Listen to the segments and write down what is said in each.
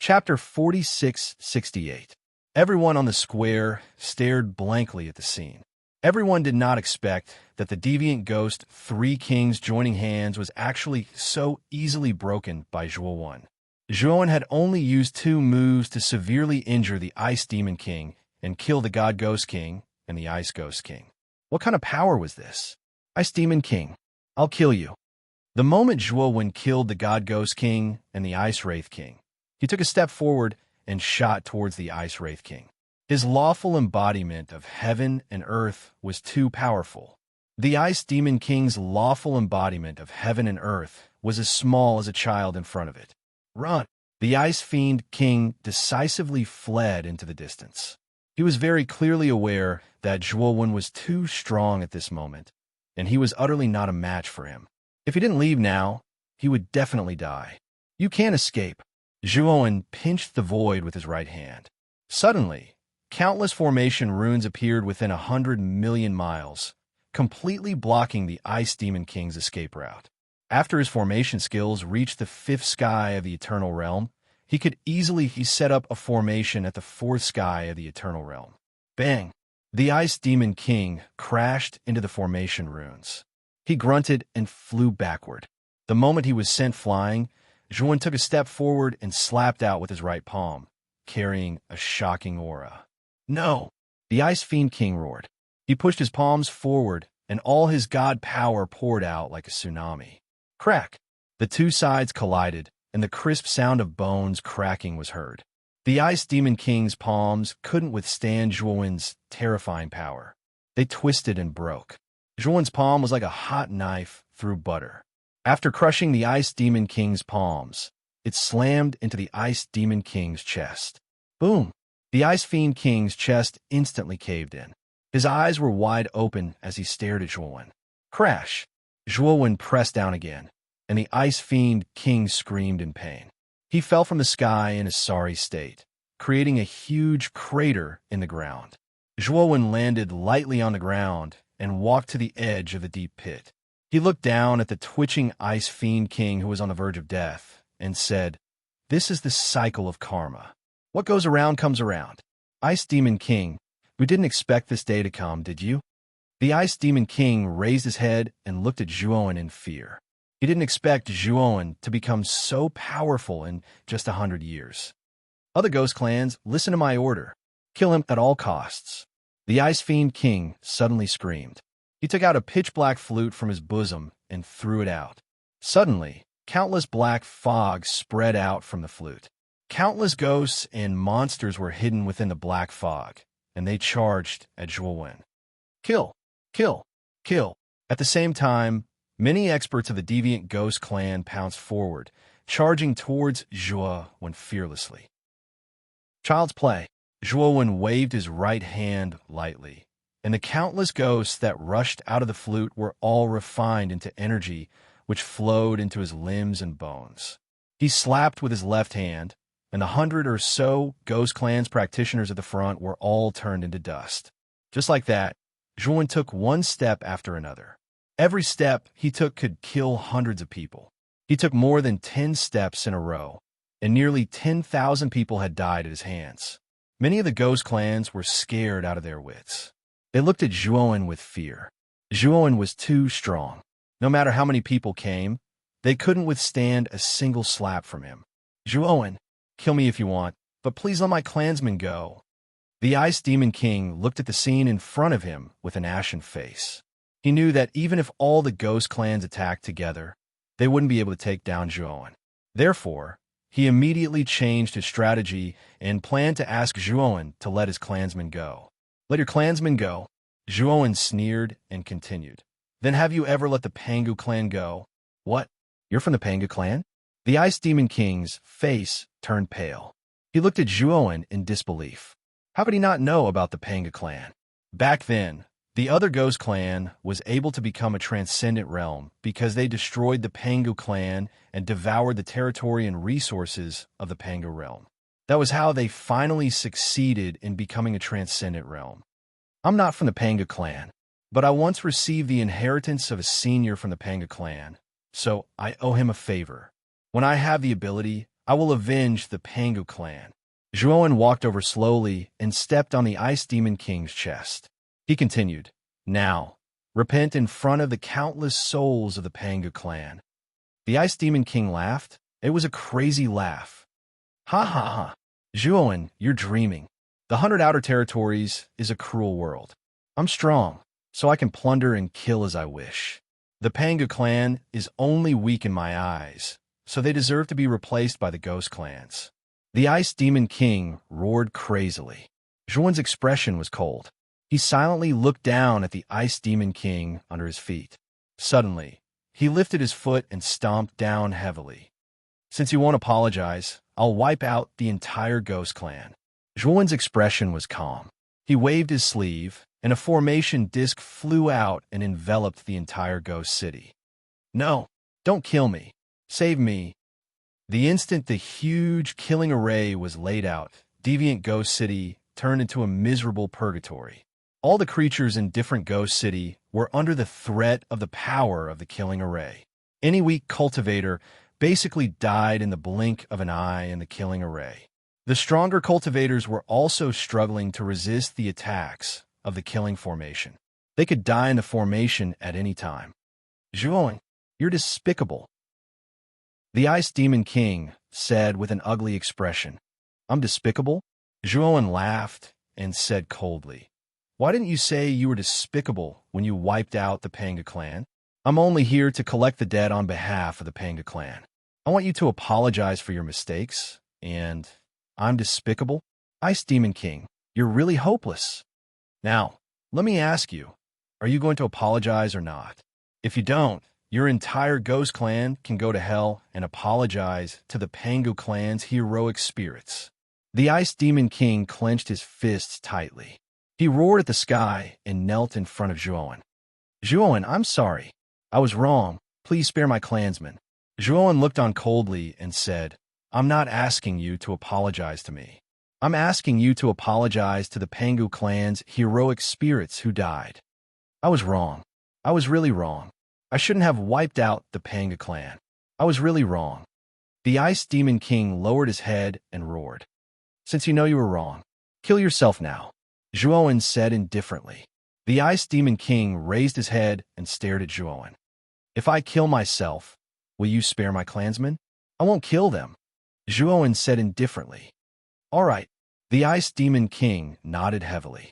Chapter 4668. Everyone on the square stared blankly at the scene. Everyone did not expect that the deviant ghost Three Kings joining hands was actually so easily broken by Zhuo. Zhuo had only used 2 moves to severely injure the Ice Demon King and kill the God Ghost King and the Ice Ghost King. What kind of power was this? Ice Demon King, I'll kill you. The moment Zhuo killed the God Ghost King and the Ice Wraith King, he took a step forward and shot towards the Ice Wraith King. His lawful embodiment of heaven and earth was too powerful. The Ice Demon King's lawful embodiment of heaven and earth was as small as a child in front of it. Run! The Ice Fiend King decisively fled into the distance. He was very clearly aware that Zhuo was too strong at this moment, and he was utterly not a match for him. If he didn't leave now, he would definitely die. You can't escape. Zhuo pinched the void with his right hand. Suddenly, countless formation runes appeared within 100 million miles, completely blocking the Ice Demon King's escape route. After his formation skills reached the 5th sky of the Eternal Realm, he could easily set up a formation at the 4th sky of the Eternal Realm. Bang! The Ice Demon King crashed into the formation runes. He grunted and flew backward. The moment he was sent flying, Zhuo took a step forward and slapped out with his right palm, carrying a shocking aura. No! The Ice Fiend King roared. He pushed his palms forward, and all his god power poured out like a tsunami. Crack! The 2 sides collided, and the crisp sound of bones cracking was heard. The Ice Demon King's palms couldn't withstand Zhuo's terrifying power. They twisted and broke. Zhuo's palm was like a hot knife through butter. After crushing the Ice Demon King's palms, it slammed into the Ice Demon King's chest. Boom! The Ice Fiend King's chest instantly caved in. His eyes were wide open as he stared at Zhuo. Crash! Zhuo pressed down again, and the Ice Fiend King screamed in pain. He fell from the sky in a sorry state, creating a huge crater in the ground. Zhuo landed lightly on the ground and walked to the edge of the deep pit. He looked down at the twitching Ice Fiend King who was on the verge of death and said, "This is the cycle of karma. What goes around comes around. Ice Demon King, we didn't expect this day to come, did you?" The Ice Demon King raised his head and looked at Zhuo in fear. He didn't expect Zhuo to become so powerful in just 100 years. Other ghost clans, listen to my order. Kill him at all costs. The Ice Fiend King suddenly screamed. He took out a pitch-black flute from his bosom and threw it out. Suddenly, countless black fog spread out from the flute. Countless ghosts and monsters were hidden within the black fog, and they charged at Zhuo. Kill! Kill! Kill! At the same time, many experts of the deviant ghost clan pounced forward, charging towards Zhuo fearlessly. Child's play. Zhuo waved his right hand lightly, and the countless ghosts that rushed out of the flute were all refined into energy which flowed into his limbs and bones. He slapped with his left hand, and the 100 or so ghost clans practitioners at the front were all turned into dust. Just like that, Zhuo took one step after another. Every step he took could kill hundreds of people. He took more than 10 steps in a row, and nearly 10,000 people had died at his hands. Many of the ghost clans were scared out of their wits. They looked at Zhuo with fear. Zhuo was too strong. No matter how many people came, they couldn't withstand a single slap from him. Zhuo, kill me if you want, but please let my clansmen go. The Ice Demon King looked at the scene in front of him with an ashen face. He knew that even if all the ghost clans attacked together, they wouldn't be able to take down Zhuo. Therefore, he immediately changed his strategy and planned to ask Zhuo to let his clansmen go. Let your clansmen go, Zhuo sneered and continued. Then have you ever let the Pangu clan go? What? You're from the Pangu clan? The Ice Demon King's face turned pale. He looked at Zhuo in disbelief. How could he not know about the Pangu clan? Back then, the other ghost clan was able to become a transcendent realm because they destroyed the Pangu clan and devoured the territory and resources of the Pangu realm. That was how they finally succeeded in becoming a transcendent realm. I'm not from the Pangu clan, but I once received the inheritance of a senior from the Pangu clan, so I owe him a favor. When I have the ability, I will avenge the Pangu clan. Zhuowen walked over slowly and stepped on the Ice Demon King's chest. He continued, now, repent in front of the countless souls of the Pangu clan. The Ice Demon King laughed. It was a crazy laugh. Ha ha ha. Zhuowen, you're dreaming. The 100 Outer Territories is a cruel world. I'm strong, so I can plunder and kill as I wish. The Pangu clan is only weak in my eyes, so they deserve to be replaced by the ghost clans. The Ice Demon King roared crazily. Zhuowen's expression was cold. He silently looked down at the Ice Demon King under his feet. Suddenly, he lifted his foot and stomped down heavily. Since you won't apologize, I'll wipe out the entire ghost clan. Zhuowen's expression was calm. He waved his sleeve, and a formation disc flew out and enveloped the entire ghost city. No, don't kill me. Save me. The instant the huge killing array was laid out, Deviant Ghost City turned into a miserable purgatory. All the creatures in different Ghost City were under the threat of the power of the killing array. Any weak cultivator basically died in the blink of an eye in the killing array. The stronger cultivators were also struggling to resist the attacks of the killing formation. They could die in the formation at any time. Zhuowen, you're despicable. The Ice Demon King said with an ugly expression. I'm despicable? Zhuowen laughed and said coldly, why didn't you say you were despicable when you wiped out the Pangu clan? I'm only here to collect the debt on behalf of the Pangu clan. I want you to apologize for your mistakes, and I'm despicable? Ice Demon King, you're really hopeless. Now, let me ask you, are you going to apologize or not? If you don't, your entire ghost clan can go to hell and apologize to the Pangu clan's heroic spirits. The Ice Demon King clenched his fists tightly. He roared at the sky and knelt in front of Zhuowen. Zhuowen, I'm sorry. I was wrong. Please spare my clansmen. Zhuowen looked on coldly and said, I'm not asking you to apologize to me. I'm asking you to apologize to the Pangu clan's heroic spirits who died. I was wrong. I was really wrong. I shouldn't have wiped out the Pangu clan. I was really wrong. The Ice Demon King lowered his head and roared. Since you know you were wrong, kill yourself now. Zhuowen said indifferently. The Ice Demon King raised his head and stared at Zhuowen. If I kill myself, will you spare my clansmen? I won't kill them. Zhuowen said indifferently. All right. The Ice Demon King nodded heavily.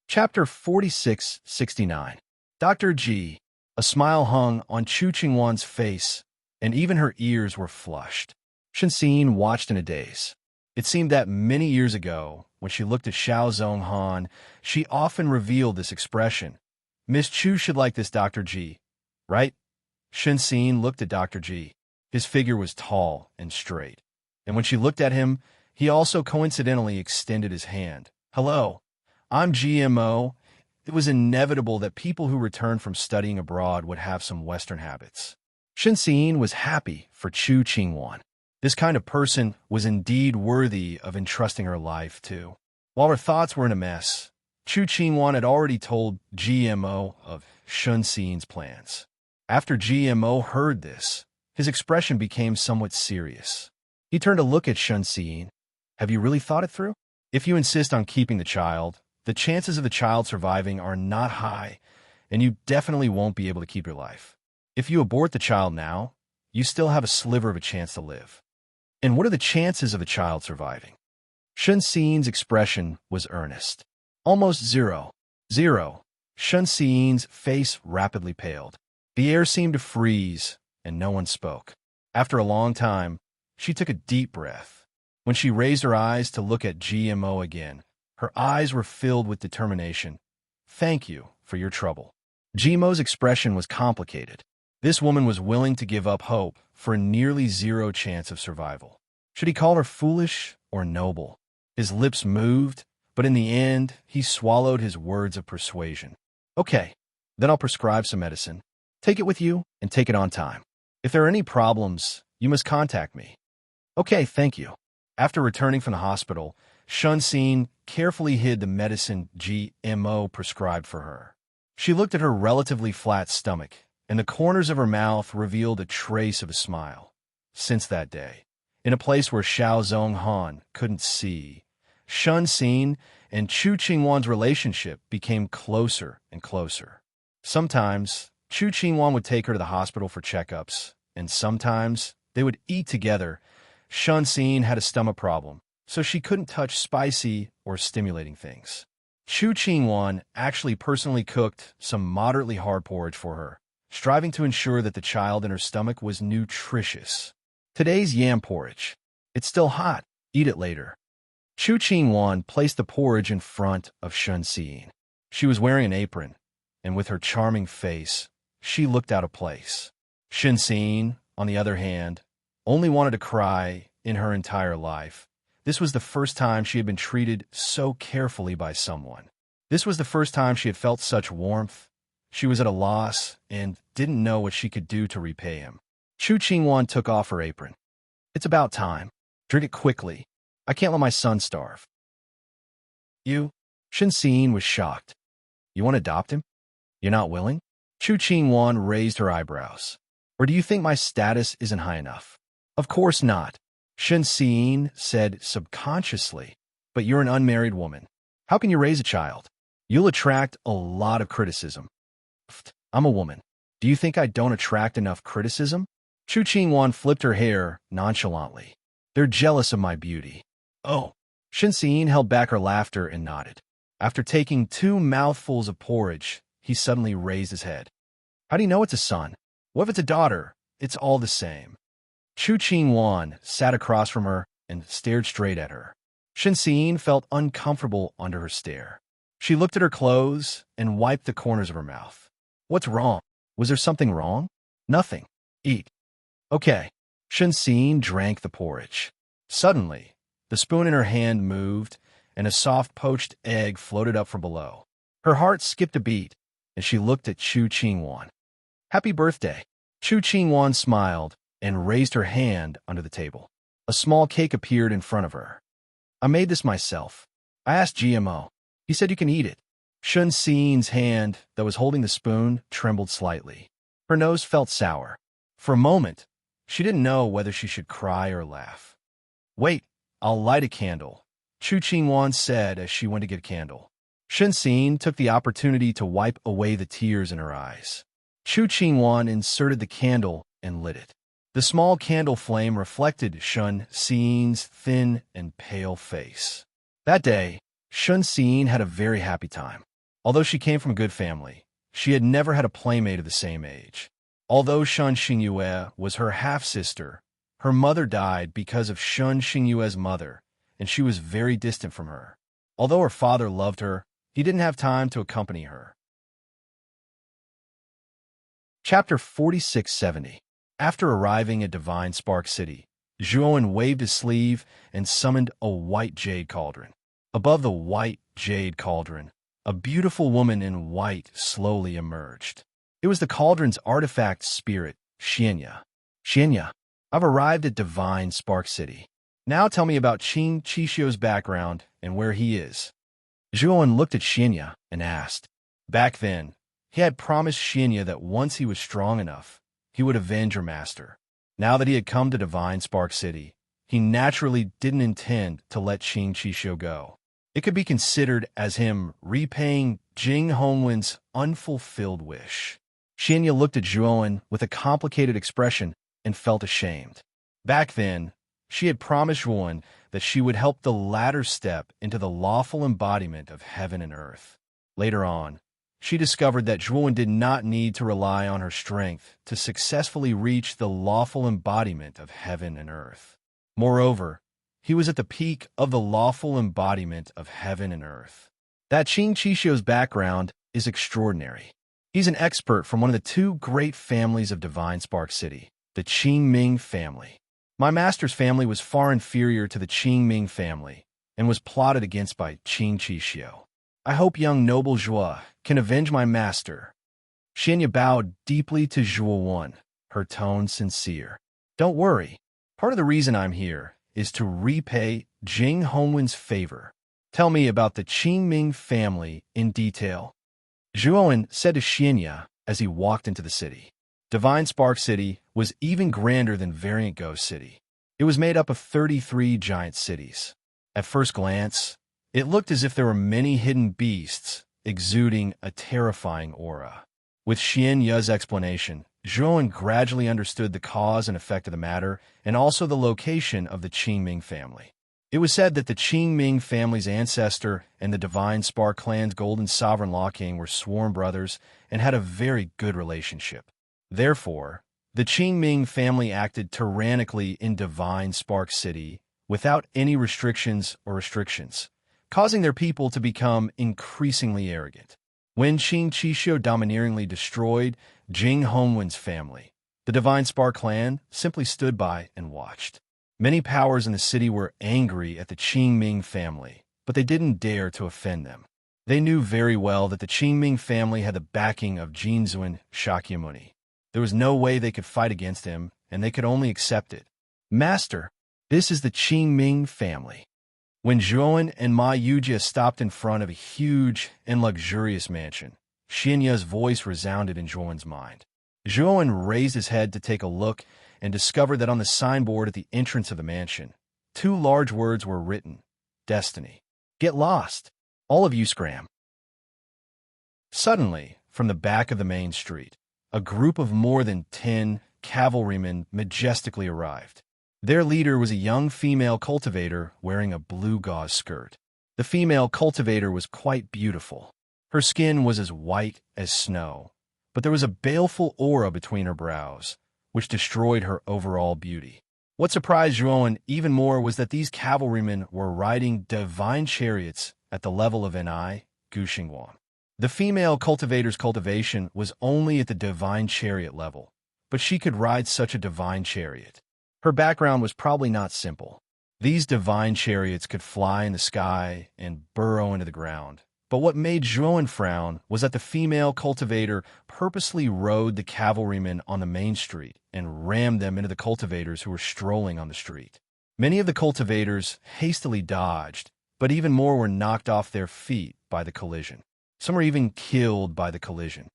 Chapter 4669. Dr. G. A smile hung on Chu Qingwan's face, and even her ears were flushed. Shenxin watched in a daze. It seemed that many years ago, when she looked at Xiao Zhonghan, she often revealed this expression. Miss Chu should like this Dr. G, right? Shenxin looked at Dr. G. His figure was tall and straight. And when she looked at him, he also coincidentally extended his hand. Hello, I'm GMO. It was inevitable that people who returned from studying abroad would have some Western habits. Shenxin was happy for Chu Qingwan. This kind of person was indeed worthy of entrusting her life to. While her thoughts were in a mess, Chu Qingwan had already told GMO of Shenxin's plans. After GMO heard this, his expression became somewhat serious. He turned to look at Shenxin. Have you really thought it through? If you insist on keeping the child, the chances of the child surviving are not high, and you definitely won't be able to keep your life. If you abort the child now, you still have a sliver of a chance to live. And what are the chances of the child surviving? Shenxin's expression was earnest. Almost zero. Zero. Shenxin's face rapidly paled. The air seemed to freeze, and no one spoke. After a long time, she took a deep breath. When she raised her eyes to look at GMO again, her eyes were filled with determination. Thank you for your trouble. GMO's expression was complicated. This woman was willing to give up hope for a nearly zero chance of survival. Should he call her foolish or noble? His lips moved, but in the end, he swallowed his words of persuasion. Okay, then I'll prescribe some medicine. Take it with you and take it on time. If there are any problems, you must contact me. Okay, thank you. After returning from the hospital, Shenxin carefully hid the medicine GMO prescribed for her. She looked at her relatively flat stomach, and the corners of her mouth revealed a trace of a smile. Since that day, in a place where Xiao Zhonghan couldn't see, Shun Xin and Chu Qingwan's relationship became closer and closer. Sometimes, Chu Qingwan would take her to the hospital for checkups, and sometimes they would eat together. Shun Xin had a stomach problem, so she couldn't touch spicy or stimulating things. Chu Qingwan actually personally cooked some moderately hard porridge for her, striving to ensure that the child in her stomach was nutritious. Today's yam porridge. It's still hot. Eat it later. Chu Qingwan placed the porridge in front of Shun Xin. She was wearing an apron, and with her charming face, she looked out of place. Shun Xin, on the other hand, only wanted to cry in her entire life. This was the first time she had been treated so carefully by someone. This was the first time she had felt such warmth. She was at a loss and didn't know what she could do to repay him. Chu Qingwan took off her apron. It's about time. Drink it quickly. I can't let my son starve. You? Shun Xin was shocked. You want to adopt him? You're not willing? Chu Qingwan raised her eyebrows. Or do you think my status isn't high enough? Of course not, Shun Xin said subconsciously. But you're an unmarried woman. How can you raise a child? You'll attract a lot of criticism. I'm a woman. Do you think I don't attract enough criticism? Chu Qingwan flipped her hair nonchalantly. They're jealous of my beauty. Oh. Shun Xin held back her laughter and nodded. After taking 2 mouthfuls of porridge, he suddenly raised his head. How do you know it's a son? What if it's a daughter? It's all the same. Chu Qingwan sat across from her and stared straight at her. Shun Xin felt uncomfortable under her stare. She looked at her clothes and wiped the corners of her mouth. What's wrong? Was there something wrong? Nothing. Eat. Okay. Shun Xin drank the porridge. Suddenly, the spoon in her hand moved, and a soft poached egg floated up from below. Her heart skipped a beat, and she looked at Chu Qingwan. Happy birthday. Chu Qingwan smiled and raised her hand under the table. A small cake appeared in front of her. I made this myself. I asked GMO. He said you can eat it. Shun Xin's hand that was holding the spoon trembled slightly. Her nose felt sour. For a moment, she didn't know whether she should cry or laugh. Wait, I'll light a candle, Chu Qingwan said as she went to get a candle. Shun Xin took the opportunity to wipe away the tears in her eyes. Chu Qingwan inserted the candle and lit it. The small candle flame reflected Shun Xin's thin and pale face. That day, Shun Xin had a very happy time. Although she came from a good family, she had never had a playmate of the same age. Although Shun Xingyue was her half-sister, her mother died because of Shun Xingyue's mother, and she was very distant from her. Although her father loved her, he didn't have time to accompany her. Chapter 4670. After arriving at Divine Spark City, Zhuowen waved his sleeve and summoned a white jade cauldron. Above the white jade cauldron, a beautiful woman in white slowly emerged. It was the cauldron's artifact spirit, Xianya. Xianya, I've arrived at Divine Spark City. Now tell me about Qing Qixio's background and where he is. Zhuowen looked at Xianya and asked. Back then, he had promised Xianya that once he was strong enough, he would avenge her master. Now that he had come to Divine Spark City, he naturally didn't intend to let Qing Qixio go. It could be considered as him repaying Jing Hongwen's unfulfilled wish. Xianya looked at Zhuowen with a complicated expression and felt ashamed. Back then, she had promised Zhuowen that she would help the latter step into the lawful embodiment of heaven and earth. Later on, she discovered that Zhuowen did not need to rely on her strength to successfully reach the lawful embodiment of heaven and earth. Moreover, he was at the peak of the lawful embodiment of heaven and earth. That Qing Qixio's background is extraordinary. He's an expert from one of the 2 great families of Divine Spark City, the Qingming family. My master's family was far inferior to the Qingming family and was plotted against by Qing Qixio. I hope young noble Zhuo can avenge my master. Xianya bowed deeply to Zhuowen, her tone sincere. Don't worry. Part of the reason I'm here is to repay Jing Hongwen's favor. Tell me about the Qingming family in detail. Zhuowen said to Xianya as he walked into the city. Divine Spark City was even grander than Variant Ghost City. It was made up of 33 giant cities. At first glance, it looked as if there were many hidden beasts exuding a terrifying aura. With Xian Yu's explanation, Zhuan gradually understood the cause and effect of the matter and also the location of the Qingming family. It was said that the Qingming family's ancestor and the Divine Spark clan's Golden Sovereign Law King were sworn brothers and had a very good relationship. Therefore, the Qingming family acted tyrannically in Divine Spark City without any restrictions, causing their people to become increasingly arrogant. When Qing Qixio domineeringly destroyed Jing Hongwen's family, the Divine Spark clan simply stood by and watched. Many powers in the city were angry at the Qingming family, but they didn't dare to offend them. They knew very well that the Qingming family had the backing of Jinzun Shakyamuni. There was no way they could fight against him, and they could only accept it. Master, this is the Qingming family. When Zhuan and Ma Yujia stopped in front of a huge and luxurious mansion, Xianya's voice resounded in Zhuan's mind. Zhuan raised his head to take a look and discovered that on the signboard at the entrance of the mansion, 2 large words were written: Destiny. Get lost. All of you scram. Suddenly, from the back of the main street, a group of more than 10 cavalrymen majestically arrived. Their leader was a young female cultivator wearing a blue gauze skirt. The female cultivator was quite beautiful. Her skin was as white as snow, but there was a baleful aura between her brows, which destroyed her overall beauty. What surprised Zhuan even more was that these cavalrymen were riding divine chariots at the level of Ni Guxingguan. The female cultivator's cultivation was only at the divine chariot level, but she could ride such a divine chariot. Her background was probably not simple. These divine chariots could fly in the sky and burrow into the ground. But what made Zhuan frown was that the female cultivator purposely rode the cavalrymen on the main street and rammed them into the cultivators who were strolling on the street. Many of the cultivators hastily dodged, but even more were knocked off their feet by the collision. Some were even killed by the collision.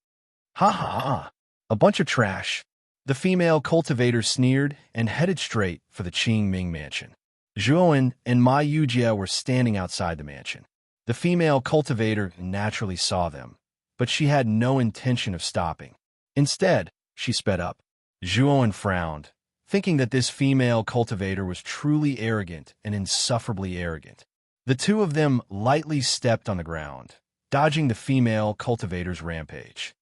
Ha ha ha! A bunch of trash. The female cultivator sneered and headed straight for the Qingming mansion. Zhuan and Ma Yujia were standing outside the mansion. The female cultivator naturally saw them, but she had no intention of stopping. Instead, she sped up. Zhuan frowned, thinking that this female cultivator was truly arrogant and insufferably arrogant. The two of them lightly stepped on the ground, dodging the female cultivator's rampage.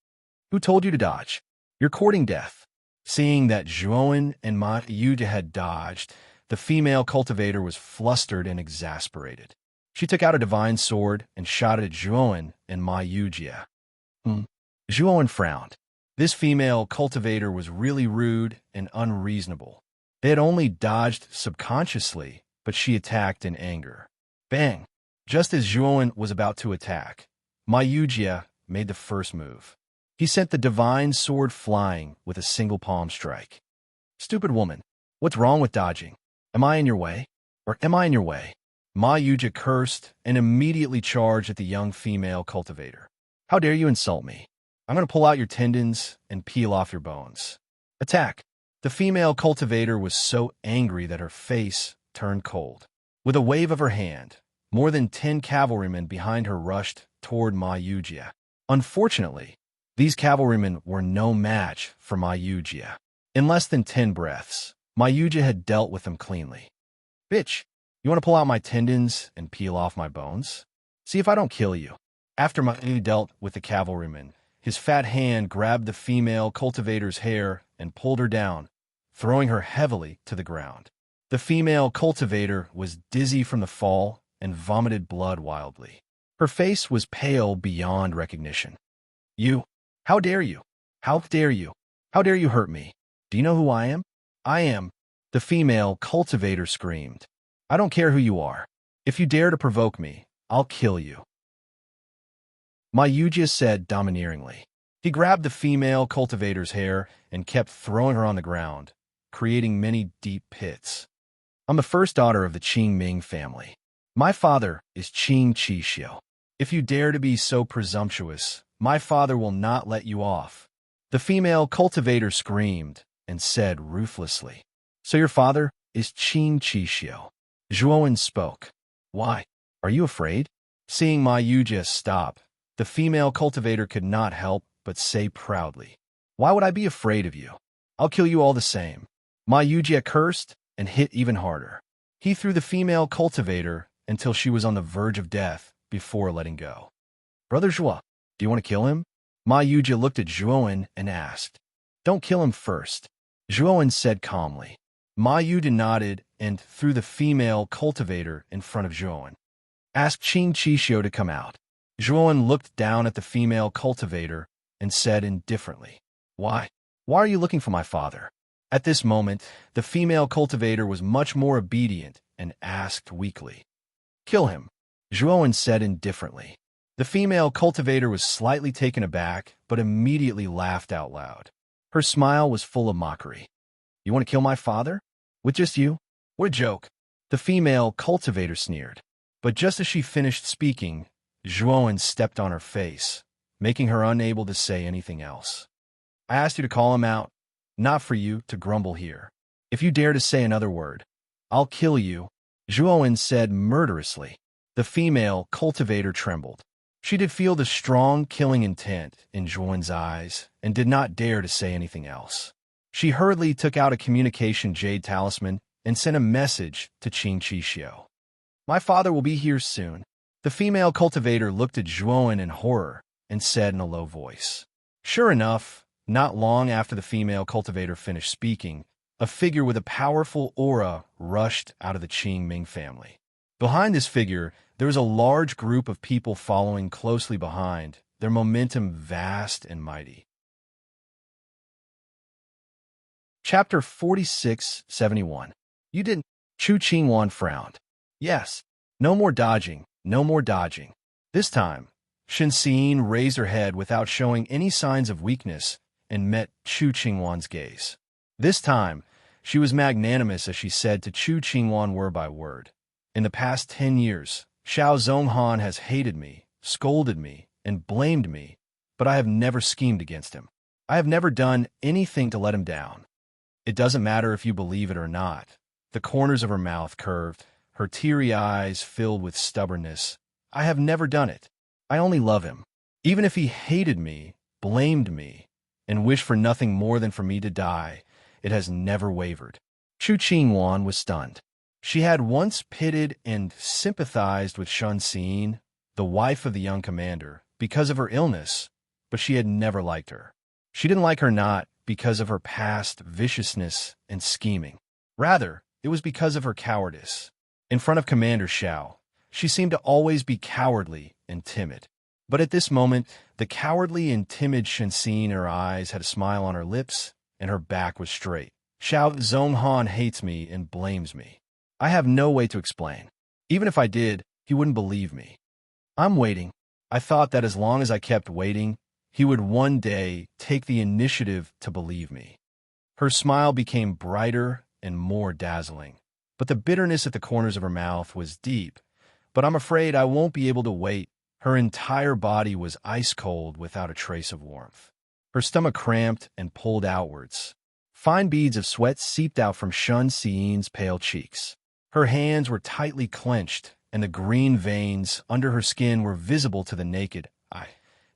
Who told you to dodge? You're courting death. Seeing that Zhuan and Ma Yujia had dodged, the female cultivator was flustered and exasperated. She took out a divine sword and shot it at Zhuan and Ma Yujia. Zhuan frowned. This female cultivator was really rude and unreasonable. They had only dodged subconsciously, but she attacked in anger. Bang! Just as Zhuan was about to attack, Ma Yujia made the first move. He sent the divine sword flying with a single palm strike. Stupid woman, what's wrong with dodging? Am I in your way? Or am I in your way? Ma Yujia cursed and immediately charged at the young female cultivator. How dare you insult me? I'm going to pull out your tendons and peel off your bones. Attack! The female cultivator was so angry that her face turned cold. With a wave of her hand, more than 10 cavalrymen behind her rushed toward Ma Yujia. Unfortunately, these cavalrymen were no match for Ma Yujia. In less than 10 breaths, Ma Yujia had dealt with them cleanly. Bitch! You want to pull out my tendons and peel off my bones? See if I don't kill you. After Ma Yujia dealt with the cavalryman, his fat hand grabbed the female cultivator's hair and pulled her down, throwing her heavily to the ground. The female cultivator was dizzy from the fall and vomited blood wildly. Her face was pale beyond recognition. You! How dare you? How dare you? How dare you hurt me? Do you know who I am? I am. The female cultivator screamed. I don't care who you are. If you dare to provoke me, I'll kill you. Ma Yujia said domineeringly. He grabbed the female cultivator's hair and kept throwing her on the ground, creating many deep pits. I'm the first daughter of the Qingming family. My father is Qing Qixio. If you dare to be so presumptuous, my father will not let you off. The female cultivator screamed and said ruthlessly, "So your father is Qin Qixio." Zhuowen spoke. "Why? Are you afraid?" Seeing Ma Yujie stop, the female cultivator could not help but say proudly, "Why would I be afraid of you? I'll kill you all the same." Ma Yujie cursed and hit even harder. He threw the female cultivator until she was on the verge of death before letting go. "Brother Zhuo, do you want to kill him?" Ma Yujie looked at Zhuowen and asked. "Don't kill him first," Zhuowen said calmly. Ma Yujie nodded and threw the female cultivator in front of Zhuowen. "Ask Qin Qixio to come out." Zhuowen looked down at the female cultivator and said indifferently, "Why? Why are you looking for my father?" At this moment, the female cultivator was much more obedient and asked weakly. "Kill him," Zhuowen said indifferently. The female cultivator was slightly taken aback, but immediately laughed out loud. Her smile was full of mockery. "You want to kill my father? With just you? What a joke." The female cultivator sneered. But just as she finished speaking, Zhuowen stepped on her face, making her unable to say anything else. "I asked you to call him out, not for you to grumble here. If you dare to say another word, I'll kill you," Zhuowen said murderously. The female cultivator trembled. She did feel the strong killing intent in Zhuowen's eyes and did not dare to say anything else. She hurriedly took out a communication jade talisman and sent a message to Qin Qixio. "My father will be here soon." The female cultivator looked at Zhuowen in horror and said in a low voice. Sure enough, not long after the female cultivator finished speaking, a figure with a powerful aura rushed out of the Qing Ming family. Behind this figure, there was a large group of people following closely behind, their momentum vast and mighty. Chapter 4671. You didn't. Chu Qingwan frowned. Yes. No more dodging. No more dodging. This time, Shenxin raised her head without showing any signs of weakness and met Chu Qingwan's gaze. This time, she was magnanimous as she said to Chu Qingwan word by word. "In the past 10 years, Xiao Zhonghan has hated me, scolded me, and blamed me, but I have never schemed against him. I have never done anything to let him down. It doesn't matter if you believe it or not." The corners of her mouth curved, her teary eyes filled with stubbornness. "I have never done it. I only love him. Even if he hated me, blamed me, and wished for nothing more than for me to die, it has never wavered." Chu Qingwan was stunned. She had once pitied and sympathized with Shenxin, the wife of the young commander, because of her illness, but she had never liked her. She didn't like her not because of her past viciousness and scheming. Rather, it was because of her cowardice. In front of Commander Xiao, she seemed to always be cowardly and timid. But at this moment, the cowardly and timid Shenxin in her eyes had a smile on her lips, and her back was straight. "Xiao Zhonghan hates me and blames me. I have no way to explain. Even if I did, he wouldn't believe me. I'm waiting. I thought that as long as I kept waiting, he would one day take the initiative to believe me." Her smile became brighter and more dazzling, but the bitterness at the corners of her mouth was deep. "But I'm afraid I won't be able to wait." Her entire body was ice cold without a trace of warmth. Her stomach cramped and pulled outwards. Fine beads of sweat seeped out from Shenxin's pale cheeks. Her hands were tightly clenched, and the green veins under her skin were visible to the naked eye.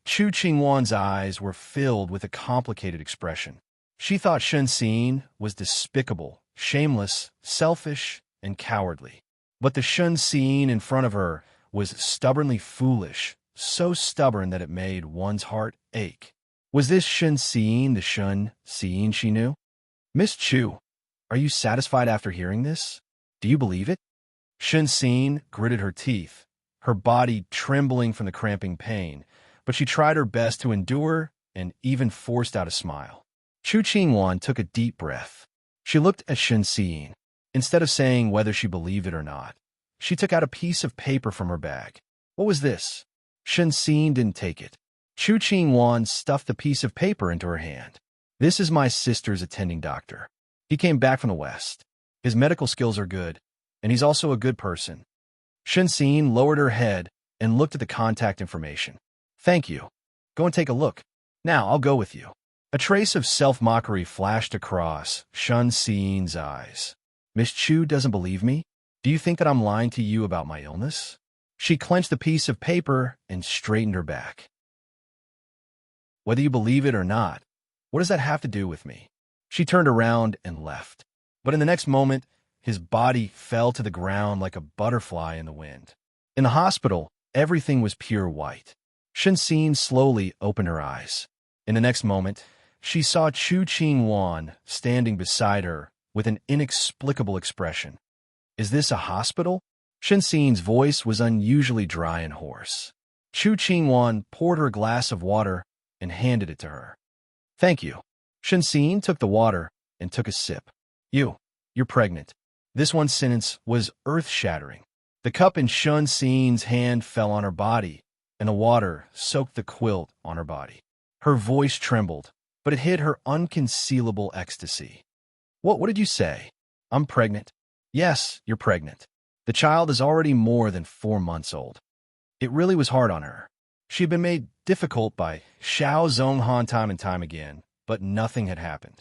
Chu Qingwan's eyes were filled with a complicated expression. She thought Shenxin was despicable, shameless, selfish, and cowardly. But the Shenxin in front of her was stubbornly foolish, so stubborn that it made one's heart ache. Was this Shenxin the Shenxin she knew? "Miss Chu, are you satisfied after hearing this? Do you believe it?" Shenxin gritted her teeth, her body trembling from the cramping pain, but she tried her best to endure and even forced out a smile. Chu Qingwan took a deep breath. She looked at Shenxin. Instead of saying whether she believed it or not, she took out a piece of paper from her bag. What was this? Shenxin didn't take it. Chu Qingwan stuffed the piece of paper into her hand. "This is my sister's attending doctor. He came back from the West. His medical skills are good, and he's also a good person." Shenxin lowered her head and looked at the contact information. "Thank you. Go and take a look. Now I'll go with you." A trace of self-mockery flashed across Shun Xi's eyes. Miss Chu doesn't believe me? Do you think that I'm lying to you about my illness? She clenched the piece of paper and straightened her back. Whether you believe it or not, what does that have to do with me? She turned around and left. But in the next moment, his body fell to the ground like a butterfly in the wind. In the hospital, everything was pure white. Shun Xin slowly opened her eyes. In the next moment, she saw Chu Qingwan standing beside her with an inexplicable expression. Is this a hospital? Shun Xin's voice was unusually dry and hoarse. Chu Qingwan poured her a glass of water and handed it to her. Thank you. Shun Xin took the water and took a sip. You're pregnant. This one sentence was earth-shattering. The cup in Shun Xin's hand fell on her body, and the water soaked the quilt on her body. Her voice trembled, but it hid her unconcealable ecstasy. What did you say? I'm pregnant. Yes, you're pregnant. The child is already more than 4 months old. It really was hard on her. She had been made difficult by Xiao Zhonghan time and time again, but nothing had happened.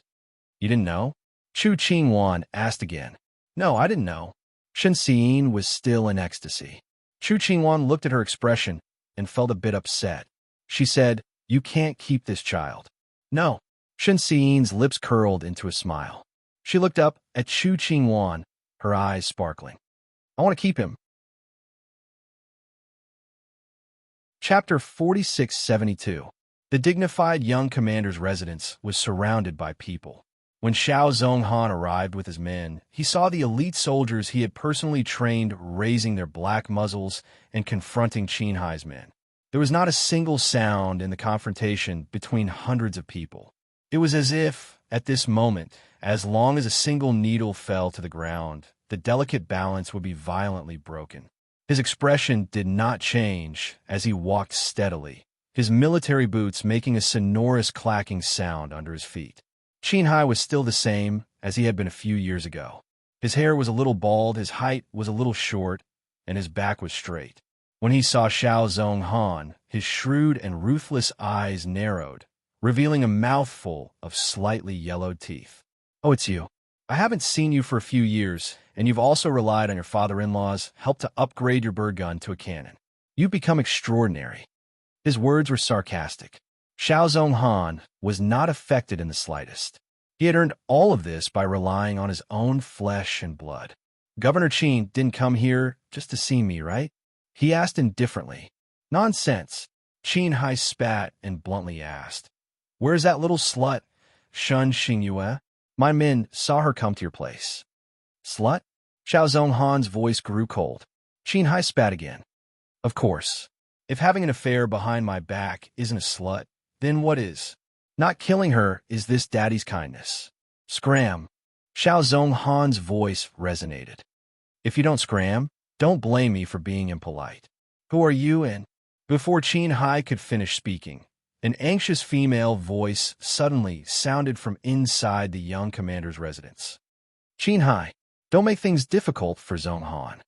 You didn't know? Chu Qingwan asked again. No, I didn't know. Shun Xin was still in ecstasy. Chu Qingwan looked at her expression and felt a bit upset. She said, You can't keep this child. No. Shun Xin's lips curled into a smile. She looked up at Chu Qingwan, her eyes sparkling. I want to keep him. Chapter 4672. The dignified young commander's residence was surrounded by people. When Xiao Zhonghan arrived with his men, he saw the elite soldiers he had personally trained raising their black muzzles and confronting Qin Hai's men. There was not a single sound in the confrontation between hundreds of people. It was as if, at this moment, as long as a single needle fell to the ground, the delicate balance would be violently broken. His expression did not change as he walked steadily, his military boots making a sonorous clacking sound under his feet. Qin Hai was still the same as he had been a few years ago. His hair was a little bald, his height was a little short, and his back was straight. When he saw Xiao Zhonghan, his shrewd and ruthless eyes narrowed, revealing a mouthful of slightly yellowed teeth. Oh, it's you. I haven't seen you for a few years, and you've also relied on your father-in-law's help to upgrade your bird gun to a cannon. You've become extraordinary. His words were sarcastic. Xiao Zhonghan was not affected in the slightest. He had earned all of this by relying on his own flesh and blood. Governor Qin didn't come here just to see me, right? He asked indifferently. Nonsense. Qin Hai spat and bluntly asked. Where's that little slut, Shun Xingyue? My men saw her come to your place. Slut? Xiao Zhonghan's voice grew cold. Qin Hai spat again. Of course. If having an affair behind my back isn't a slut, then what is? Not killing her is this daddy's kindness. Scram. Xiao Zhonghan's voice resonated. If you don't scram, don't blame me for being impolite. Who are you and? Before Qin Hai could finish speaking, an anxious female voice suddenly sounded from inside the young commander's residence. Qin Hai, don't make things difficult for Zhonghan.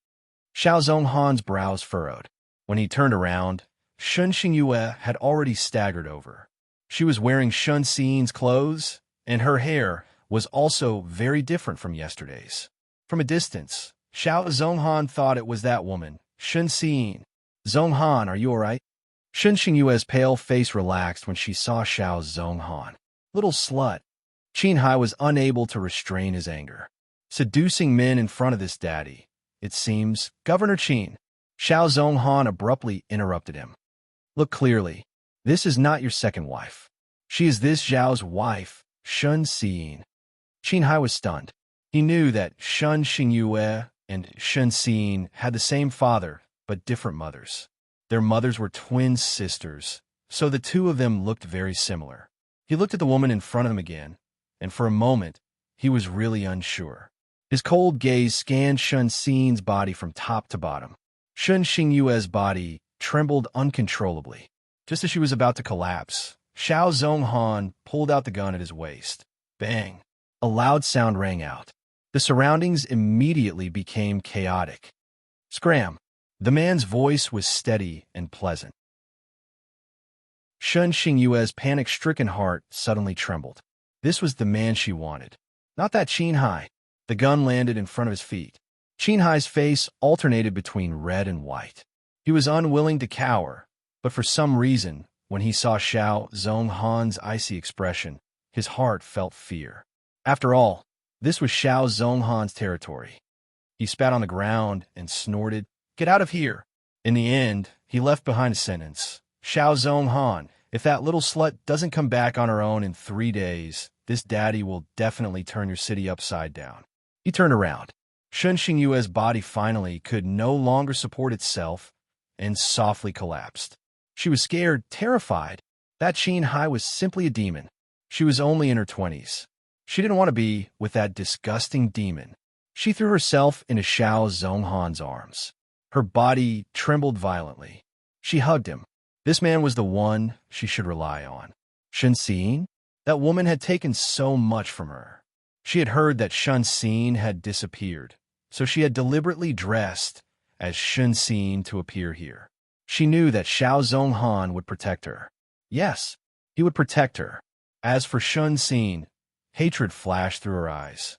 Xiao Zhonghan's brows furrowed. When he turned around, Shun Xingyue had already staggered over. She was wearing Shun Xin's clothes, and her hair was also very different from yesterday's. From a distance, Xiao Zhonghan thought it was that woman, Shun Xin. Zhonghan, are you all right? Shun Xingyue's pale face relaxed when she saw Xiao Zhonghan. Little slut. Qin Hai was unable to restrain his anger. Seducing men in front of this daddy. It seems, Governor Qin. Xiao Zhonghan abruptly interrupted him. Look clearly. This is not your second wife. She is this Zhao's wife, Shun Xin. Qin Hai was stunned. He knew that Shun Xingyue and Shun Xin had the same father, but different mothers. Their mothers were twin sisters, so the two of them looked very similar. He looked at the woman in front of him again, and for a moment, he was really unsure. His cold gaze scanned Shun Xin's body from top to bottom. Shun Xingyue's body trembled uncontrollably. Just as she was about to collapse, Xiao Zhonghan pulled out the gun at his waist. Bang! A loud sound rang out. The surroundings immediately became chaotic. Scram! The man's voice was steady and pleasant. Shun Xingyue's panic-stricken heart suddenly trembled. This was the man she wanted. Not that Qin Hai. The gun landed in front of his feet. Qin Hai's face alternated between red and white. He was unwilling to cower, but for some reason, when he saw Xiao Zhonghan's icy expression, his heart felt fear. After all, this was Xiao Zhonghan's territory. He spat on the ground and snorted, "Get out of here!" In the end, he left behind a sentence. "Xiao Zhonghan, if that little slut doesn't come back on her own in 3 days, this daddy will definitely turn your city upside down." He turned around. Shun Xingyue's body finally could no longer support itself and softly collapsed. She was scared, terrified. That Qin Hai was simply a demon. She was only in her 20s. She didn't want to be with that disgusting demon. She threw herself into Xiao Zhonghan's arms. Her body trembled violently. She hugged him. This man was the one she should rely on. Shun Xin? That woman had taken so much from her. She had heard that Shun Xin had disappeared, so she had deliberately dressed as Shun Xin to appear here. She knew that Xiao Zhonghan would protect her. Yes, he would protect her. As for Shun Xin, hatred flashed through her eyes.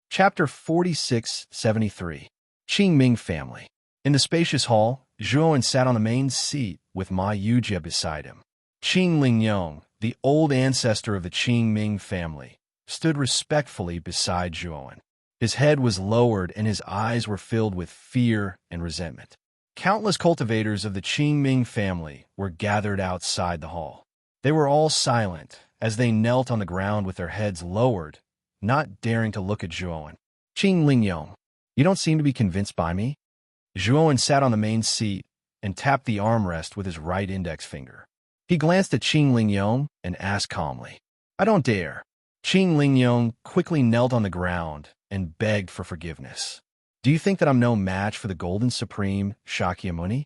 Chapter 4673. Qingming Family. In the spacious hall, Zhuowen sat on the main seat with Ma Yujie beside him. Qing Lingyong, the old ancestor of the Qingming family, stood respectfully beside Zhuowen. His head was lowered and his eyes were filled with fear and resentment. Countless cultivators of the Qingming family were gathered outside the hall. They were all silent as they knelt on the ground with their heads lowered, not daring to look at Zhuowen. "Qing Lingyong, you don't seem to be convinced by me?" Zhuowen sat on the main seat and tapped the armrest with his right index finger. He glanced at Qing Lingyong and asked calmly, "I don't dare." Qing Lingyong quickly knelt on the ground and begged for forgiveness. "Do you think that I'm no match for the Golden Supreme Shakyamuni?"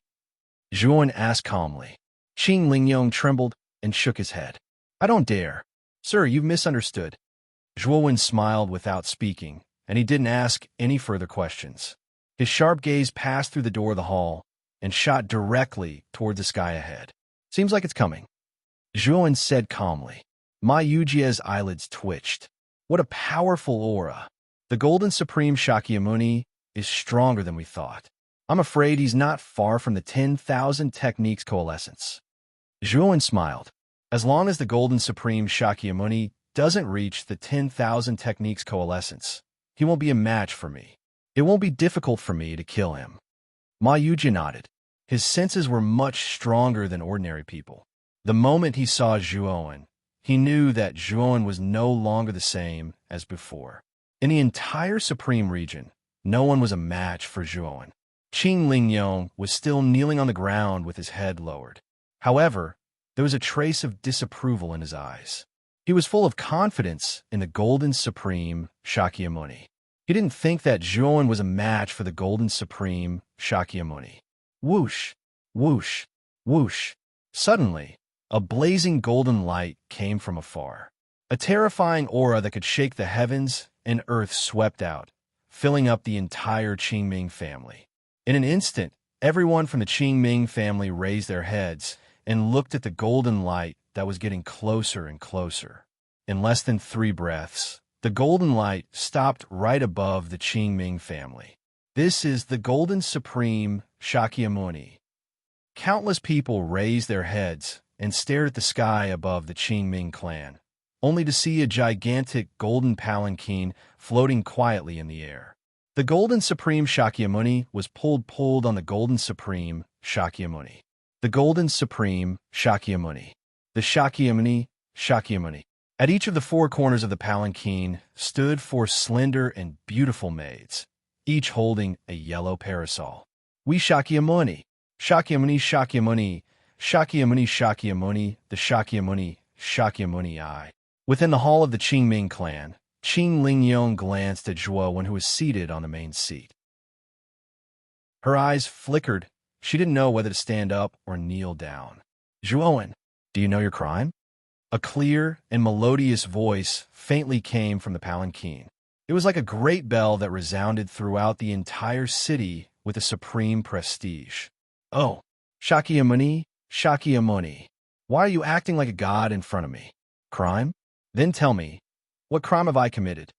Zhuowen asked calmly. Qing Lingyong trembled and shook his head. "I don't dare. Sir, you've misunderstood." Zhuowen smiled without speaking, and he didn't ask any further questions. His sharp gaze passed through the door of the hall and shot directly toward the sky ahead. "Seems like it's coming," Zhuowen said calmly. Ma Yujie's eyelids twitched. What a powerful aura. The Golden Supreme Shakyamuni is stronger than we thought. I'm afraid he's not far from the 10,000 techniques coalescence. Zhuowen smiled. As long as the Golden Supreme Shakyamuni doesn't reach the 10,000 techniques coalescence, he won't be a match for me. It won't be difficult for me to kill him. Ma Yujie nodded. His senses were much stronger than ordinary people. The moment he saw Zhuowen, he knew that Zhuowen was no longer the same as before. In the entire Supreme region, no one was a match for Zhuowen. Qing Lingyong was still kneeling on the ground with his head lowered. However, there was a trace of disapproval in his eyes. He was full of confidence in the Golden Supreme Shakyamuni. He didn't think that Zhuowen was a match for the Golden Supreme Shakyamuni. Whoosh, whoosh, whoosh. Suddenly, a blazing golden light came from afar. A terrifying aura that could shake the heavens and earth swept out, filling up the entire Qingming family. In an instant, everyone from the Qingming family raised their heads and looked at the golden light that was getting closer and closer. In less than 3 breaths, the golden light stopped right above the Qingming family. This is the Golden Supreme Shakyamuni. Countless people raised their heads and stared at the sky above the Qingming clan, only to see a gigantic golden palanquin floating quietly in the air. The Golden Supreme Shakyamuni was pulled on the Golden Supreme Shakyamuni. The Golden Supreme Shakyamuni. The Shakyamuni. At each of the 4 corners of the palanquin stood 4 slender and beautiful maids, each holding a yellow parasol. "We Shakyamuni, Shakyamuni, Shakyamuni, Shakyamuni, Shakyamuni, the Shakyamuni I." Within the hall of the Qingming clan, Qing Lingyong glanced at Zhuowen, who was seated on the main seat. Her eyes flickered. She didn't know whether to stand up or kneel down. "Zhuowen, do you know your crime?" A clear and melodious voice faintly came from the palanquin. It was like a great bell that resounded throughout the entire city with a supreme prestige. "Oh, Shakyamuni, Shakyamuni, why are you acting like a god in front of me? Crime? Then tell me, what crime have I committed?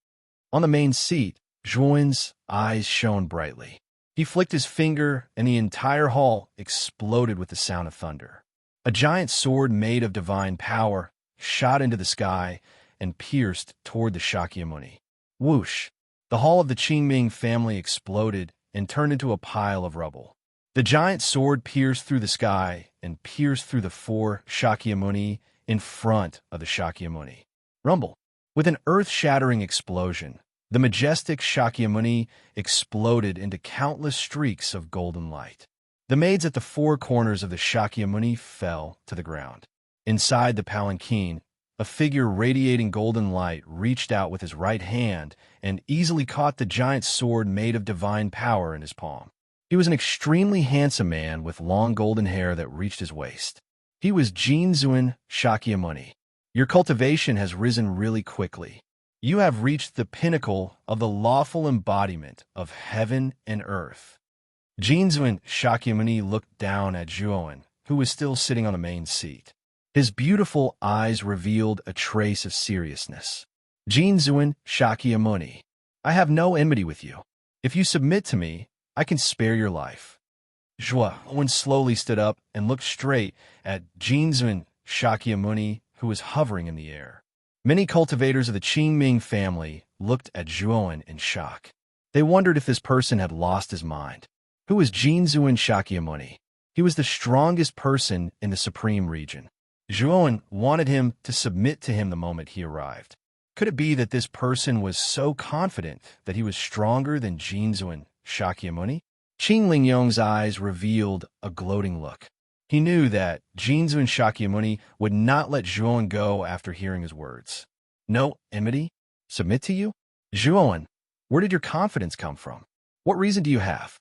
On the main seat, Zhuan's eyes shone brightly. He flicked his finger, and the entire hall exploded with the sound of thunder. A giant sword made of divine power shot into the sky and pierced toward the Shakyamuni. Whoosh! The hall of the Qingming family exploded and turned into a pile of rubble. The giant sword pierced through the sky and pierced through the 4 Shakyamuni in front of the Shakyamuni. Rumble! With an earth-shattering explosion, the majestic Shakyamuni exploded into countless streaks of golden light. The maids at the 4 corners of the Shakyamuni fell to the ground. Inside the palanquin, a figure radiating golden light reached out with his right hand and easily caught the giant sword made of divine power in his palm. He was an extremely handsome man with long golden hair that reached his waist. He was Jinzuan Shakyamuni. Your cultivation has risen really quickly. You have reached the pinnacle of the lawful embodiment of heaven and earth. Jinzuan Shakyamuni looked down at Zhuan, who was still sitting on the main seat. His beautiful eyes revealed a trace of seriousness. Jinzuan Shakyamuni, I have no enmity with you. If you submit to me, I can spare your life. Zhuan slowly stood up and looked straight at Jinzuan Shakyamuni, who was hovering in the air. Many cultivators of the Qingming family looked at Zhuan in shock. They wondered if this person had lost his mind. Who was Jinzuan Shakyamuni? He was the strongest person in the Supreme region. Zhuan wanted him to submit to him the moment he arrived. Could it be that this person was so confident that he was stronger than Jinzuan Shakyamuni? Qing Lingyong's eyes revealed a gloating look. He knew that Jinzuan Shakyamuni would not let Zhuan go after hearing his words. No enmity? Submit to you? Zhuan, where did your confidence come from? What reason do you have?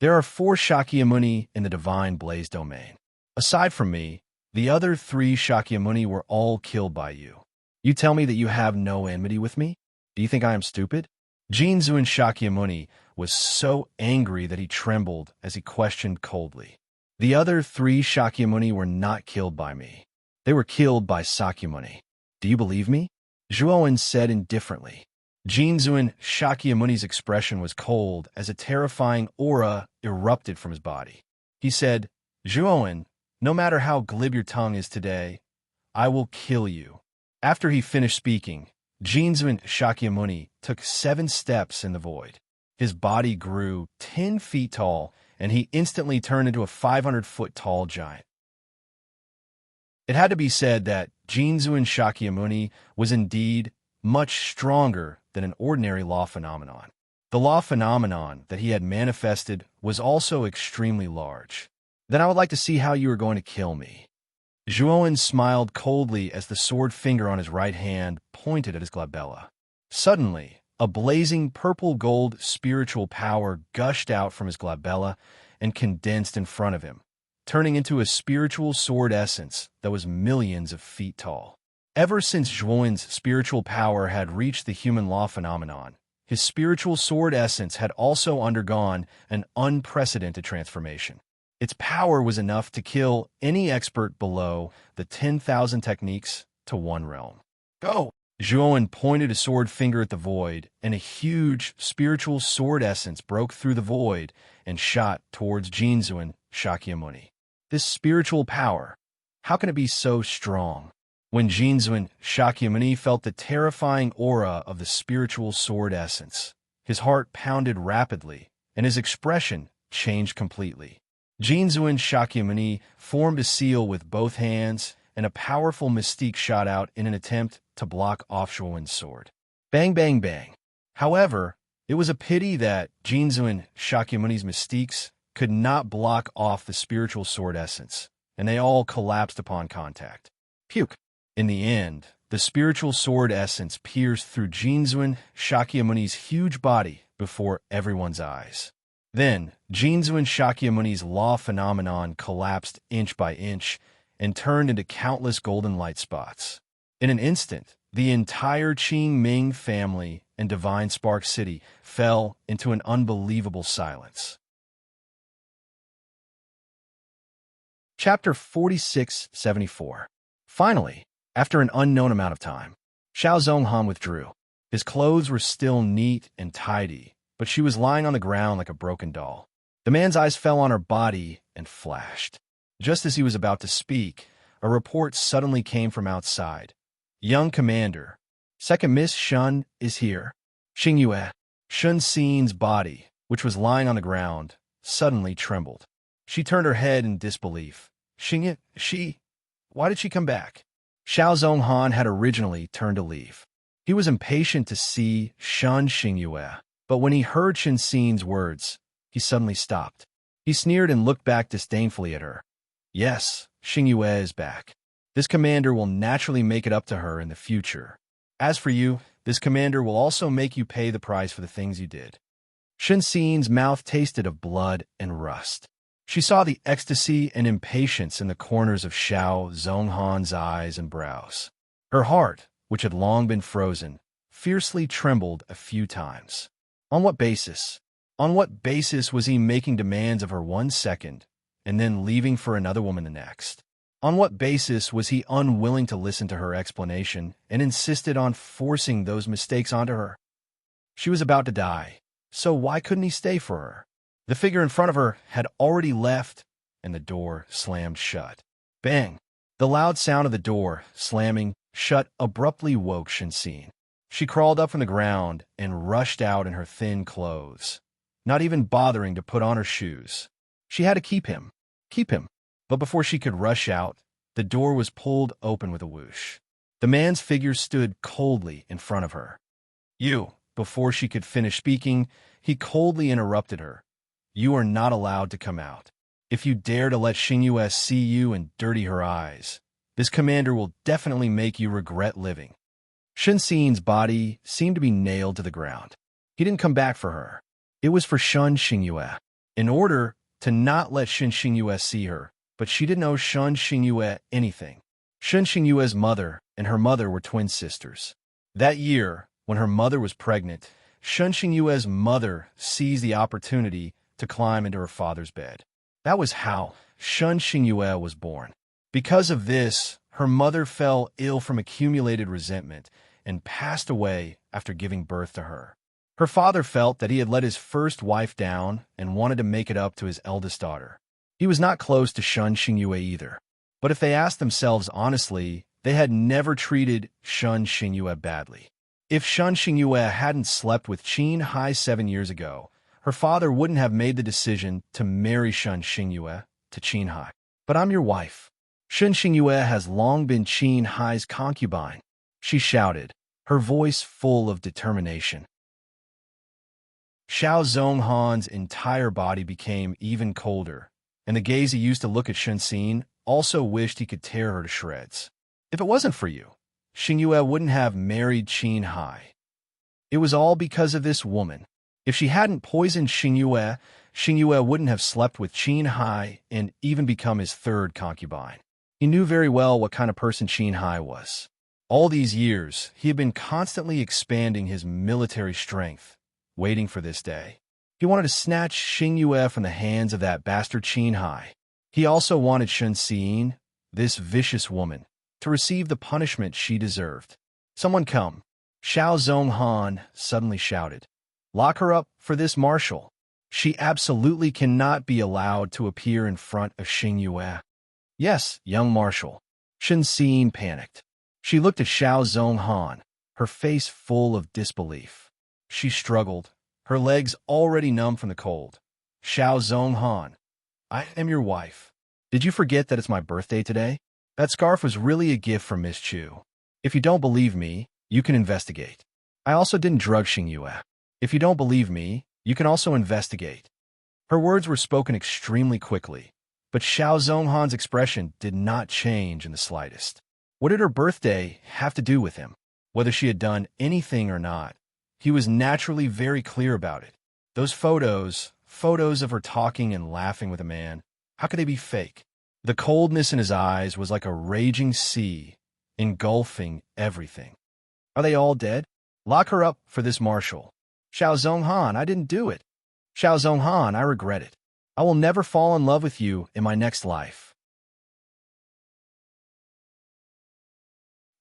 There are 4 Shakyamuni in the divine blaze domain. Aside from me, the other 3 Shakyamuni were all killed by you. You tell me that you have no enmity with me? Do you think I am stupid? Jinzuan Shakyamuni was so angry that he trembled as he questioned coldly. The other 3 Shakyamuni were not killed by me. They were killed by Sakyamuni. Do you believe me? Zhuan said indifferently. Jinzuan Shakyamuni's expression was cold as a terrifying aura erupted from his body. He said, Zhuan, no matter how glib your tongue is today, I will kill you. After he finished speaking, Jinzuan Shakyamuni took 7 steps in the void. His body grew 10 feet tall, and he instantly turned into a 500-foot tall giant. It had to be said that Jinzuan Shakyamuni was indeed much stronger than an ordinary law phenomenon. The law phenomenon that he had manifested was also extremely large. Then I would like to see how you are going to kill me. Zhuan smiled coldly as the sword finger on his right hand pointed at his glabella. Suddenly, a blazing purple-gold spiritual power gushed out from his glabella and condensed in front of him, turning into a spiritual sword essence that was millions of feet tall. Ever since Zhuan's spiritual power had reached the human law phenomenon, his spiritual sword essence had also undergone an unprecedented transformation. Its power was enough to kill any expert below the 10,000 techniques to 1 realm. Go! Zhuan pointed a sword finger at the void, and a huge spiritual sword essence broke through the void and shot towards Jinzuan Shakyamuni. This spiritual power, how can it be so strong? When Jinzuan Shakyamuni felt the terrifying aura of the spiritual sword essence, his heart pounded rapidly, and his expression changed completely. Jinzuan Shakyamuni formed a seal with both hands, and a powerful mystique shot out in an attempt to block off Zhuan's sword. Bang, bang, bang. However, it was a pity that Jinzuan Shakyamuni's mystiques could not block off the spiritual sword essence, and they all collapsed upon contact. Puke. In the end, the spiritual sword essence pierced through Jinzuan Shakyamuni's huge body before everyone's eyes. Then, Jinzuan Shakyamuni's law phenomenon collapsed inch by inch and turned into countless golden light spots. In an instant, the entire Qingming family and Divine Spark City fell into an unbelievable silence. Chapter 4674. Finally, after an unknown amount of time, Xiao Zhonghan withdrew. His clothes were still neat and tidy, but she was lying on the ground like a broken doll. The man's eyes fell on her body and flashed. Just as he was about to speak, a report suddenly came from outside. "Young Commander, Second Miss Shun is here." Xingyue. Shun Xin's body, which was lying on the ground, suddenly trembled. She turned her head in disbelief. Xingyue, why did she come back? Xiao Zhonghan had originally turned to leave. He was impatient to see Shun Xingyue, but when he heard Shen Xin's words, he suddenly stopped. He sneered and looked back disdainfully at her. Yes, Xingyue is back. This commander will naturally make it up to her in the future. As for you, this commander will also make you pay the price for the things you did. Shen Xin's mouth tasted of blood and rust. She saw the ecstasy and impatience in the corners of Xiao Zhonghan's eyes and brows. Her heart, which had long been frozen, fiercely trembled a few times. On what basis? On what basis was he making demands of her 1 second, and then leaving for another woman the next? On what basis was he unwilling to listen to her explanation and insisted on forcing those mistakes onto her? She was about to die, so why couldn't he stay for her? The figure in front of her had already left, and the door slammed shut. Bang! The loud sound of the door slamming shut abruptly woke Shen Xin. She crawled up from the ground and rushed out in her thin clothes, not even bothering to put on her shoes. She had to keep him. But before she could rush out, the door was pulled open with a whoosh. The man's figure stood coldly in front of her. "You," before she could finish speaking, he coldly interrupted her. "You are not allowed to come out. If you dare to let Xingyue see you and dirty her eyes, this commander will definitely make you regret living." Shen Xin's body seemed to be nailed to the ground. He didn't come back for her. It was for Shun Xingyue. In order to not let Shen Xingyue see her, but she didn't owe Shun Xingyue anything. Shen Xingyue's mother and her mother were twin sisters. That year, when her mother was pregnant, Shun Xingyue's mother seized the opportunity to climb into her father's bed. That was how Shun Xingyue was born. Because of this, her mother fell ill from accumulated resentment and passed away after giving birth to her. Her father felt that he had let his first wife down and wanted to make it up to his eldest daughter. He was not close to Shun Xingyue either, but if they asked themselves honestly, they had never treated Shun Xingyue badly. If Shun Xingyue hadn't slept with Qin Hai 7 years ago, her father wouldn't have made the decision to marry Shun Xingyue to Qin Hai. "But I'm your wife. Shun Xingyue has long been Qin Hai's concubine," she shouted, her voice full of determination. Xiao Zhonghan's entire body became even colder, and the gaze he used to look at Shen Xin also wished he could tear her to shreds. If it wasn't for you, Xingyue wouldn't have married Qin Hai. It was all because of this woman. If she hadn't poisoned Xingyue, Xingyue wouldn't have slept with Qin Hai and even become his third concubine. He knew very well what kind of person Qin Hai was. All these years, he had been constantly expanding his military strength, waiting for this day. He wanted to snatch Xingyue from the hands of that bastard Qin Hai. He also wanted Shen Xin, this vicious woman, to receive the punishment she deserved. "Someone come," Xiao Zhonghan suddenly shouted. "Lock her up for this marshal. She absolutely cannot be allowed to appear in front of Xingyue." "Yes, young marshal." Shen Xin panicked. She looked at Xiao Zhonghan, her face full of disbelief. She struggled, her legs already numb from the cold. "Xiao Zhonghan, I am your wife. Did you forget that it's my birthday today? That scarf was really a gift from Miss Chu. If you don't believe me, you can investigate. I also didn't drug Xingyue. If you don't believe me, you can also investigate." Her words were spoken extremely quickly, but Xiao Zhonghan's expression did not change in the slightest. What did her birthday have to do with him? Whether she had done anything or not, he was naturally very clear about it. Those photos of her talking and laughing with a man, how could they be fake? The coldness in his eyes was like a raging sea, engulfing everything. "Are they all dead? Lock her up for this marshal." "Xiao Zhonghan, I didn't do it." "Xiao Zhonghan, I regret it. I will never fall in love with you in my next life."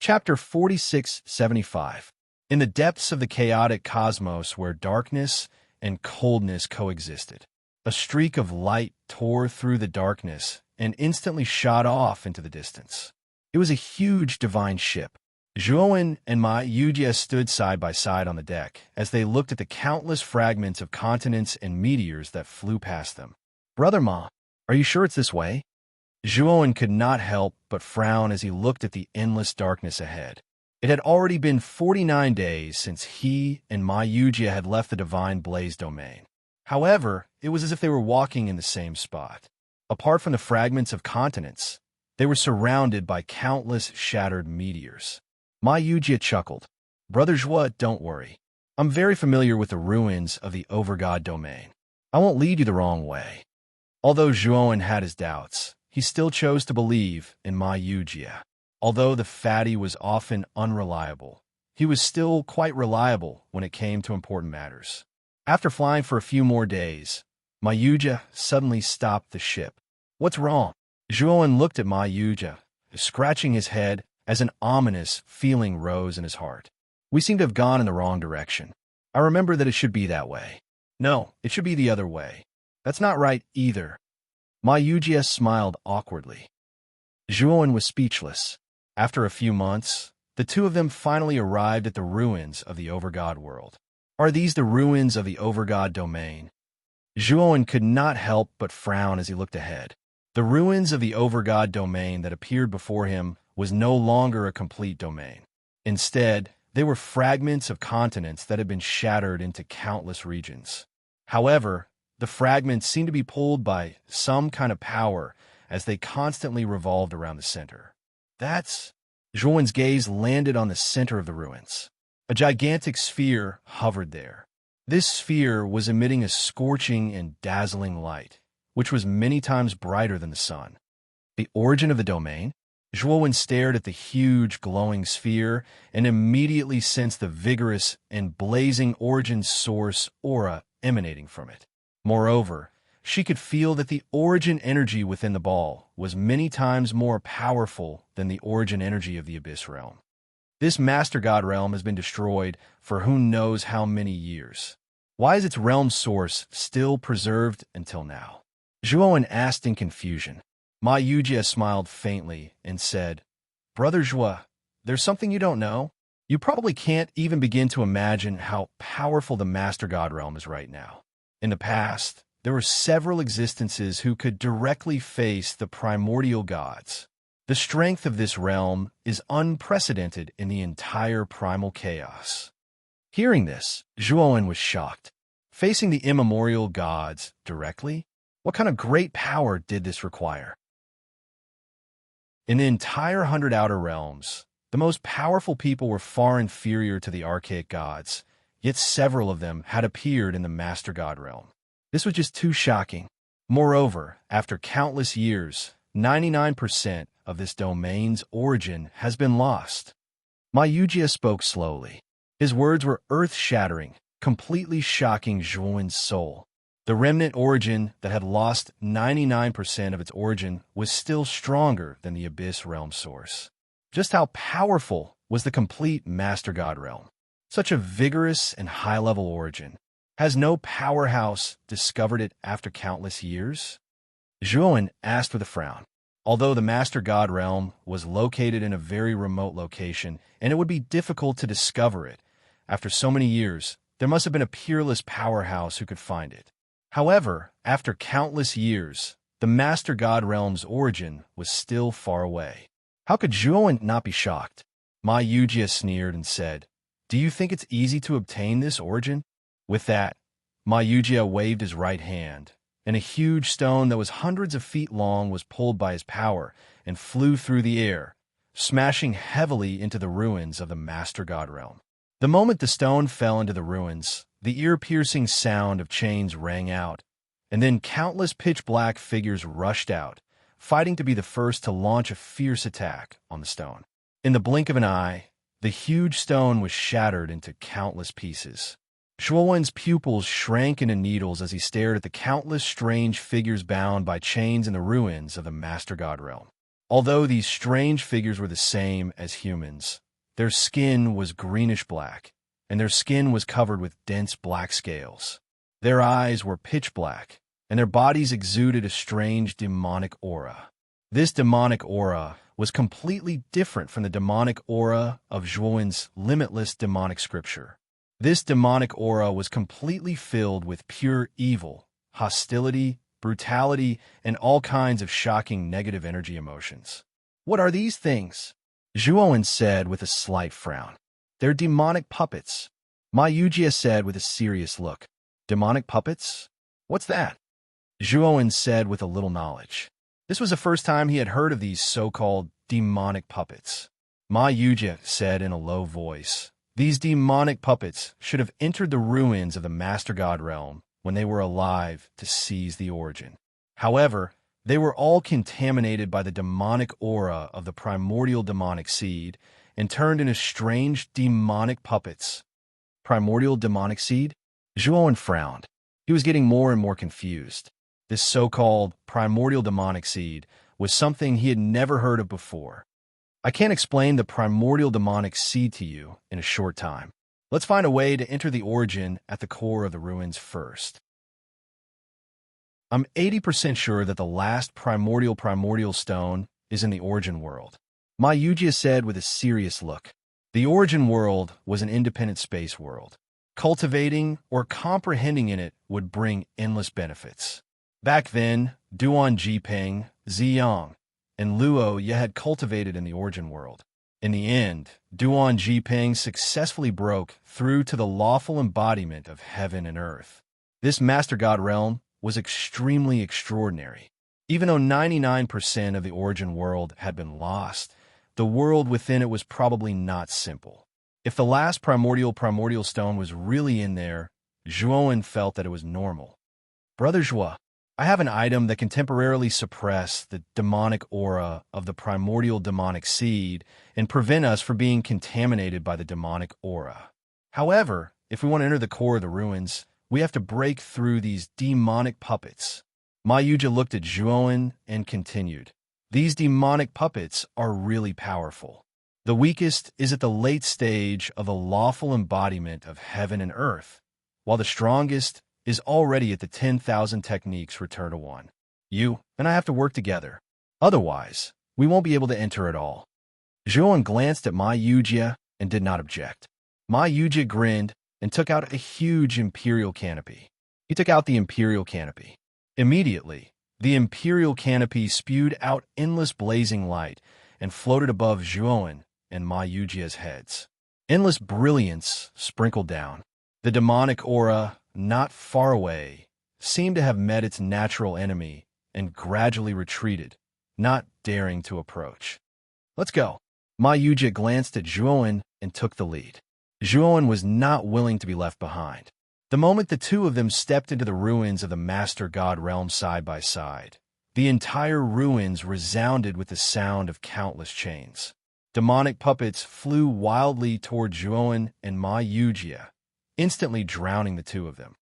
Chapter 4675. In the depths of the chaotic cosmos where darkness and coldness coexisted, a streak of light tore through the darkness and instantly shot off into the distance. It was a huge divine ship. Zhuowen and Ma Yujie stood side by side on the deck as they looked at the countless fragments of continents and meteors that flew past them. "Brother Ma, are you sure it's this way?" Zhuowen could not help but frown as he looked at the endless darkness ahead. It had already been 49 days since he and Ma Yujie had left the Divine Blaze domain. However, it was as if they were walking in the same spot. Apart from the fragments of continents, they were surrounded by countless shattered meteors. Ma Yujie chuckled. "Brother Zhuo, don't worry. I'm very familiar with the ruins of the Overgod domain. I won't lead you the wrong way." Although Zhuowen had his doubts, he still chose to believe in Ma Yujie. Although the fatty was often unreliable, he was still quite reliable when it came to important matters. After flying for a few more days, Ma Yujie suddenly stopped the ship. "What's wrong?" Zhuowen looked at Ma Yujie, scratching his head as an ominous feeling rose in his heart. "We seem to have gone in the wrong direction. I remember that it should be that way." "No, it should be the other way." "That's not right either." Ma Yujie smiled awkwardly. Zhuowen was speechless. After a few months, the two of them finally arrived at the ruins of the Overgod world. "Are these the ruins of the Overgod domain?" Zhuowen could not help but frown as he looked ahead. The ruins of the Overgod domain that appeared before him was no longer a complete domain. Instead, they were fragments of continents that had been shattered into countless regions. However, the fragments seemed to be pulled by some kind of power as they constantly revolved around the center. Zhuowen's gaze landed on the center of the ruins. A gigantic sphere hovered there. This sphere was emitting a scorching and dazzling light, which was many times brighter than the sun. The origin of the domain? Zhuowen stared at the huge glowing sphere and immediately sensed the vigorous and blazing origin source aura emanating from it. Moreover, she could feel that the origin energy within the ball was many times more powerful than the origin energy of the Abyss realm. This Master God realm has been destroyed for who knows how many years. Why is its realm source still preserved until now? Zhuowen asked in confusion. Ma Yujie smiled faintly and said, "Brother Zhuo, there's something you don't know. You probably can't even begin to imagine how powerful the Master God realm is right now. In the past, there were several existences who could directly face the primordial gods. The strength of this realm is unprecedented in the entire primal chaos." Hearing this, Zhuowen was shocked. Facing the immemorial gods directly? What kind of great power did this require? In the entire 100 Outer Realms, the most powerful people were far inferior to the archaic gods, yet several of them had appeared in the Master God realm. This was just too shocking. Moreover, after countless years, 99% of this domain's origin has been lost. Ma Yujie spoke slowly. His words were earth-shattering, completely shocking Zhuowen's soul. The remnant origin that had lost 99% of its origin was still stronger than the Abyss realm source. Just how powerful was the complete Master God realm? Such a vigorous and high-level origin. Has no powerhouse discovered it after countless years? Zhuowen asked with a frown. Although the Master God realm was located in a very remote location, and it would be difficult to discover it, after so many years, there must have been a peerless powerhouse who could find it. However, after countless years, the Master God realm's origin was still far away. How could Zhuowen not be shocked? Ma Yujie sneered and said, "Do you think it's easy to obtain this origin?" With that, Ma Yujie waved his right hand, and a huge stone that was hundreds of feet long was pulled by his power and flew through the air, smashing heavily into the ruins of the Master God realm. The moment the stone fell into the ruins, the ear-piercing sound of chains rang out, and then countless pitch-black figures rushed out, fighting to be the first to launch a fierce attack on the stone. In the blink of an eye, the huge stone was shattered into countless pieces. Zhuowen's pupils shrank into needles as he stared at the countless strange figures bound by chains in the ruins of the Master God realm. Although these strange figures were the same as humans, their skin was greenish-black, and their skin was covered with dense black scales. Their eyes were pitch black, and their bodies exuded a strange demonic aura. This demonic aura was completely different from the demonic aura of Zhuowen's limitless demonic scripture. This demonic aura was completely filled with pure evil, hostility, brutality, and all kinds of shocking negative energy emotions. "What are these things?" Zhuowen said with a slight frown. "They're demonic puppets," Ma Yujia said with a serious look. "Demonic puppets? What's that?" Zhuowen said with a little knowledge. This was the first time he had heard of these so-called demonic puppets. Ma Yujia said in a low voice, "These demonic puppets should have entered the ruins of the Master God realm when they were alive to seize the origin. However, they were all contaminated by the demonic aura of the primordial demonic seed and turned into strange demonic puppets." Primordial demonic seed? Zhuowen frowned. He was getting more and more confused. This so-called primordial demonic seed was something he had never heard of before. "I can't explain the primordial demonic seed to you in a short time. Let's find a way to enter the origin at the core of the ruins first. I'm 80% sure that the last primordial stone is in the origin world," Ma Yujia said with a serious look. The origin world was an independent space world. Cultivating or comprehending in it would bring endless benefits. Back then, Duan Jiping, Ziyang, and Luo Ye had cultivated in the origin world. In the end, Duan Jiping successfully broke through to the lawful embodiment of heaven and earth. This Master God realm was extremely extraordinary. Even though 99% of the origin world had been lost, the world within it was probably not simple. If the last primordial stone was really in there, Zhuowen felt that it was normal. "Brother Zhuo, I have an item that can temporarily suppress the demonic aura of the primordial demonic seed and prevent us from being contaminated by the demonic aura. However, if we want to enter the core of the ruins, we have to break through these demonic puppets." Ma Yujia looked at Zhuowen and continued, "These demonic puppets are really powerful. The weakest is at the late stage of the lawful embodiment of heaven and earth, while the strongest is already at the 10,000 techniques return to one. You and I have to work together. Otherwise, we won't be able to enter at all." Zhuowen glanced at Ma Yujia and did not object. Ma Yujia grinned and took out a huge imperial canopy. He took out the imperial canopy. Immediately, the imperial canopy spewed out endless blazing light and floated above Zhuowen and Ma Yujia's heads. Endless brilliance sprinkled down. The demonic aura, not far away, seemed to have met its natural enemy and gradually retreated, not daring to approach. "Let's go." Ma Yujia glanced at Zhuowen and took the lead. Zhuowen was not willing to be left behind. The moment the two of them stepped into the ruins of the Master God realm side by side, the entire ruins resounded with the sound of countless chains. Demonic puppets flew wildly toward Zhuowen and Ma Yujia, instantly drowning the two of them.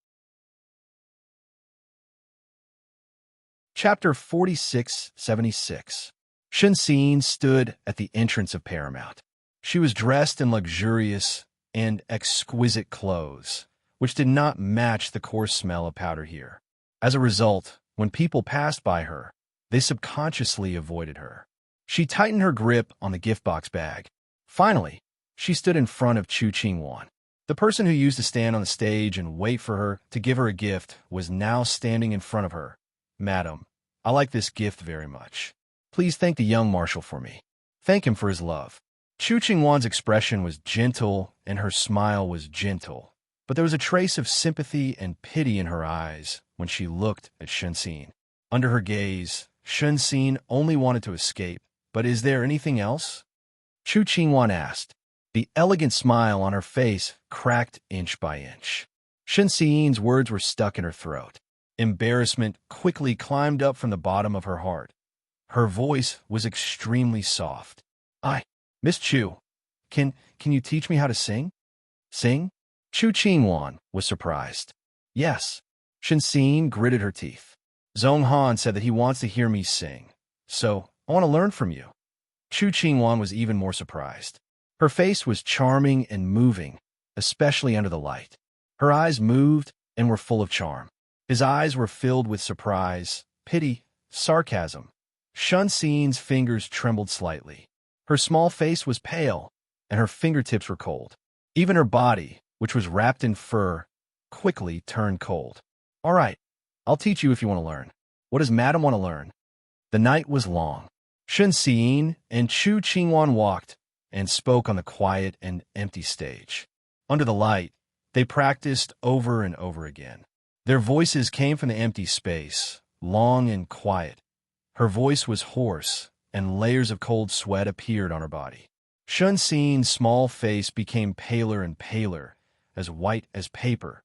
Chapter 4676. Shenxin stood at the entrance of Paramount. She was dressed in luxurious and exquisite clothes, which did not match the coarse smell of powder here. As a result, when people passed by her, they subconsciously avoided her. She tightened her grip on the gift box bag. Finally, she stood in front of Chu Qingwan. The person who used to stand on the stage and wait for her to give her a gift was now standing in front of her. "Madam, I like this gift very much. Please thank the young marshal for me. Thank him for his love." Chu Qingwan's expression was gentle and her smile was gentle, but there was a trace of sympathy and pity in her eyes when she looked at Shenxin. Under her gaze, Shenxin only wanted to escape. "But is there anything else?" Chu Qingwan asked. The elegant smile on her face cracked inch by inch. Shenxin's words were stuck in her throat. Embarrassment quickly climbed up from the bottom of her heart. Her voice was extremely soft. Miss Chu, can you teach me how to sing?" "Sing?" Chu Qingwan was surprised. "Yes." Shenxin gritted her teeth. "Zhong Han said that he wants to hear me sing, so I want to learn from you. Chu Qingwan was even more surprised. Her face was charming and moving, especially under the light. Her eyes moved and were full of charm. His eyes were filled with surprise, pity, sarcasm. Shun Xi's fingers trembled slightly. Her small face was pale, and her fingertips were cold. Even her body, which was wrapped in fur, quickly turned cold. All right, I'll teach you if you want to learn. What does Madam want to learn? The night was long. Shun Xin and Chu Qingwan walked and spoke on the quiet and empty stage. Under the light, they practiced over and over again. Their voices came from the empty space, long and quiet. Her voice was hoarse, and layers of cold sweat appeared on her body. Shun Xi's small face became paler and paler, as white as paper.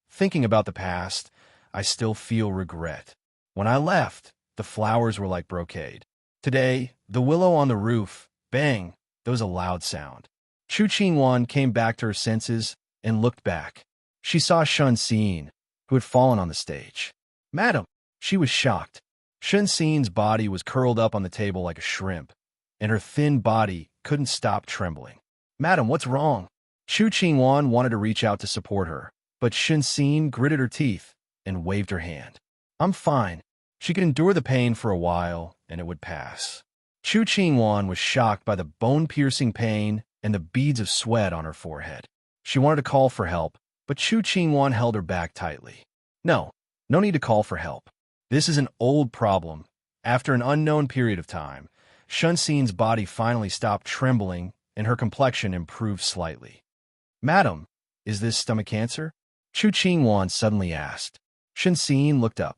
Thinking about the past, I still feel regret. When I left, the flowers were like brocade. Today, the willow on the roof, bang, there was a loud sound. Chu Qingwan came back to her senses and looked back. She saw Shun Xin, who had fallen on the stage. Madam, she was shocked. Shun Xin's body was curled up on the table like a shrimp, and her thin body couldn't stop trembling. Madam, what's wrong? Chu Qingwan wanted to reach out to support her, but Shun Xin gritted her teeth and waved her hand. I'm fine. She could endure the pain for a while, and it would pass. Chu Qingwan was shocked by the bone-piercing pain and the beads of sweat on her forehead. She wanted to call for help, but Chu Qingwan held her back tightly. No need to call for help. This is an old problem. After an unknown period of time, Shun Xin's body finally stopped trembling and her complexion improved slightly. Madam, is this stomach cancer? Chu Qingwan suddenly asked. Shun Xin looked up.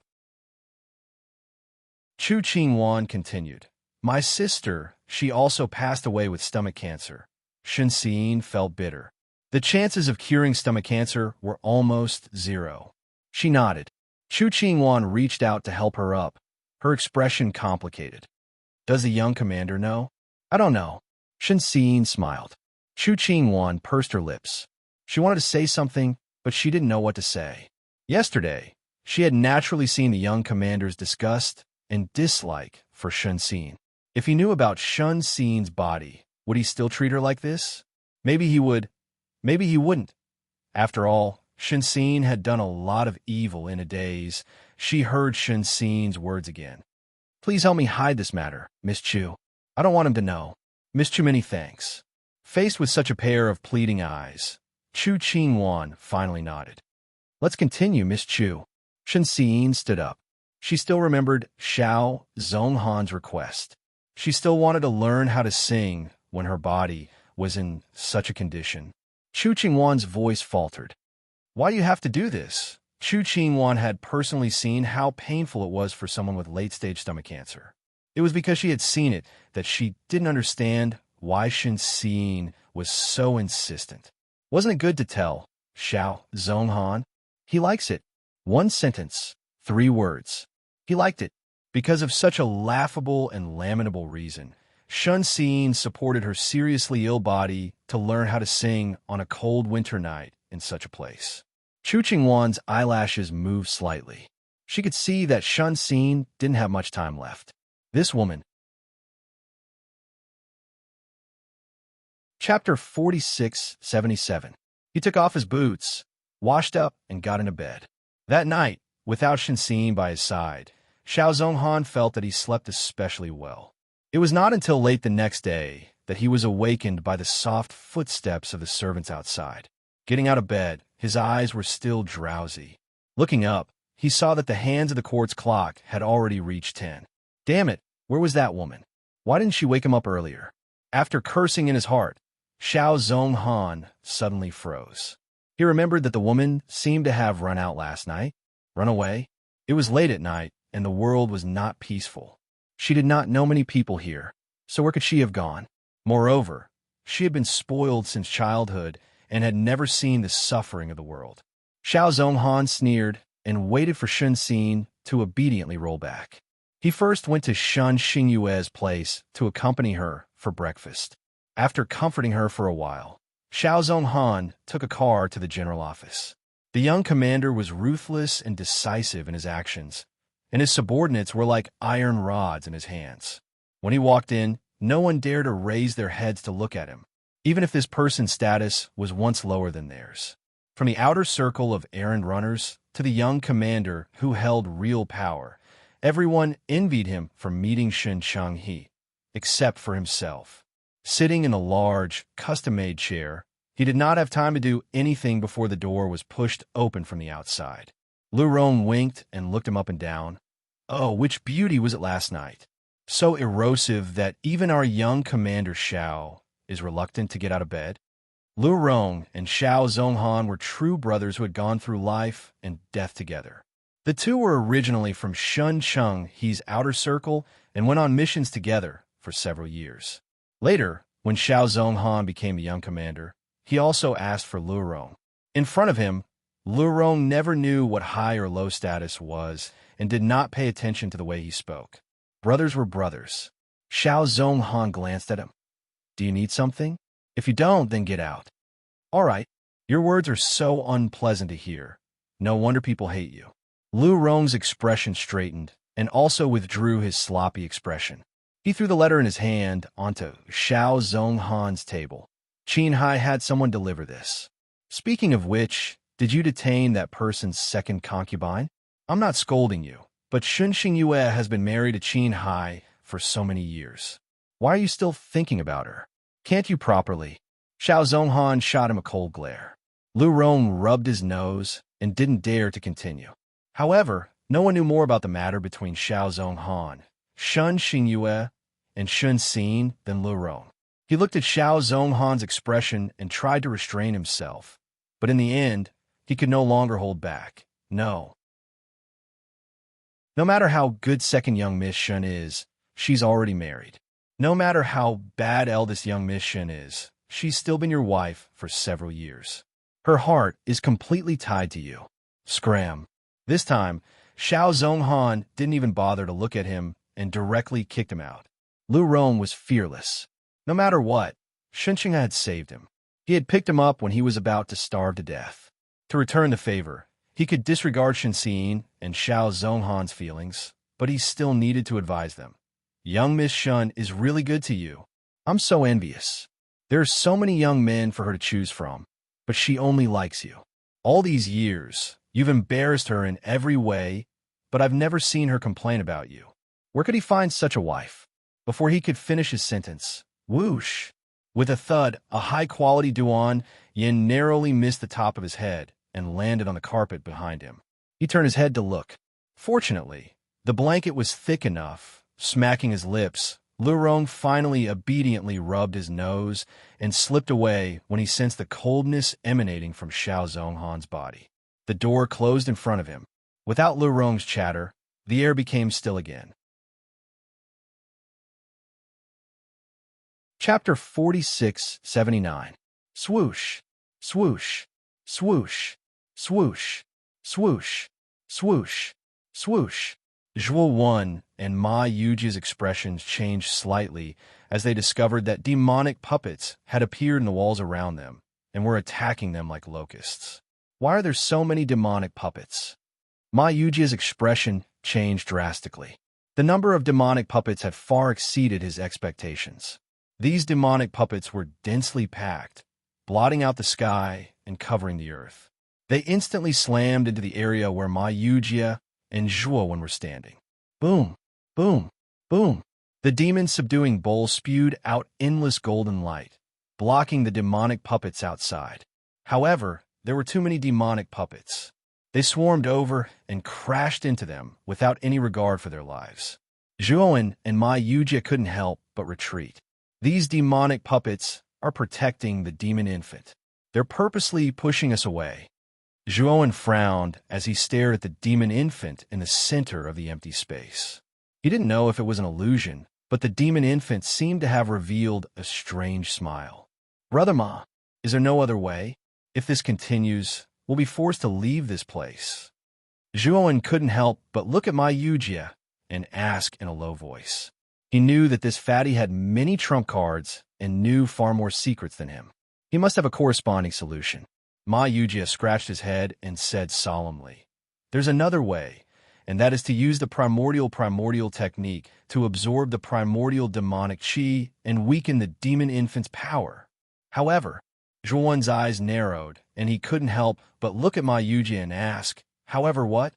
Chu Qingwan continued. My sister, she also passed away with stomach cancer. Shun Xin felt bitter. The chances of curing stomach cancer were almost zero. She nodded. Chu Qingwan reached out to help her up, her expression complicated. Does the young commander know? I don't know. Shun Xin smiled. Chu Qingwan pursed her lips. She wanted to say something, but she didn't know what to say. Yesterday, she had naturally seen the young commander's disgust and dislike for Shun Xin. If he knew about Shun Xin's body, would he still treat her like this? Maybe he would. Maybe he wouldn't. After all, Shun Xin had done a lot of evil in a daze. She heard Shun Xin's words again. Please help me hide this matter, Miss Chu. I don't want him to know. Miss Chu, many thanks. Faced with such a pair of pleading eyes, Chu Qingwan finally nodded. Let's continue, Miss Chu. Shun Xin stood up. She still remembered Xiao Zhonghan's request. She still wanted to learn how to sing when her body was in such a condition. Chu Qingwan's voice faltered. Why do you have to do this? Chu Qingwan had personally seen how painful it was for someone with late-stage stomach cancer. It was because she had seen it that she didn't understand why Shun Xin was so insistent. Wasn't it good to tell Xiao Zhonghan? He likes it. One sentence, 3 words. He liked it. Because of such a laughable and lamentable reason, Shun Xin supported her seriously ill body to learn how to sing on a cold winter night in such a place. Chu Qingwan's eyelashes moved slightly. She could see that Shun Xin didn't have much time left. This woman. Chapter 46-77. He took off his boots, washed up, and got into bed. That night, without Shun Xin by his side, Xiao Zhonghan felt that he slept especially well. It was not until late the next day that he was awakened by the soft footsteps of the servants outside. Getting out of bed, his eyes were still drowsy. Looking up, he saw that the hands of the quartz clock had already reached 10. Damn it, where was that woman? Why didn't she wake him up earlier? After cursing in his heart, Xiao Zhonghan suddenly froze. He remembered that the woman seemed to have run out last night. Run away? It was late at night, and the world was not peaceful. She did not know many people here, so where could she have gone? Moreover, she had been spoiled since childhood and had never seen the suffering of the world. Xiao Zhonghan sneered and waited for Shun Xin to obediently roll back. He first went to Shun Xingyue's place to accompany her for breakfast. After comforting her for a while, Xiao Zhonghan took a car to the general office. The young commander was ruthless and decisive in his actions, and his subordinates were like iron rods in his hands. When he walked in, no one dared to raise their heads to look at him, even if this person's status was once lower than theirs. From the outer circle of errand runners to the young commander who held real power, everyone envied him for meeting Shen Changhe, except for himself. Sitting in a large, custom-made chair, he did not have time to do anything before the door was pushed open from the outside. Lu Rong winked and looked him up and down. Oh, which beauty was it last night? So erosive that even our young commander Xiao is reluctant to get out of bed. Lu Rong and Xiao Zhonghan were true brothers who had gone through life and death together. The two were originally from Shen Changhe's outer circle and went on missions together for several years. Later, when Xiao Zhonghan became the young commander, he also asked for Lu Rong. In front of him, Lu Rong never knew what high or low status was and did not pay attention to the way he spoke. Brothers were brothers. Xiao Zhonghan glanced at him. Do you need something? If you don't, then get out. All right. Your words are so unpleasant to hear. No wonder people hate you. Lu Rong's expression straightened and also withdrew his sloppy expression. He threw the letter in his hand onto Xiao Zhonghan's table. Qin Hai had someone deliver this. Speaking of which, did you detain that person's second concubine? I'm not scolding you, but Shun Xingyue has been married to Qin Hai for so many years. Why are you still thinking about her? Can't you properly? Xiao Zhonghan shot him a cold glare. Lu Rong rubbed his nose and didn't dare to continue. However, no one knew more about the matter between Xiao Zhonghan, Shun Xingyue, and Shun Xin than Lu Rong. He looked at Xiao Zhonghan's expression and tried to restrain himself, but in the end, he could no longer hold back. No. No matter how good second young Miss Shun is, she's already married. No matter how bad eldest young Miss Shun is, she's still been your wife for several years. Her heart is completely tied to you. Scram. This time, Xiao Zhonghan didn't even bother to look at him and directly kicked him out. Lu Rong was fearless. No matter what, Shenxing had saved him. He had picked him up when he was about to starve to death. To return the favor, he could disregard Shenxing and Xiao Zhonghan's feelings, but he still needed to advise them. Young Miss Shun is really good to you. I'm so envious. There are so many young men for her to choose from, but she only likes you. All these years, you've embarrassed her in every way, but I've never seen her complain about you. Where could he find such a wife? Before he could finish his sentence, whoosh! With a thud, a high-quality Duan Yin narrowly missed the top of his head and landed on the carpet behind him. He turned his head to look. Fortunately, the blanket was thick enough. Smacking his lips, Lu Rong finally obediently rubbed his nose and slipped away when he sensed the coldness emanating from Xiao Zhonghan's body. The door closed in front of him. Without Lu Rong's chatter, the air became still again. Chapter 46-79. Swoosh, swoosh, swoosh, swoosh, swoosh, swoosh, swoosh. Zhuo Wen and Ma Yuji's expressions changed slightly as they discovered that demonic puppets had appeared in the walls around them and were attacking them like locusts. Why are there so many demonic puppets? Ma Yuji's expression changed drastically. The number of demonic puppets had far exceeded his expectations. These demonic puppets were densely packed, blotting out the sky and covering the earth. They instantly slammed into the area where Ma Yuji and Zhuo Wen were standing. Boom, boom, boom. The demon-subduing bowl spewed out endless golden light, blocking the demonic puppets outside. However, there were too many demonic puppets. They swarmed over and crashed into them without any regard for their lives. Zhuo Wen and Ma Yuji couldn't help but retreat. These demonic puppets are protecting the demon infant. They're purposely pushing us away. Zhuo Wen frowned as he stared at the demon infant in the center of the empty space. He didn't know if it was an illusion, but the demon infant seemed to have revealed a strange smile. Brother Ma, is there no other way? If this continues, we'll be forced to leave this place. Zhuo Wen couldn't help but look at Ma Yuji and ask in a low voice. He knew that this fatty had many trump cards and knew far more secrets than him. He must have a corresponding solution. Ma Yuji scratched his head and said solemnly, "There's another way, and that is to use the primordial technique to absorb the primordial demonic chi and weaken the demon infant's power. However, Zhuowen's eyes narrowed, and he couldn't help but look at Ma Yujie and ask, "However what?"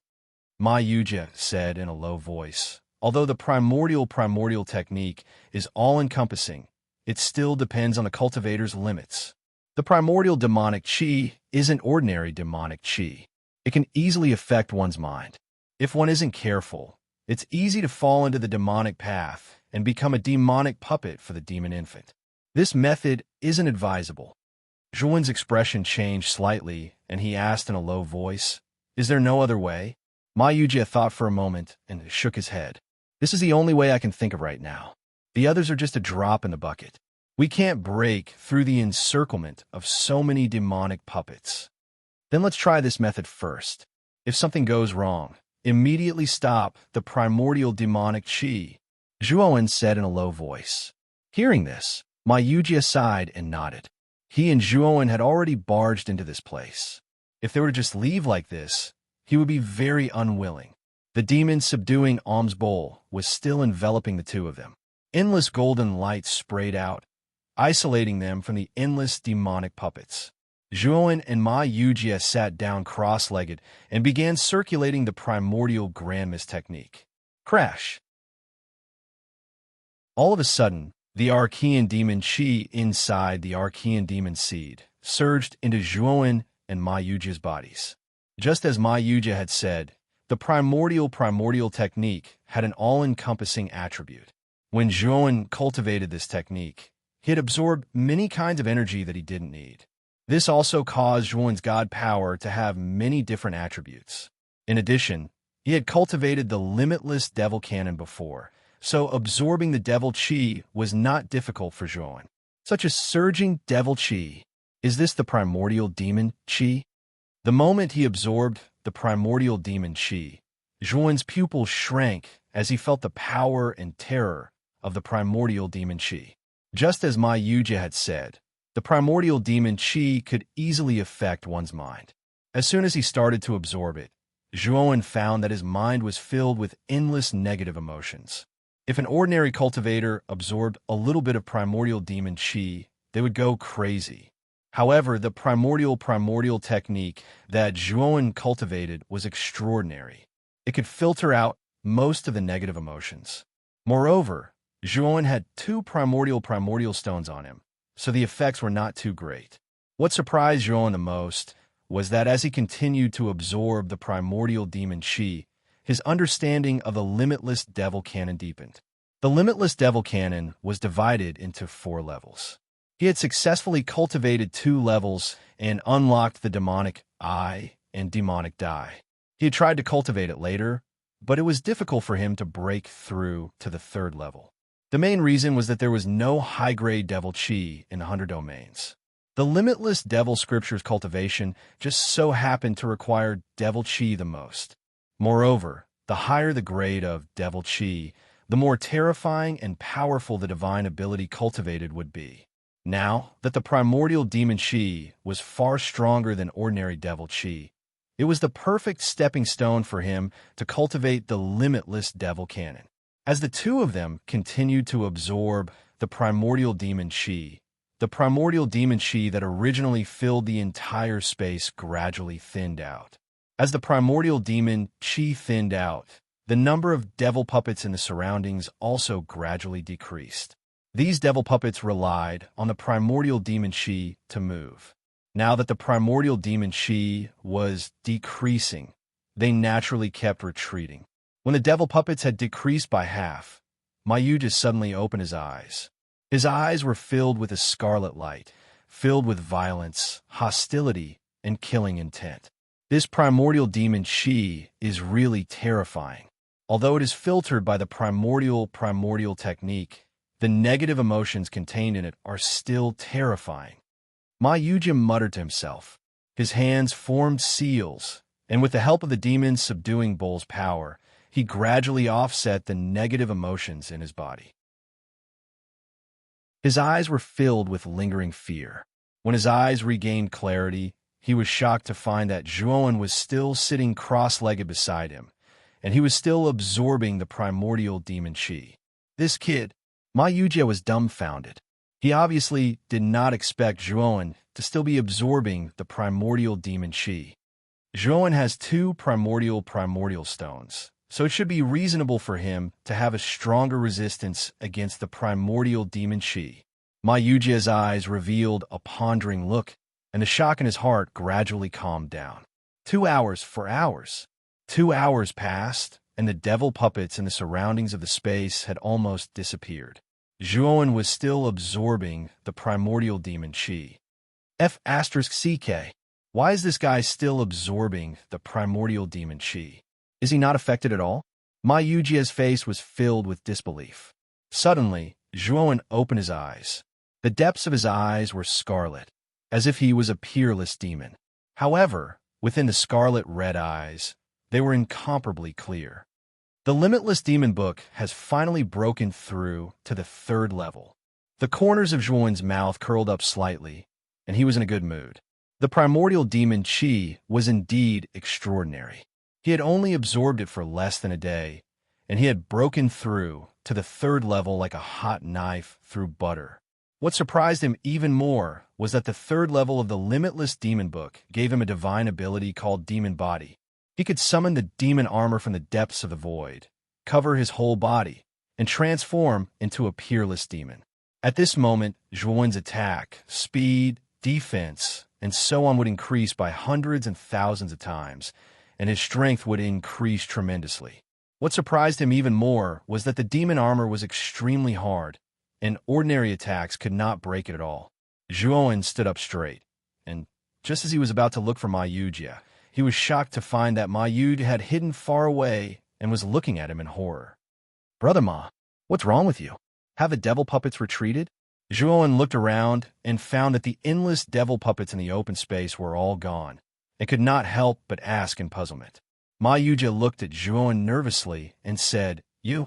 Ma Yujie said in a low voice, "Although the primordial technique is all-encompassing, it still depends on the cultivator's limits. The primordial demonic chi isn't ordinary demonic chi. It can easily affect one's mind. If one isn't careful, it's easy to fall into the demonic path and become a demonic puppet for the demon infant. This method isn't advisable." Zhuowen's expression changed slightly, and he asked in a low voice, "Is there no other way?" Ma Yujie thought for a moment and shook his head. "This is the only way I can think of right now. The others are just a drop in the bucket. We can't break through the encirclement of so many demonic puppets." "Then let's try this method first. If something goes wrong, immediately stop the primordial demonic chi," Zhuowen said in a low voice. Hearing this, Ma Yujie sighed and nodded. He and Zhuowen had already barged into this place. If they were to just leave like this, he would be very unwilling. The demon-subduing alms bowl was still enveloping the two of them. Endless golden light sprayed out, isolating them from the endless demonic puppets. Zhuowen and Ma Yujie sat down cross-legged and began circulating the primordial grand mist technique. Crash! All of a sudden, the Archean demon chi inside the Archean demon seed surged into Zhuowen and Ma Yujie's bodies. Just as Ma Yujie had said, the primordial technique had an all-encompassing attribute. When Zhuowen cultivated this technique, he had absorbed many kinds of energy that he didn't need. This also caused Zhuowen's god power to have many different attributes. In addition, he had cultivated the limitless devil cannon before, so absorbing the devil chi was not difficult for Zhuowen. Such a surging devil chi. Is this the primordial demon chi? The moment he absorbed the primordial demon chi, Zhuowen's pupils shrank as he felt the power and terror of the primordial demon chi. Just as Ma Yujie had said, the primordial demon chi could easily affect one's mind. As soon as he started to absorb it, Zhuowen found that his mind was filled with endless negative emotions. If an ordinary cultivator absorbed a little bit of primordial demon chi, they would go crazy. However, the primordial technique that Zhuowen cultivated was extraordinary. It could filter out most of the negative emotions. Moreover, Zhuowen had two primordial stones on him, so the effects were not too great. What surprised Zhuowen the most was that as he continued to absorb the primordial demon chi, his understanding of the limitless devil cannon deepened. The limitless devil cannon was divided into 4 levels. He had successfully cultivated 2 levels and unlocked the demonic eye and demonic die. He had tried to cultivate it later, but it was difficult for him to break through to the 3rd level. The main reason was that there was no high-grade devil chi in 100 domains. The limitless devil scriptures cultivation just so happened to require devil chi the most. Moreover, the higher the grade of devil chi, the more terrifying and powerful the divine ability cultivated would be. Now that the primordial demon chi was far stronger than ordinary devil chi, it was the perfect stepping stone for him to cultivate the limitless devil cannon. As the two of them continued to absorb the primordial demon chi that originally filled the entire space gradually thinned out. As the primordial demon chi thinned out, the number of devil puppets in the surroundings also gradually decreased. These devil puppets relied on the primordial demon chi to move. Now that the primordial demon chi was decreasing, they naturally kept retreating. When the devil puppets had decreased by half, Ma Yujie suddenly opened his eyes. His eyes were filled with a scarlet light, filled with violence, hostility, and killing intent. This primordial demon chi is really terrifying. Although it is filtered by the primordial technique, the negative emotions contained in it are still terrifying. Ma Yujie muttered to himself. His hands formed seals, and with the help of the demon's subduing bowl's power, he gradually offset the negative emotions in his body. His eyes were filled with lingering fear. When his eyes regained clarity, he was shocked to find that Zhuowen was still sitting cross-legged beside him, and he was still absorbing the primordial demon chi. This kid, Ma Yujie, was dumbfounded. He obviously did not expect Zhuowen to still be absorbing the primordial demon chi. Zhuowen has two primordial stones, so it should be reasonable for him to have a stronger resistance against the primordial demon chi. Ma Yujie's eyes revealed a pondering look, and the shock in his heart gradually calmed down. 2 hours, 4 hours. 2 hours passed, and the devil puppets in the surroundings of the space had almost disappeared. Zhuowen was still absorbing the primordial demon chi. F***CK. Why is this guy still absorbing the primordial demon chi? Is he not affected at all? Ma Yujie's face was filled with disbelief. Suddenly, Zhuowen opened his eyes. The depths of his eyes were scarlet, as if he was a peerless demon. However, within the scarlet red eyes, they were incomparably clear. The Limitless Demon Book has finally broken through to the 3rd level. The corners of Zhuowen's mouth curled up slightly, and he was in a good mood. The primordial demon chi was indeed extraordinary. He had only absorbed it for less than a day, and he had broken through to the 3rd level like a hot knife through butter. What surprised him even more was that the 3rd level of the Limitless Demon Book gave him a divine ability called Demon Body. He could summon the demon armor from the depths of the void, cover his whole body, and transform into a peerless demon. At this moment, Zhuowen's attack, speed, defense, and so on would increase by hundreds and thousands of times, and his strength would increase tremendously. What surprised him even more was that the demon armor was extremely hard, and ordinary attacks could not break it at all. Zhuowen stood up straight, and just as he was about to look for Ma Yujie, he was shocked to find that Ma Yujie had hidden far away and was looking at him in horror. "Brother Ma, what's wrong with you? Have the devil puppets retreated?" Zhuowen looked around and found that the endless devil puppets in the open space were all gone, and could not help but ask in puzzlement. Ma Yujie looked at Zhuowen nervously and said, You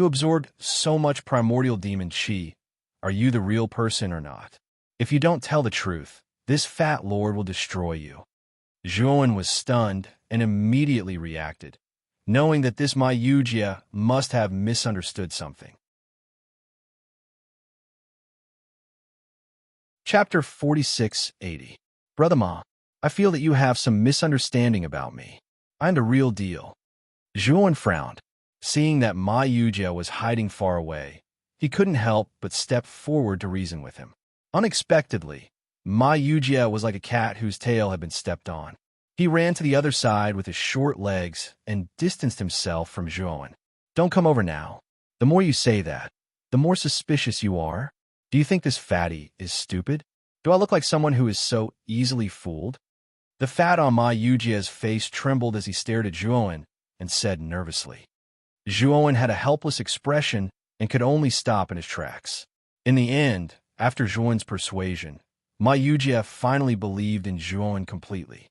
absorbed so much primordial demon chi. Are you the real person or not? If you don't tell the truth, this fat lord will destroy you." Zhuowen was stunned and immediately reacted, knowing that this Ma Yujie must have misunderstood something. Chapter 4680. Brother Ma, I feel that you have some misunderstanding about me. I'm the real deal. Zhuowen frowned. Seeing that Ma Yujie was hiding far away, he couldn't help but step forward to reason with him. Unexpectedly, Ma Yujie was like a cat whose tail had been stepped on. He ran to the other side with his short legs and distanced himself from Zhuowen. "Don't come over now. The more you say that, the more suspicious you are. Do you think this fatty is stupid? Do I look like someone who is so easily fooled?" The fat on Ma Yujie's face trembled as he stared at Zhuowen and said nervously. Zhuowen had a helpless expression and could only stop in his tracks. In the end, after Zhuowen's persuasion, Ma Yujie finally believed in Zhuowen completely.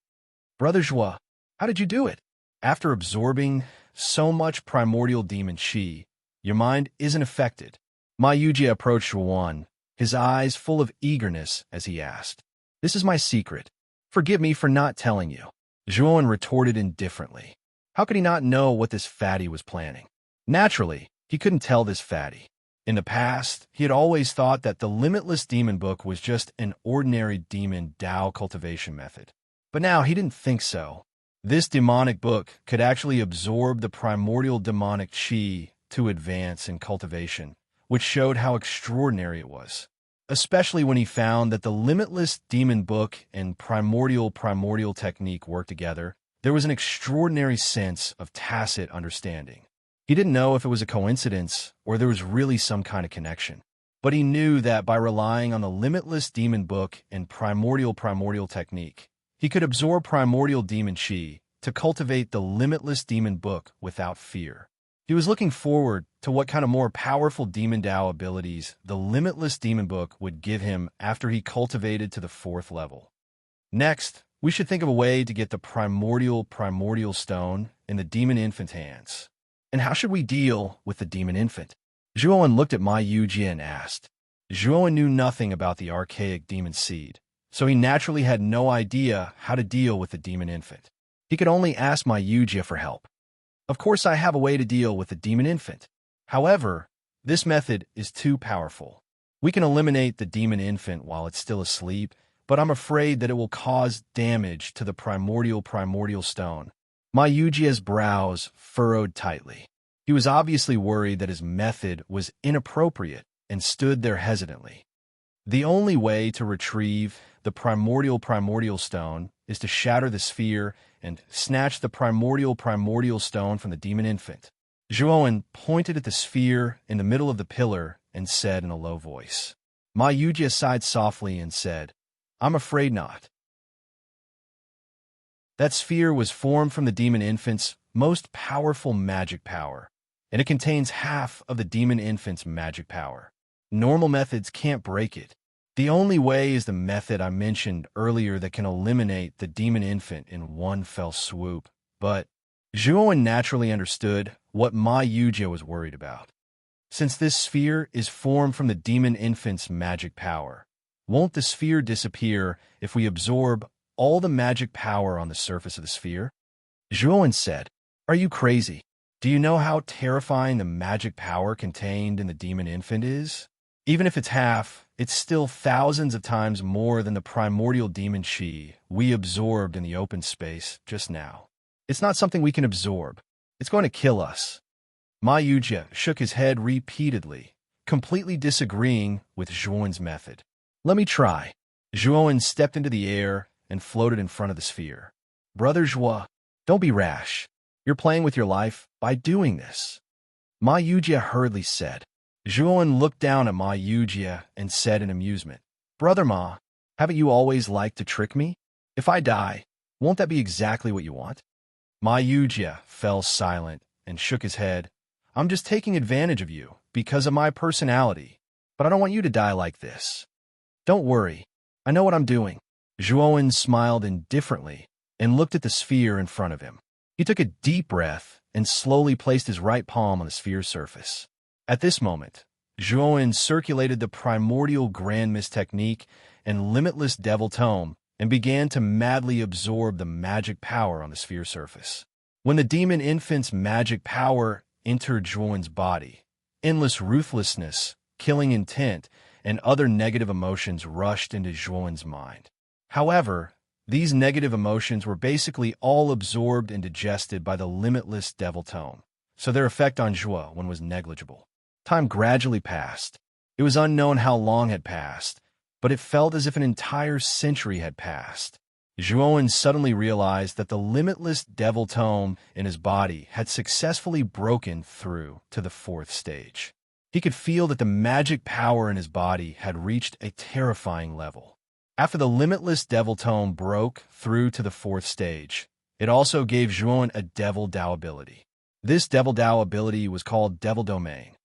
"Brother Zhuo, how did you do it? After absorbing so much primordial demon chi, your mind isn't affected." Ma Yujie approached Zhuowen, his eyes full of eagerness as he asked, "This is my secret. Forgive me for not telling you." Zhuowen retorted indifferently. How could he not know what this fatty was planning? Naturally, he couldn't tell this fatty. In the past, he had always thought that the Limitless Demon Book was just an ordinary demon Dao cultivation method. But now he didn't think so. This demonic book could actually absorb the primordial demonic chi to advance in cultivation, which showed how extraordinary it was. Especially when he found that the Limitless Demon Book and primordial technique worked together, there was an extraordinary sense of tacit understanding. He didn't know if it was a coincidence or there was really some kind of connection. But he knew that by relying on the Limitless Demon Book and primordial technique, he could absorb primordial demon chi to cultivate the Limitless Demon Book without fear. He was looking forward to what kind of more powerful demon Dao abilities the Limitless Demon Book would give him after he cultivated to the 4th level. Next, we should think of a way to get the primordial stone in the demon infant hands. And how should we deal with the demon infant? Zhuowen looked at Ma Yujie and asked. Zhuowen knew nothing about the archaic demon seed, so he naturally had no idea how to deal with the demon infant. He could only ask Ma Yujie for help. Of course, I have a way to deal with the demon infant. However, this method is too powerful. We can eliminate the demon infant while it's still asleep, but I'm afraid that it will cause damage to the primordial stone. My Yujia's brows furrowed tightly. He was obviously worried that his method was inappropriate and stood there hesitantly. The only way to retrieve the primordial stone is to shatter the sphere and snatch the primordial stone from the demon infant. Zhuowen pointed at the sphere in the middle of the pillar and said in a low voice. Ma Yujia sighed softly and said, I'm afraid not. That sphere was formed from the demon infant's most powerful magic power, and it contains half of the demon infant's magic power. Normal methods can't break it. The only way is the method I mentioned earlier that can eliminate the demon infant in one fell swoop. But Zhuowen naturally understood what Ma Yujia was worried about. Since this sphere is formed from the demon infant's magic power, won't the sphere disappear if we absorb all the magic power on the surface of the sphere? Zhuowen said, Are you crazy? Do you know how terrifying the magic power contained in the demon infant is? Even if it's half, it's still thousands of times more than the primordial demon chi we absorbed in the open space just now. It's not something we can absorb. It's going to kill us. Ma Yujia shook his head repeatedly, completely disagreeing with Zhuowen's method. Let me try. Zhuowen stepped into the air and floated in front of the sphere. Brother Zhuo, don't be rash. You're playing with your life by doing this. Ma Yujia hurriedly said. Zhuowen looked down at Ma Yujia and said in amusement, Brother Ma, haven't you always liked to trick me? If I die, won't that be exactly what you want? Ma Yujia fell silent and shook his head. I'm just taking advantage of you because of my personality, but I don't want you to die like this. Don't worry, I know what I'm doing. Zhuowen smiled indifferently and looked at the sphere in front of him. He took a deep breath and slowly placed his right palm on the sphere's surface. At this moment, Zhuowen circulated the primordial grand mist technique and limitless devil tome and began to madly absorb the magic power on the sphere's surface. When the demon infant's magic power entered Zhuowen's body, endless ruthlessness, killing intent, and other negative emotions rushed into Zhuowen's mind. However, these negative emotions were basically all absorbed and digested by the limitless devil tome, so their effect on Zhuowen was negligible. Time gradually passed. It was unknown how long had passed, but it felt as if an entire century had passed. Zhuowen suddenly realized that the limitless devil tome in his body had successfully broken through to the fourth stage. He could feel that the magic power in his body had reached a terrifying level. After the limitless devil tome broke through to the fourth stage, it also gave Zhuowen a devil Dao ability. This devil Dao ability was called Devil Domain.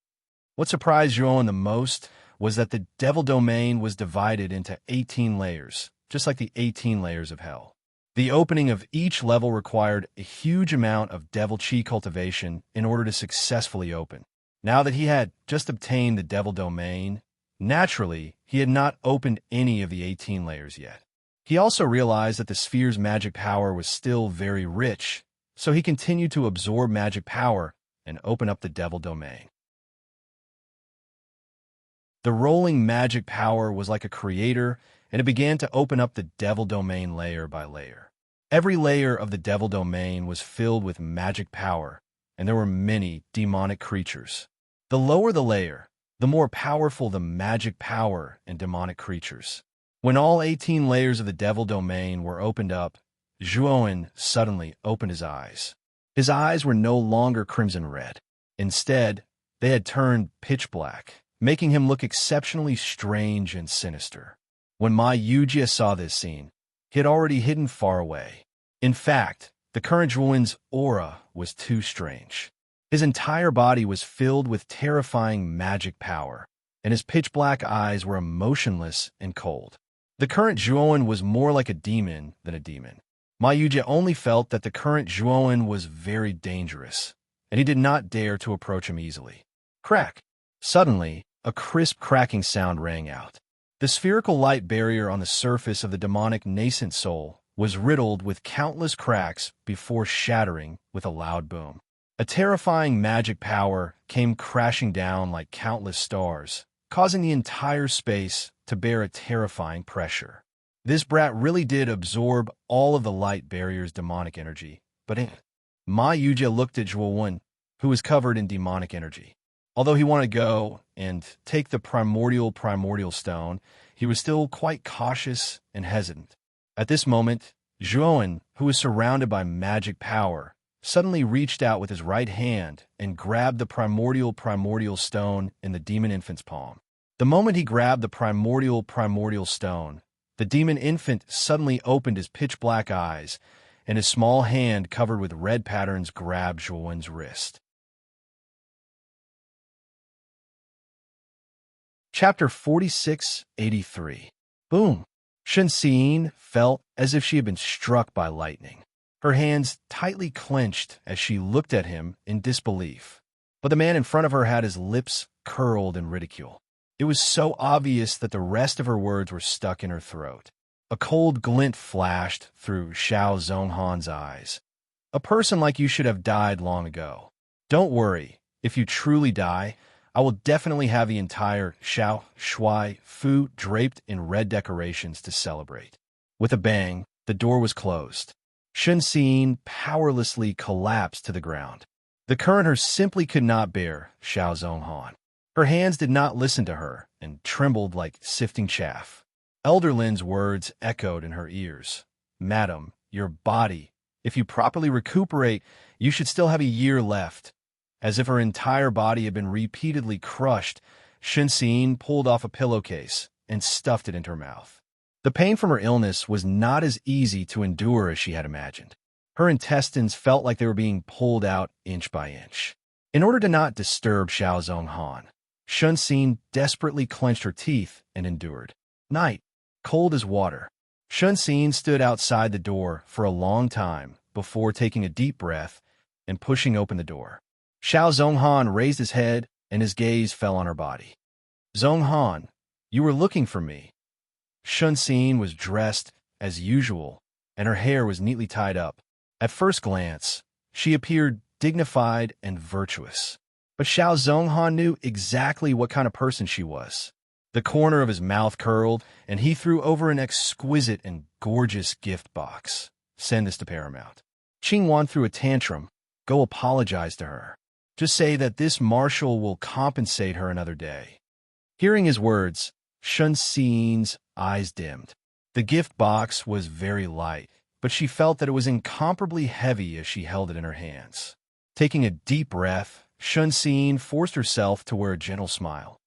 What surprised Zhuowen the most was that the devil domain was divided into 18 layers, just like the 18 layers of hell. The opening of each level required a huge amount of devil chi cultivation in order to successfully open. Now that he had just obtained the devil domain, naturally, he had not opened any of the 18 layers yet. He also realized that the sphere's magic power was still very rich, so he continued to absorb magic power and open up the devil domain. The rolling magic power was like a creator, and it began to open up the devil domain layer by layer. Every layer of the devil domain was filled with magic power, and there were many demonic creatures. The lower the layer, the more powerful the magic power and demonic creatures. When all 18 layers of the devil domain were opened up, Zhuowen suddenly opened his eyes. His eyes were no longer crimson red. Instead, they had turned pitch black, making him look exceptionally strange and sinister. When Ma Yujia saw this scene, he had already hidden far away. In fact, the current Zhuowen's aura was too strange. His entire body was filled with terrifying magic power, and his pitch-black eyes were emotionless and cold. The current Zhuowen was more like a demon than a demon. Ma Yujia only felt that the current Zhuowen was very dangerous, and he did not dare to approach him easily. Crack! Suddenly, a crisp cracking sound rang out. The spherical light barrier on the surface of the demonic nascent soul was riddled with countless cracks before shattering with a loud boom. A terrifying magic power came crashing down like countless stars, causing the entire space to bear a terrifying pressure. This brat really did absorb all of the light barrier's demonic energy, but Ma Yuja looked at Zhuowen, who was covered in demonic energy. Although he wanted to go and take the primordial stone, he was still quite cautious and hesitant. At this moment, Zhuowen, who was surrounded by magic power, suddenly reached out with his right hand and grabbed the primordial stone in the demon infant's palm. The moment he grabbed the primordial stone, the demon infant suddenly opened his pitch-black eyes, and his small hand covered with red patterns grabbed Zhuowen's wrist. Chapter 4683. Boom! Shenxin felt as if she had been struck by lightning. Her hands tightly clenched as she looked at him in disbelief. But the man in front of her had his lips curled in ridicule. It was so obvious that the rest of her words were stuck in her throat. A cold glint flashed through Xiao Zhonghan's eyes. A person like you should have died long ago. Don't worry, if you truly die, I will definitely have the entire Xiao Shui Fu draped in red decorations to celebrate. With a bang, the door was closed. Shenxin powerlessly collapsed to the ground. The current her simply could not bear Xiao Zhonghan. Her hands did not listen to her and trembled like sifting chaff. Elder Lin's words echoed in her ears. Madam, your body, if you properly recuperate, you should still have a year left. As if her entire body had been repeatedly crushed, Shenxin pulled off a pillowcase and stuffed it into her mouth. The pain from her illness was not as easy to endure as she had imagined. Her intestines felt like they were being pulled out inch by inch. In order to not disturb Xiao Zhonghan, Shenxin desperately clenched her teeth and endured. Night, cold as water. Shenxin stood outside the door for a long time before taking a deep breath and pushing open the door. Xiao Zhonghan raised his head and his gaze fell on her body. Zhonghan, you were looking for me. Shenxin was dressed as usual, and her hair was neatly tied up. At first glance, she appeared dignified and virtuous. But Xiao Zhonghan knew exactly what kind of person she was. The corner of his mouth curled, and he threw over an exquisite and gorgeous gift box. Send this to Paramount. Qingwan threw a tantrum. Go apologize to her. Just say that this marshal will compensate her another day. Hearing his words, Shenxin's eyes dimmed. The gift box was very light, but she felt that it was incomparably heavy as she held it in her hands. Taking a deep breath, Shenxin forced herself to wear a gentle smile.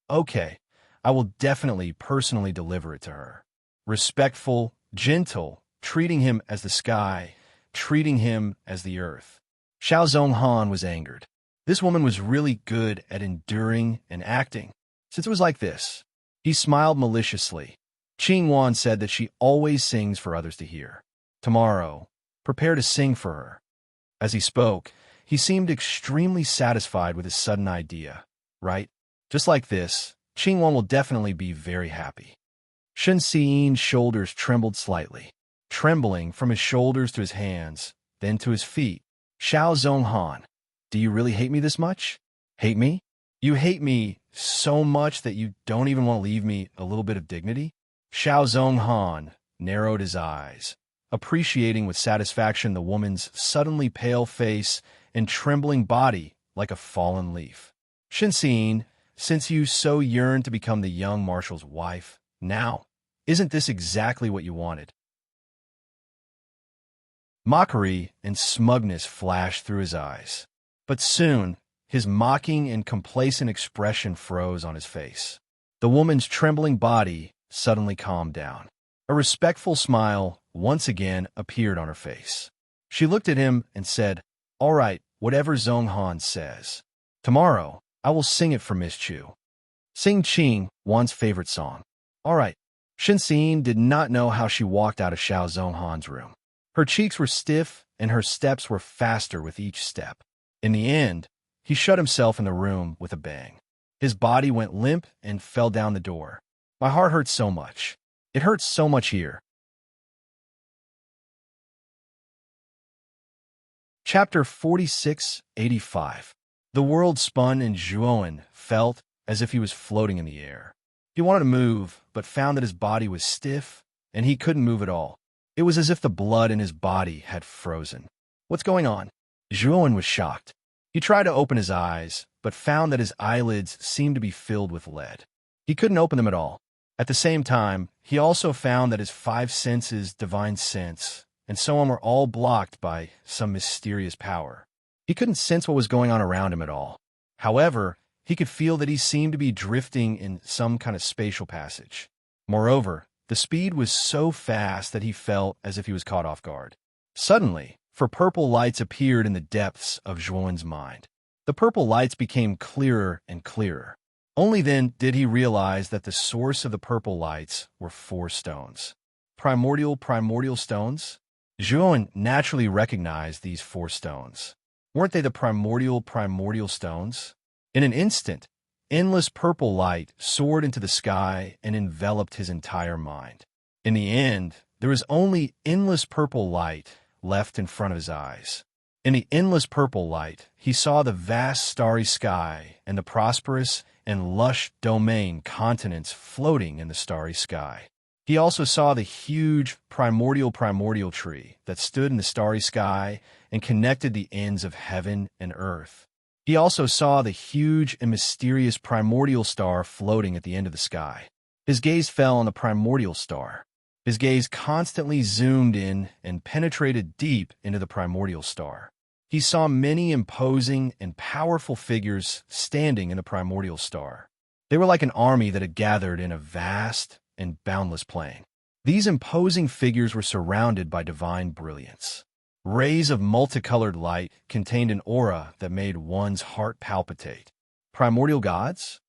Okay, I will definitely personally deliver it to her. Respectful, gentle, treating him as the sky, treating him as the earth. Xiao Zhonghan was angered. This woman was really good at enduring and acting. Since it was like this, he smiled maliciously. Qingwan said that she always sings for others to hear. Tomorrow, prepare to sing for her. As he spoke, he seemed extremely satisfied with his sudden idea. Right? Just like this, Qingwan will definitely be very happy. Shenxin's shoulders trembled slightly, trembling from his shoulders to his hands, then to his feet. Xiao Zhonghan, do you really hate me this much? Hate me? You hate me so much that you don't even want to leave me a little bit of dignity? Xiao Zhonghan narrowed his eyes, appreciating with satisfaction the woman's suddenly pale face and trembling body like a fallen leaf. Shenxin, since you so yearn to become the young marshal's wife, now, isn't this exactly what you wanted? Mockery and smugness flashed through his eyes. But soon, his mocking and complacent expression froze on his face. The woman's trembling body suddenly calmed down. A respectful smile once again appeared on her face. She looked at him and said, All right, whatever Zhonghan says. Tomorrow, I will sing it for Miss Chu. Sing Qingwan's favorite song. All right. Shenxin did not know how she walked out of Xiao Zhonghan's room. Her cheeks were stiff and her steps were faster with each step. In the end, he shut himself in the room with a bang. His body went limp and fell down the door. My heart hurts so much. It hurts so much here. Chapter 4685. The world spun and Zhuowen felt as if he was floating in the air. He wanted to move, but found that his body was stiff, and he couldn't move at all. It was as if the blood in his body had frozen. What's going on? Zhuowen was shocked. He tried to open his eyes, but found that his eyelids seemed to be filled with lead. He couldn't open them at all. At the same time, he also found that his 5 senses, divine sense, and so on were all blocked by some mysterious power. He couldn't sense what was going on around him at all. However, he could feel that he seemed to be drifting in some kind of spatial passage. Moreover, the speed was so fast that he felt as if he was caught off guard. Suddenly, purple lights appeared in the depths of Zhuowen's mind. The purple lights became clearer and clearer. Only then did he realize that the source of the purple lights were 4 stones. Primordial stones? Zhuowen naturally recognized these 4 stones. Weren't they the primordial stones? In an instant, endless purple light soared into the sky and enveloped his entire mind. In the end, there was only endless purple light left in front of his eyes. In the endless purple light, he saw the vast starry sky and the prosperous and lush domain continents floating in the starry sky. He also saw the huge primordial tree that stood in the starry sky and connected the ends of heaven and earth. He also saw the huge and mysterious primordial star floating at the end of the sky. His gaze fell on the primordial star. His gaze constantly zoomed in and penetrated deep into the primordial star. He saw many imposing and powerful figures standing in the primordial star. They were like an army that had gathered in a vast and boundless plain. These imposing figures were surrounded by divine brilliance. Rays of multicolored light contained an aura that made one's heart palpitate. Primordial gods?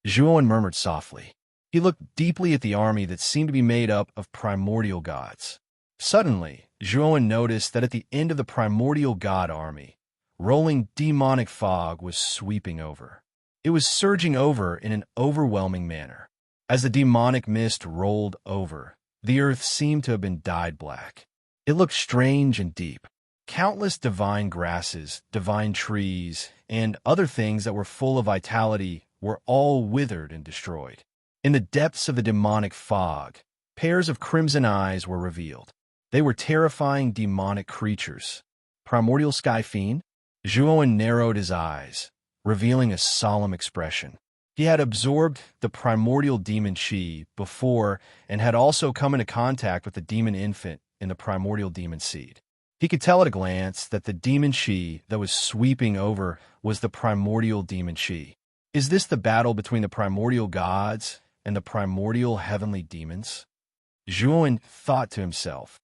Zhuowen murmured softly. He looked deeply at the army that seemed to be made up of primordial gods. Suddenly, Zhuowen noticed that at the end of the primordial god army, rolling demonic fog was sweeping over. It was surging over in an overwhelming manner. As the demonic mist rolled over, the earth seemed to have been dyed black. It looked strange and deep. Countless divine grasses, divine trees, and other things that were full of vitality were all withered and destroyed. In the depths of the demonic fog, pairs of crimson eyes were revealed. They were terrifying demonic creatures. Primordial sky fiend? Zhuowen narrowed his eyes, revealing a solemn expression. He had absorbed the primordial demon Qi before and had also come into contact with the demon infant in the primordial demon seed. He could tell at a glance that the demon Qi that was sweeping over was the primordial demon Qi. Is this the battle between the primordial gods and the primordial heavenly demons? Zhuowen thought to himself.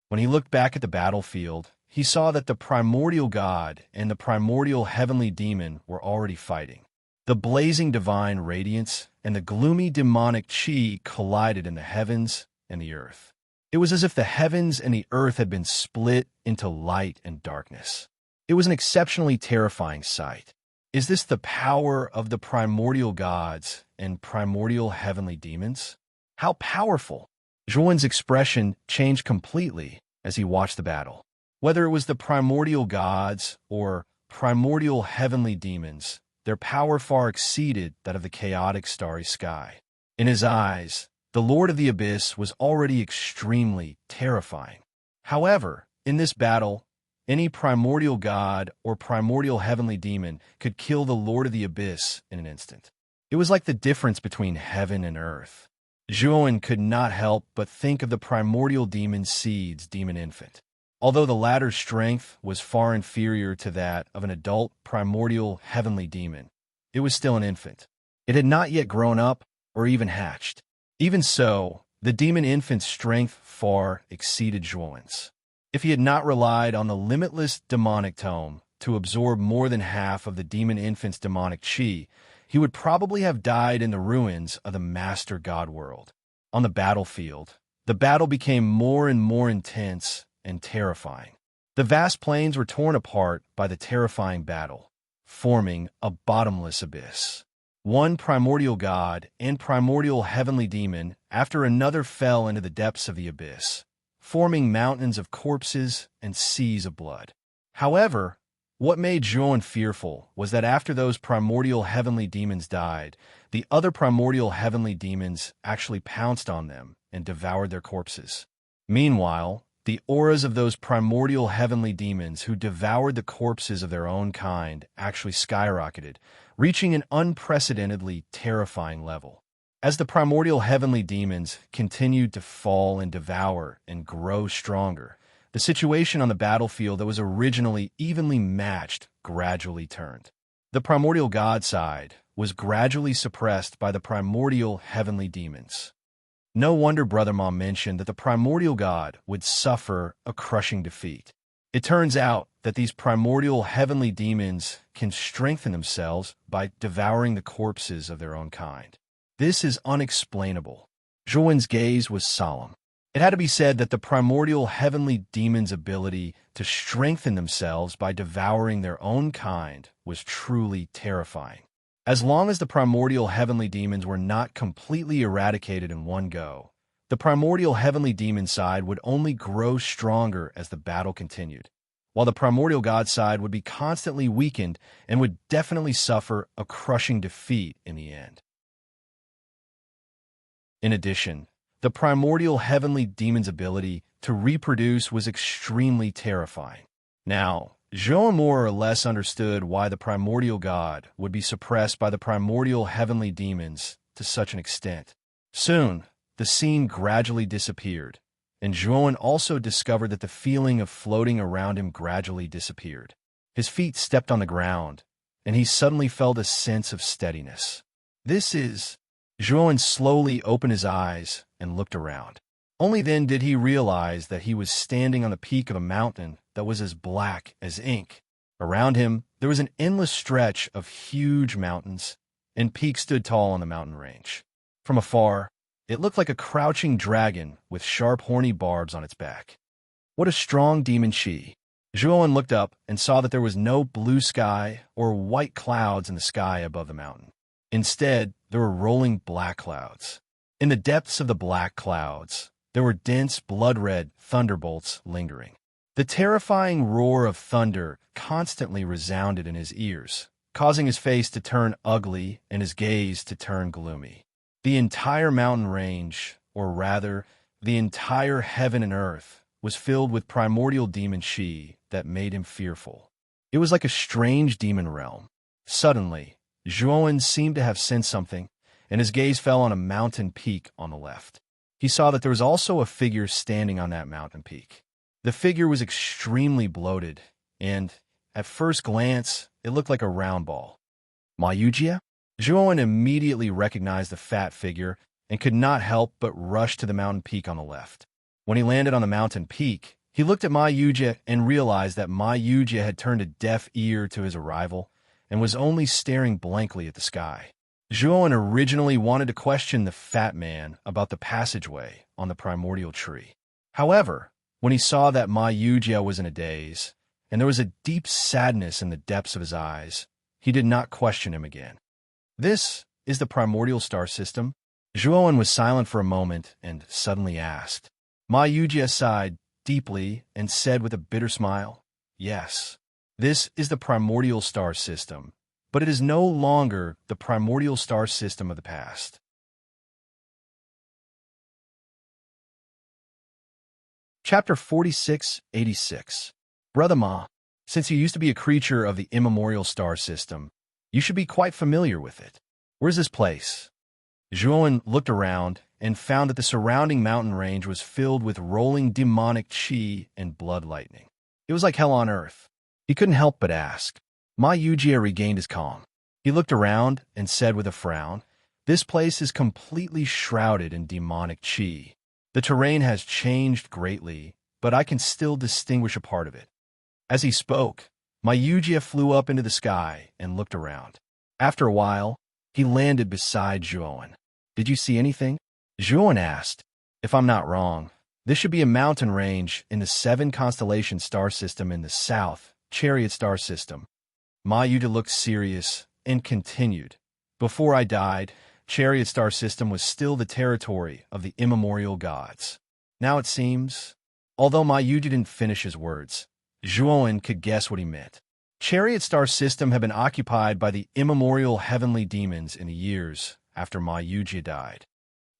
When he looked back at the battlefield, he saw that the primordial god and the primordial heavenly demon were already fighting. The blazing divine radiance and the gloomy demonic Qi collided in the heavens and the earth. It was as if the heavens and the earth had been split into light and darkness. It was an exceptionally terrifying sight. Is this the power of the primordial gods and primordial heavenly demons? How powerful! Zhuowen's expression changed completely as he watched the battle. Whether it was the primordial gods or primordial heavenly demons, their power far exceeded that of the chaotic starry sky. In his eyes, the Lord of the Abyss was already extremely terrifying. However, in this battle, any primordial god or primordial heavenly demon could kill the Lord of the Abyss in an instant. It was like the difference between heaven and earth. Zhuowen could not help but think of the primordial demon seed's demon infant. Although the latter's strength was far inferior to that of an adult primordial heavenly demon, it was still an infant. It had not yet grown up or even hatched. Even so, the demon infant's strength far exceeded Zhuowen's. If he had not relied on the limitless demonic tome to absorb more than half of the demon infant's demonic Qi, he would probably have died in the ruins of the Master God world. On the battlefield, the battle became more and more intense and terrifying. The vast plains were torn apart by the terrifying battle, forming a bottomless abyss. One primordial god and primordial heavenly demon after another fell into the depths of the abyss, forming mountains of corpses and seas of blood. However, what made Zhuan fearful was that after those primordial heavenly demons died, the other primordial heavenly demons actually pounced on them and devoured their corpses. Meanwhile, the auras of those primordial heavenly demons who devoured the corpses of their own kind actually skyrocketed, reaching an unprecedentedly terrifying level. As the primordial heavenly demons continued to fall and devour and grow stronger, the situation on the battlefield that was originally evenly matched gradually turned. The primordial god side was gradually suppressed by the primordial heavenly demons. No wonder Brother Mom mentioned that the primordial god would suffer a crushing defeat. It turns out that these primordial heavenly demons can strengthen themselves by devouring the corpses of their own kind. This is unexplainable. Zhuan's gaze was solemn. It had to be said that the primordial heavenly demons' ability to strengthen themselves by devouring their own kind was truly terrifying. As long as the primordial heavenly demons were not completely eradicated in one go, the primordial heavenly demon side would only grow stronger as the battle continued, while the primordial god side would be constantly weakened and would definitely suffer a crushing defeat in the end. In addition, the primordial heavenly demon's ability to reproduce was extremely terrifying. Now, Zhuan more or less understood why the primordial god would be suppressed by the primordial heavenly demons to such an extent. Soon, the scene gradually disappeared, and Zhuan also discovered that the feeling of floating around him gradually disappeared. His feet stepped on the ground, and he suddenly felt a sense of steadiness. Zhuan slowly opened his eyes and looked around. Only then did he realize that he was standing on the peak of a mountain that was as black as ink. Around him, there was an endless stretch of huge mountains, and peaks stood tall on the mountain range. From afar, it looked like a crouching dragon with sharp horny barbs on its back. What a strong demon chi! Zhuan looked up and saw that there was no blue sky or white clouds in the sky above the mountain. Instead, there were rolling black clouds. In the depths of the black clouds, there were dense, blood-red thunderbolts lingering. The terrifying roar of thunder constantly resounded in his ears, causing his face to turn ugly and his gaze to turn gloomy. The entire mountain range, or rather, the entire heaven and earth, was filled with primordial demon chi that made him fearful. It was like a strange demon realm. Suddenly, Zhuan seemed to have sensed something, and his gaze fell on a mountain peak on the left. He saw that there was also a figure standing on that mountain peak. The figure was extremely bloated, and, at first glance, it looked like a round ball. Ma Yujie? Zhuan immediately recognized the fat figure and could not help but rush to the mountain peak on the left. When he landed on the mountain peak, he looked at Ma Yujie and realized that Ma Yujie had turned a deaf ear to his arrival and was only staring blankly at the sky. Zhuan originally wanted to question the fat man about the passageway on the primordial tree. However, when he saw that Ma Yujie was in a daze, and there was a deep sadness in the depths of his eyes, he did not question him again. This is the primordial star system? Zhuan was silent for a moment and suddenly asked. Ma Yujie sighed deeply and said with a bitter smile, "Yes. This is the primordial star system, but it is no longer the primordial star system of the past." Chapter 4686. Brother Ma, since you used to be a creature of the immemorial star system, you should be quite familiar with it. Where's this place? Zhuan looked around and found that the surrounding mountain range was filled with rolling demonic chi and blood lightning. It was like hell on earth. He couldn't help but ask. Ma Yujie regained his calm. He looked around and said with a frown, "This place is completely shrouded in demonic chi. The terrain has changed greatly, but I can still distinguish a part of it." As he spoke, Ma Yujie flew up into the sky and looked around. After a while, he landed beside Zhuan. "Did you see anything?" Zhuan asked. "If I'm not wrong, this should be a mountain range in the 7-constellation star system in the south, Chariot star system." Ma Yujie looked serious and continued. "Before I died, Chariot star system was still the territory of the immemorial gods. Now it seems Although Ma Yuji didn't finish his words, Zhuowen could guess what he meant. Chariot Star System had been occupied by the immemorial heavenly demons in the years after Ma Yuji died.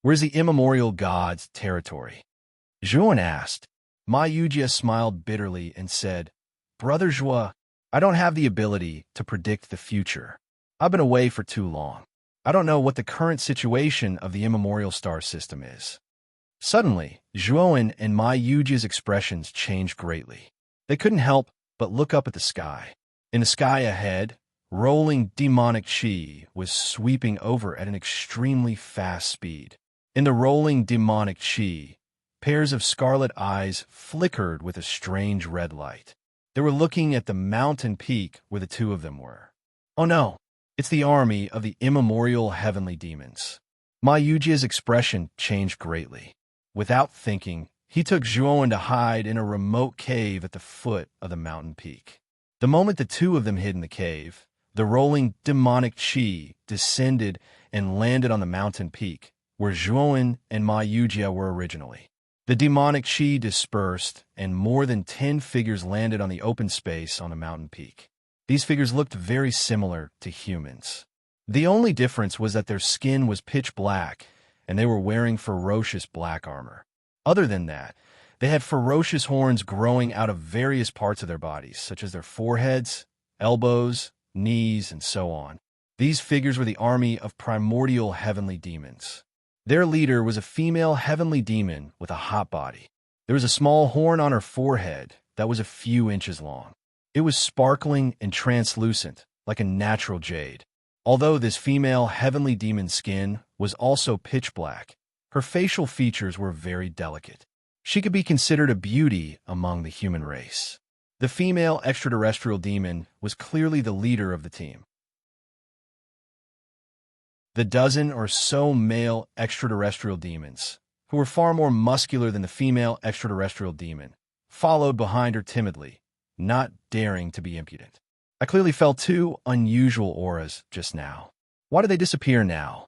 Where's the immemorial gods' territory? Zhuowen asked. Ma Yuji smiled bitterly and said, Brother Zhuo, I don't have the ability to predict the future. I've been away for too long. I don't know what the current situation of the immemorial star system is. Suddenly, Zhuowen and Ma Yuji's expressions changed greatly. They couldn't help but look up at the sky. In the sky ahead, rolling demonic chi was sweeping over at an extremely fast speed. In the rolling demonic chi, pairs of scarlet eyes flickered with a strange red light. They were looking at the mountain peak where the two of them were. Oh no, it's the army of the immemorial heavenly demons. Ma Yuji's expression changed greatly. Without thinking, he took Zhuowen to hide in a remote cave at the foot of the mountain peak. The moment the two of them hid in the cave, the rolling demonic chi descended and landed on the mountain peak, where Zhuowen and Ma Yuji were originally. The demonic chi dispersed, and more than 10 figures landed on the open space on the mountain peak. These figures looked very similar to humans. The only difference was that their skin was pitch black, and they were wearing ferocious black armor. Other than that, they had ferocious horns growing out of various parts of their bodies, such as their foreheads, elbows, knees, and so on. These figures were the army of primordial heavenly demons. Their leader was a female heavenly demon with a hot body. There was a small horn on her forehead that was a few inches long. It was sparkling and translucent, like a natural jade. Although this female heavenly demon's skin was also pitch black, her facial features were very delicate. She could be considered a beauty among the human race. The female extraterrestrial demon was clearly the leader of the team. The dozen or so male extraterrestrial demons, who were far more muscular than the female extraterrestrial demon, followed behind her timidly, not daring to be impudent. I clearly felt two unusual auras just now. Why did they disappear now?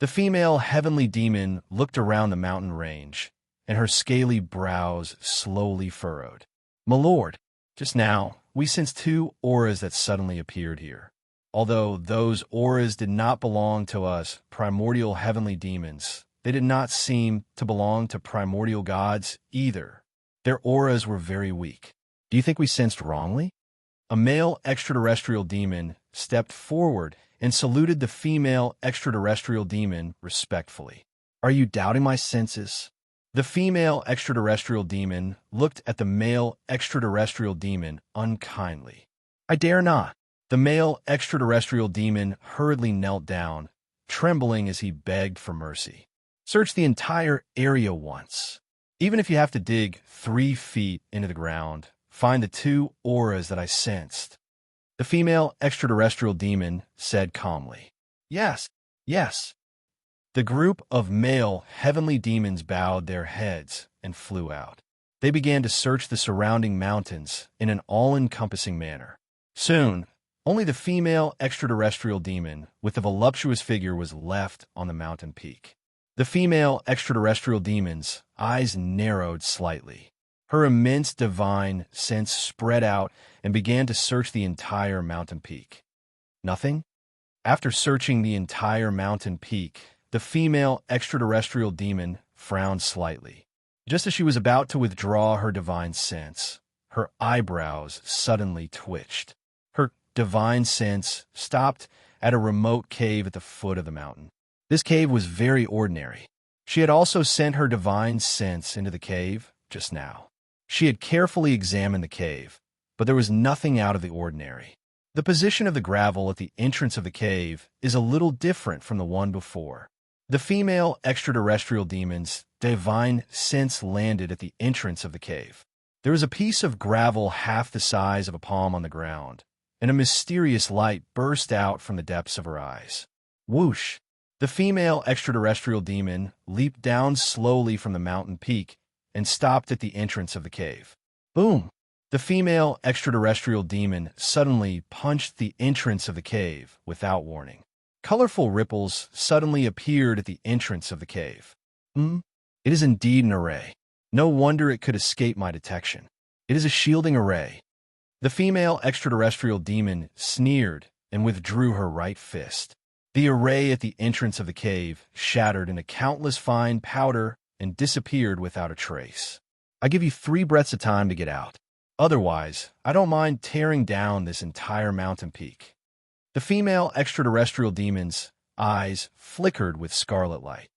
The female heavenly demon looked around the mountain range, and her scaly brows slowly furrowed. My lord, just now, we sensed two auras that suddenly appeared here. Although those auras did not belong to us primordial heavenly demons, they did not seem to belong to primordial gods either. Their auras were very weak. Do you think we sensed wrongly? A male extraterrestrial demon stepped forward and saluted the female extraterrestrial demon respectfully. Are you doubting my senses? The female extraterrestrial demon looked at the male extraterrestrial demon unkindly. I dare not. The male extraterrestrial demon hurriedly knelt down, trembling as he begged for mercy. Search the entire area once. Even if you have to dig 3 feet into the ground, find the two auras that I sensed. The female extraterrestrial demon said calmly. Yes, yes. The group of male heavenly demons bowed their heads and flew out. They began to search the surrounding mountains in an all-encompassing manner. Soon, only the female extraterrestrial demon with the voluptuous figure was left on the mountain peak. The female extraterrestrial demon's eyes narrowed slightly. Her immense divine sense spread out and began to search the entire mountain peak. Nothing? After searching the entire mountain peak, the female extraterrestrial demon frowned slightly. Just as she was about to withdraw her divine sense, her eyebrows suddenly twitched. Her divine sense stopped at a remote cave at the foot of the mountain. This cave was very ordinary. She had also sent her divine sense into the cave just now. She had carefully examined the cave, but there was nothing out of the ordinary. The position of the gravel at the entrance of the cave is a little different from the one before. The female extraterrestrial demon's divine sense landed at the entrance of the cave. There was a piece of gravel half the size of a palm on the ground, and a mysterious light burst out from the depths of her eyes. Whoosh! The female extraterrestrial demon leaped down slowly from the mountain peak and stopped at the entrance of the cave. Boom! The female extraterrestrial demon suddenly punched the entrance of the cave without warning. Colorful ripples suddenly appeared at the entrance of the cave. It is indeed an array. No wonder it could escape my detection. It is a shielding array. The female extraterrestrial demon sneered and withdrew her right fist. The array at the entrance of the cave shattered into countless fine powder and disappeared without a trace. I give you 3 breaths of time to get out. Otherwise, I don't mind tearing down this entire mountain peak. The female extraterrestrial demon's eyes flickered with scarlet light.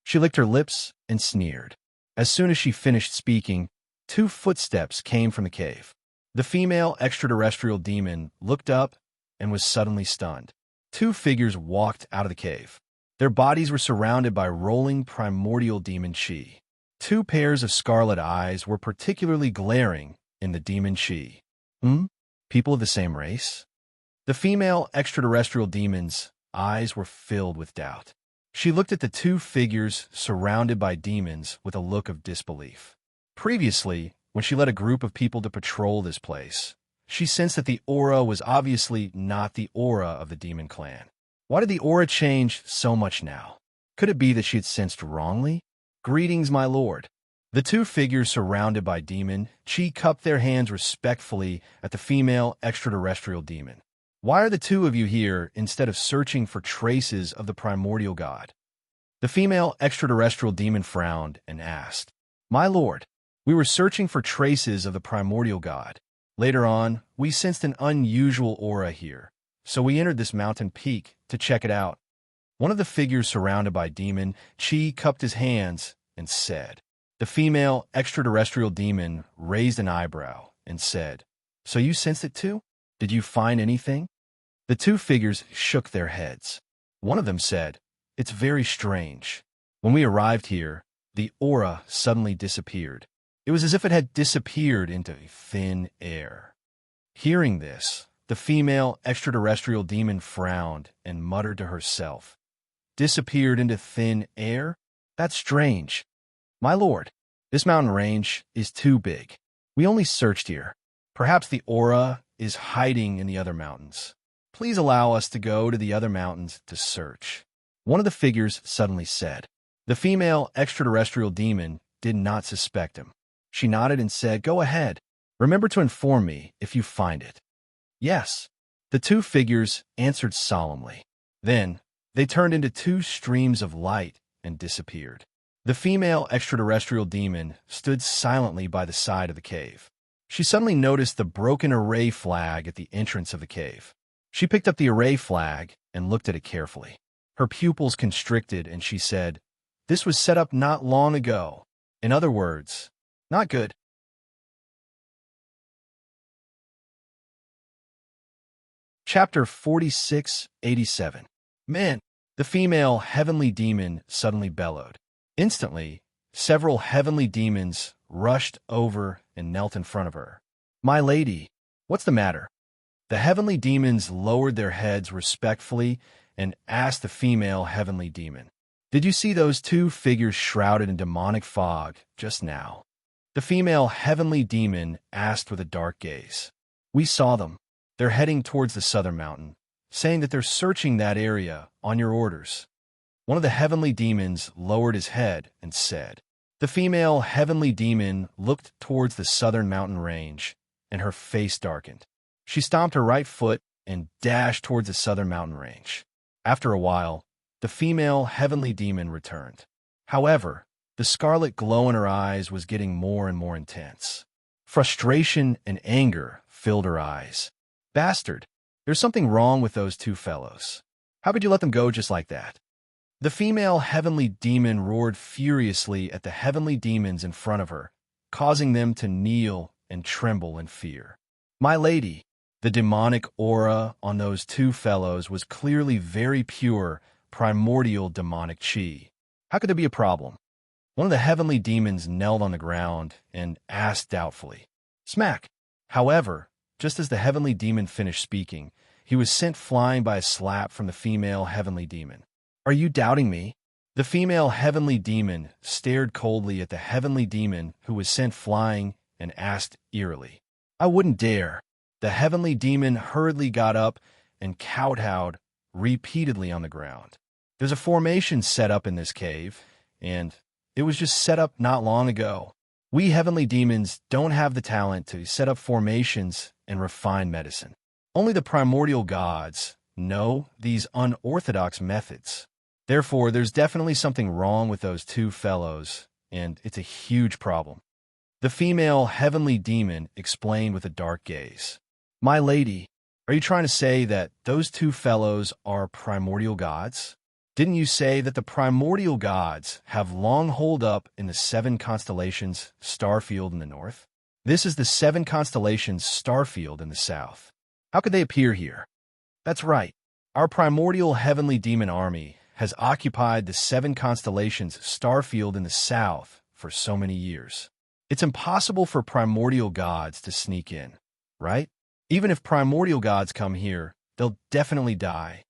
She licked her lips and sneered. As soon as she finished speaking, 2 footsteps came from the cave. The female extraterrestrial demon looked up and was suddenly stunned. 2 figures walked out of the cave. Their bodies were surrounded by rolling primordial demon chi. 2 pairs of scarlet eyes were particularly glaring in the demon chi. People of the same race? The female extraterrestrial demon's eyes were filled with doubt. She looked at the 2 figures surrounded by demons with a look of disbelief. Previously, when she led a group of people to patrol this place, she sensed that the aura was obviously not the aura of the demon clan. Why did the aura change so much now? Could it be that she had sensed wrongly? Greetings, my lord. The 2 figures surrounded by demon chi cupped their hands respectfully at the female extraterrestrial demon. Why are the 2 of you here instead of searching for traces of the primordial god? The female extraterrestrial demon frowned and asked, My lord, we were searching for traces of the primordial god. Later on, we sensed an unusual aura here, so we entered this mountain peak to check it out. One of the figures surrounded by demon chi cupped his hands and said. The female extraterrestrial demon raised an eyebrow and said, So you sensed it too? Did you find anything? The 2 figures shook their heads. One of them said, It's very strange. When we arrived here, the aura suddenly disappeared. It was as if it had disappeared into thin air. Hearing this, the female extraterrestrial demon frowned and muttered to herself, Disappeared into thin air? That's strange. My lord, this mountain range is too big. We only searched here. Perhaps the aura is hiding in the other mountains. Please allow us to go to the other mountains to search. One of the figures suddenly said. The female extraterrestrial demon did not suspect him. She nodded and said, Go ahead. Remember to inform me if you find it. Yes. The 2 figures answered solemnly. Then, they turned into 2 streams of light and disappeared. The female extraterrestrial demon stood silently by the side of the cave. She suddenly noticed the broken array flag at the entrance of the cave. She picked up the array flag and looked at it carefully. Her pupils constricted and she said, This was set up not long ago. In other words, not good. Chapter 4687. Man, the female heavenly demon suddenly bellowed. Instantly, several heavenly demons rushed over and knelt in front of her. My lady, what's the matter? The heavenly demons lowered their heads respectfully and asked the female heavenly demon, Did you see those 2 figures shrouded in demonic fog just now? The female heavenly demon asked with a dark gaze. We saw them. They're heading towards the southern mountain, saying that they're searching that area on your orders. One of the heavenly demons lowered his head and said. The female heavenly demon looked towards the southern mountain range, and her face darkened. She stomped her right foot and dashed towards the southern mountain range. After a while, the female heavenly demon returned. However, the scarlet glow in her eyes was getting more and more intense. Frustration and anger filled her eyes. Bastard, there's something wrong with those 2 fellows. How could you let them go just like that? The female heavenly demon roared furiously at the heavenly demons in front of her, causing them to kneel and tremble in fear. My lady, the demonic aura on those 2 fellows was clearly very pure, primordial demonic chi. How could there be a problem? One of the heavenly demons knelt on the ground and asked doubtfully. Smack! However, just as the heavenly demon finished speaking, he was sent flying by a slap from the female heavenly demon. Are you doubting me? The female heavenly demon stared coldly at the heavenly demon who was sent flying and asked eerily. I wouldn't dare. The heavenly demon hurriedly got up and kowtowed repeatedly on the ground. There's a formation set up in this cave, and It was just set up not long ago. We heavenly demons don't have the talent to set up formations and refine medicine. Only the primordial gods know these unorthodox methods. Therefore, there's definitely something wrong with those two fellows, and it's a huge problem. The female heavenly demon explained with a dark gaze. My lady, are you trying to say that those two fellows are primordial gods? Didn't you say that the primordial gods have long holed up in the 7 constellations starfield in the north? This is the 7 constellations starfield in the south. How could they appear here? That's right. Our primordial heavenly demon army has occupied the 7 constellations starfield in the south for so many years. It's impossible for primordial gods to sneak in, right? Even if primordial gods come here, they'll definitely die.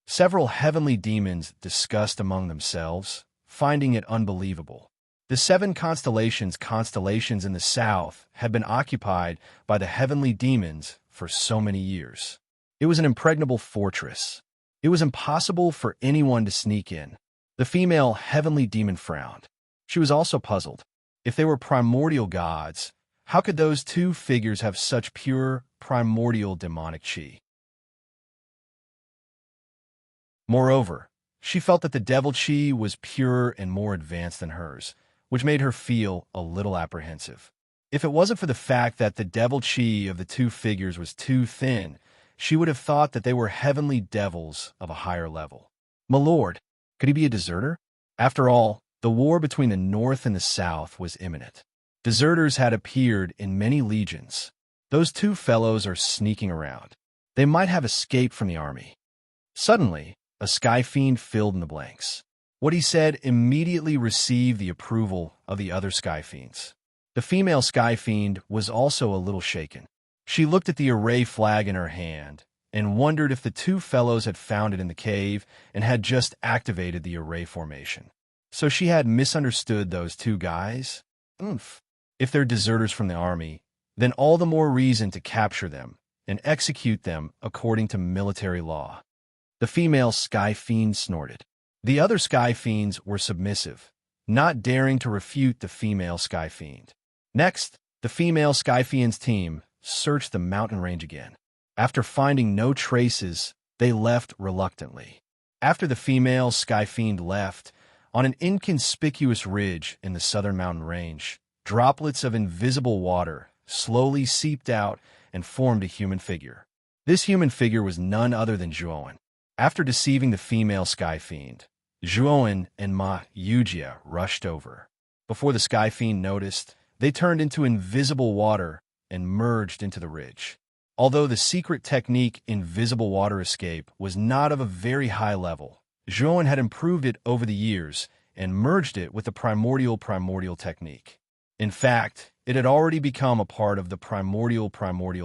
Several heavenly demons discussed among themselves, finding it unbelievable. The 7 constellations in the south had been occupied by the heavenly demons for so many years. It was an impregnable fortress. It was impossible for anyone to sneak in. The female heavenly demon frowned. She was also puzzled. If they were primordial gods, how could those two figures have such pure, primordial demonic chi? Moreover, she felt that the devil chi was purer and more advanced than hers, which made her feel a little apprehensive. If it wasn't for the fact that the devil chi of the two figures was too thin, she would have thought that they were heavenly devils of a higher level. My lord, could he be a deserter? After all, the war between the north and the south was imminent. Deserters had appeared in many legions. Those two fellows are sneaking around. They might have escaped from the army. Suddenly, a sky fiend filled in the blanks. What he said immediately received the approval of the other sky fiends. The female sky fiend was also a little shaken. She looked at the array flag in her hand and wondered if the two fellows had found it in the cave and had just activated the array formation. So she had misunderstood those two guys? If they're deserters from the army, then all the more reason to capture them and execute them according to military law. The female sky fiend snorted. The other sky fiends were submissive, not daring to refute the female sky fiend. Next, the female sky fiend's team searched the mountain range again. After finding no traces, they left reluctantly. After the female sky fiend left, on an inconspicuous ridge in the southern mountain range, droplets of invisible water slowly seeped out and formed a human figure. This human figure was none other than Zhuowen. After deceiving the female sky fiend, Zhuowen and Ma Yujia rushed over. Before the sky fiend noticed, they turned into invisible water and merged into the ridge. Although the secret technique invisible water escape was not of a very high level, Zhuowen had improved it over the years and merged it with the primordial technique. In fact, it had already become a part of the primordial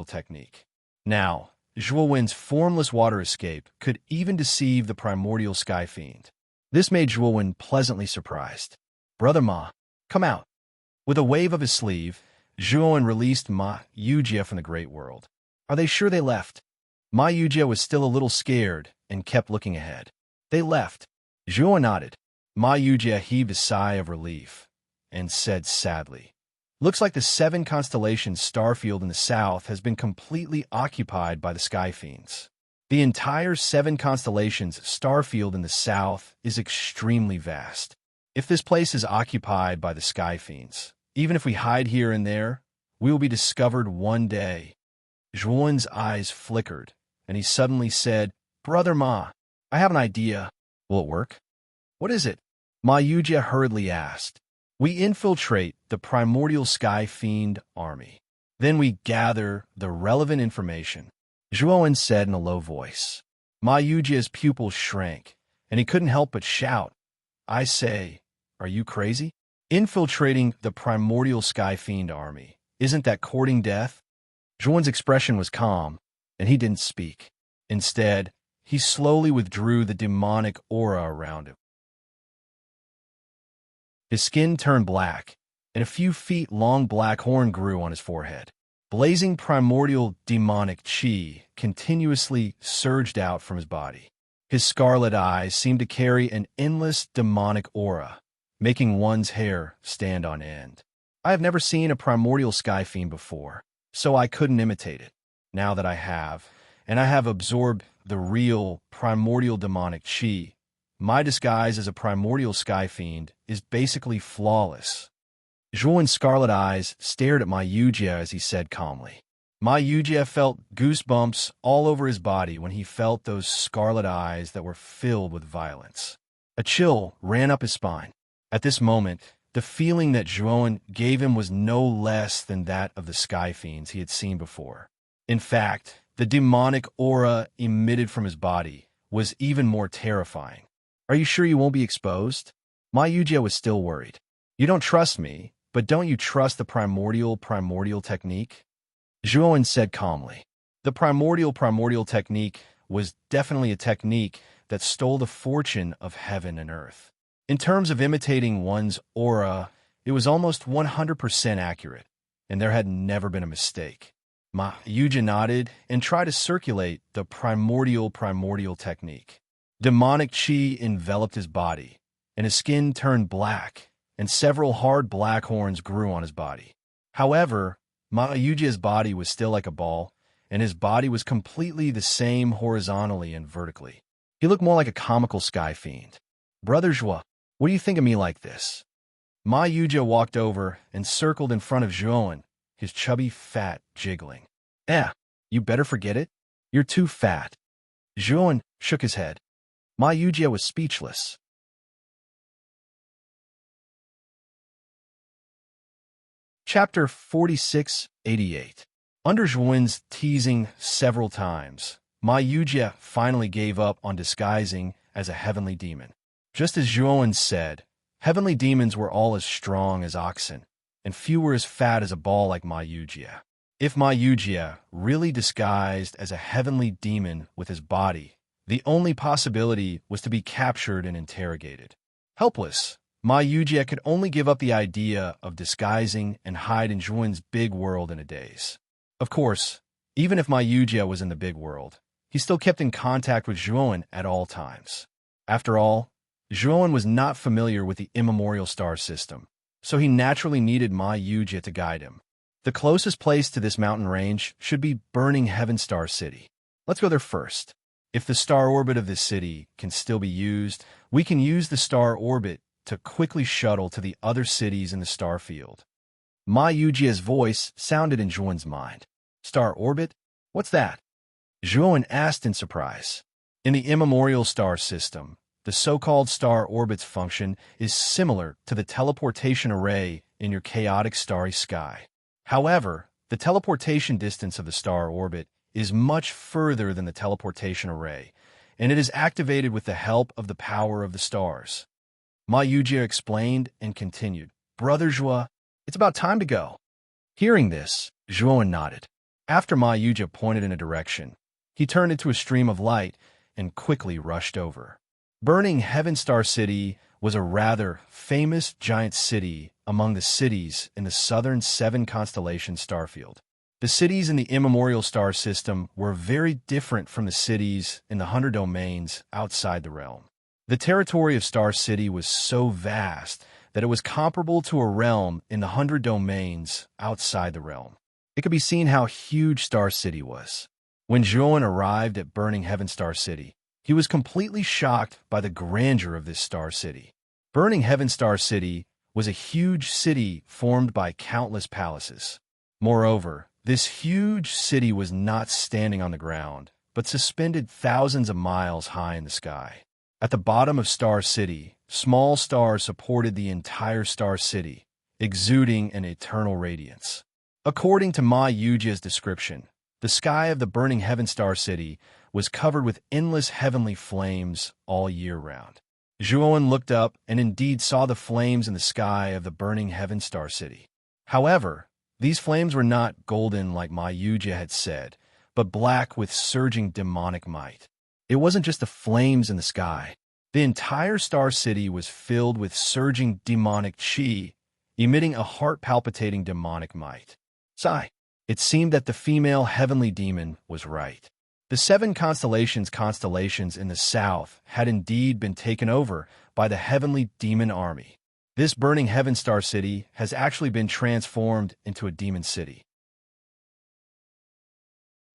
technique. Now, Zhuowen's formless water escape could even deceive the primordial sky fiend. This made Zhuowen pleasantly surprised. Brother Ma, come out. With a wave of his sleeve, Zhuowen released Ma Yujia from the great world. Are they sure they left? Ma Yujia was still a little scared and kept looking ahead. They left. Zhuowen nodded. Ma Yujia heaved a sigh of relief and said sadly, looks like the 7 constellations starfield in the south has been completely occupied by the sky fiends. The entire 7 constellations starfield in the south is extremely vast. If this place is occupied by the sky fiends, even if we hide here and there, we will be discovered one day. Zhuowen's eyes flickered, and he suddenly said, Brother Ma, I have an idea. Will it work? What is it? Ma Yujia hurriedly asked. We infiltrate the primordial sky fiend army. Then we gather the relevant information, Zhuowen said in a low voice. Ma Yujia's pupils shrank, and he couldn't help but shout, I say, are you crazy? Infiltrating the primordial sky fiend army, isn't that courting death? Zhuowen's expression was calm, and he didn't speak. Instead, he slowly withdrew the demonic aura around him. His skin turned black, and a few feet long black horn grew on his forehead. Blazing primordial demonic chi continuously surged out from his body. His scarlet eyes seemed to carry an endless demonic aura, making one's hair stand on end. I have never seen a primordial sky fiend before, so I couldn't imitate it. Now that I have, and I have absorbed the real primordial demonic chi, my disguise as a primordial sky fiend is basically flawless. Zhuan's scarlet eyes stared at Ma Yujie as he said calmly. Ma Yujie felt goosebumps all over his body when he felt those scarlet eyes that were filled with violence. A chill ran up his spine. At this moment, the feeling that Zhuan gave him was no less than that of the sky fiends he had seen before. In fact, the demonic aura emitted from his body was even more terrifying. Are you sure you won't be exposed? Ma Yujie was still worried. You don't trust me, but don't you trust the primordial technique? Zhuan said calmly. The primordial technique was definitely a technique that stole the fortune of heaven and earth. In terms of imitating one's aura, it was almost 100% accurate, and there had never been a mistake. Ma Yujie nodded and tried to circulate the primordial technique. Demonic chi enveloped his body, and his skin turned black, and several hard black horns grew on his body. However, Ma Yujie's body was still like a ball, and his body was completely the same horizontally and vertically. He looked more like a comical sky fiend. Brother Zhua, what do you think of me like this? Ma Yujie walked over and circled in front of Zhuan, his chubby fat jiggling. You better forget it. You're too fat. Zhuan shook his head. Ma Yujie was speechless. Chapter 4688. Under Zhuan's teasing several times, Ma Yujie finally gave up on disguising as a heavenly demon. Just as Zhuan said, heavenly demons were all as strong as oxen, and few were as fat as a ball like Ma Yujie. If Ma Yujie really disguised as a heavenly demon with his body, the only possibility was to be captured and interrogated. Helpless, Ma Yujie could only give up the idea of disguising and hide in Zhuan's big world in a daze. Of course, even if Ma Yujie was in the big world, he still kept in contact with Zhuan at all times. After all, Zhuan was not familiar with the immemorial star system, so he naturally needed Ma Yujie to guide him. The closest place to this mountain range should be Burning Heaven Star City. Let's go there first. If the star orbit of this city can still be used, we can use the star orbit to quickly shuttle to the other cities in the star field. Ma Yujie's voice sounded in Zhuan's mind. Star orbit? What's that? Zhuan asked in surprise. In the immemorial star system, the so-called star orbit's function is similar to the teleportation array in your chaotic starry sky. However, the teleportation distance of the star orbit is much further than the teleportation array, and it is activated with the help of the power of the stars. Ma Yujie explained and continued, Brother Zhua, it's about time to go. Hearing this, Zhuan nodded. After Ma Yujie pointed in a direction, he turned into a stream of light and quickly rushed over. Burning Heaven Star City was a rather famous giant city among the cities in the southern 7-constellation starfield. The cities in the immemorial star system were very different from the cities in the 100 domains outside the realm. The territory of Star City was so vast that it was comparable to a realm in the 100 domains outside the realm. It could be seen how huge Star City was. When Zhuan arrived at Burning Heaven Star City, he was completely shocked by the grandeur of this star city. Burning Heaven Star City was a huge city formed by countless palaces. Moreover, this huge city was not standing on the ground, but suspended thousands of miles high in the sky. At the bottom of Star City, small stars supported the entire Star City, exuding an eternal radiance. According to Ma Yujie's description, the sky of the Burning Heaven Star City was covered with endless heavenly flames all year round. Zhuan looked up and indeed saw the flames in the sky of the Burning Heaven Star City. However, these flames were not golden like Ma Yujie had said, but black with surging demonic might. It wasn't just the flames in the sky. The entire Star City was filled with surging demonic chi, emitting a heart-palpitating demonic might. Sigh. It seemed that the female heavenly demon was right. The 7 constellations in the south had indeed been taken over by the heavenly demon army. This burning heaven star city has actually been transformed into a demon city.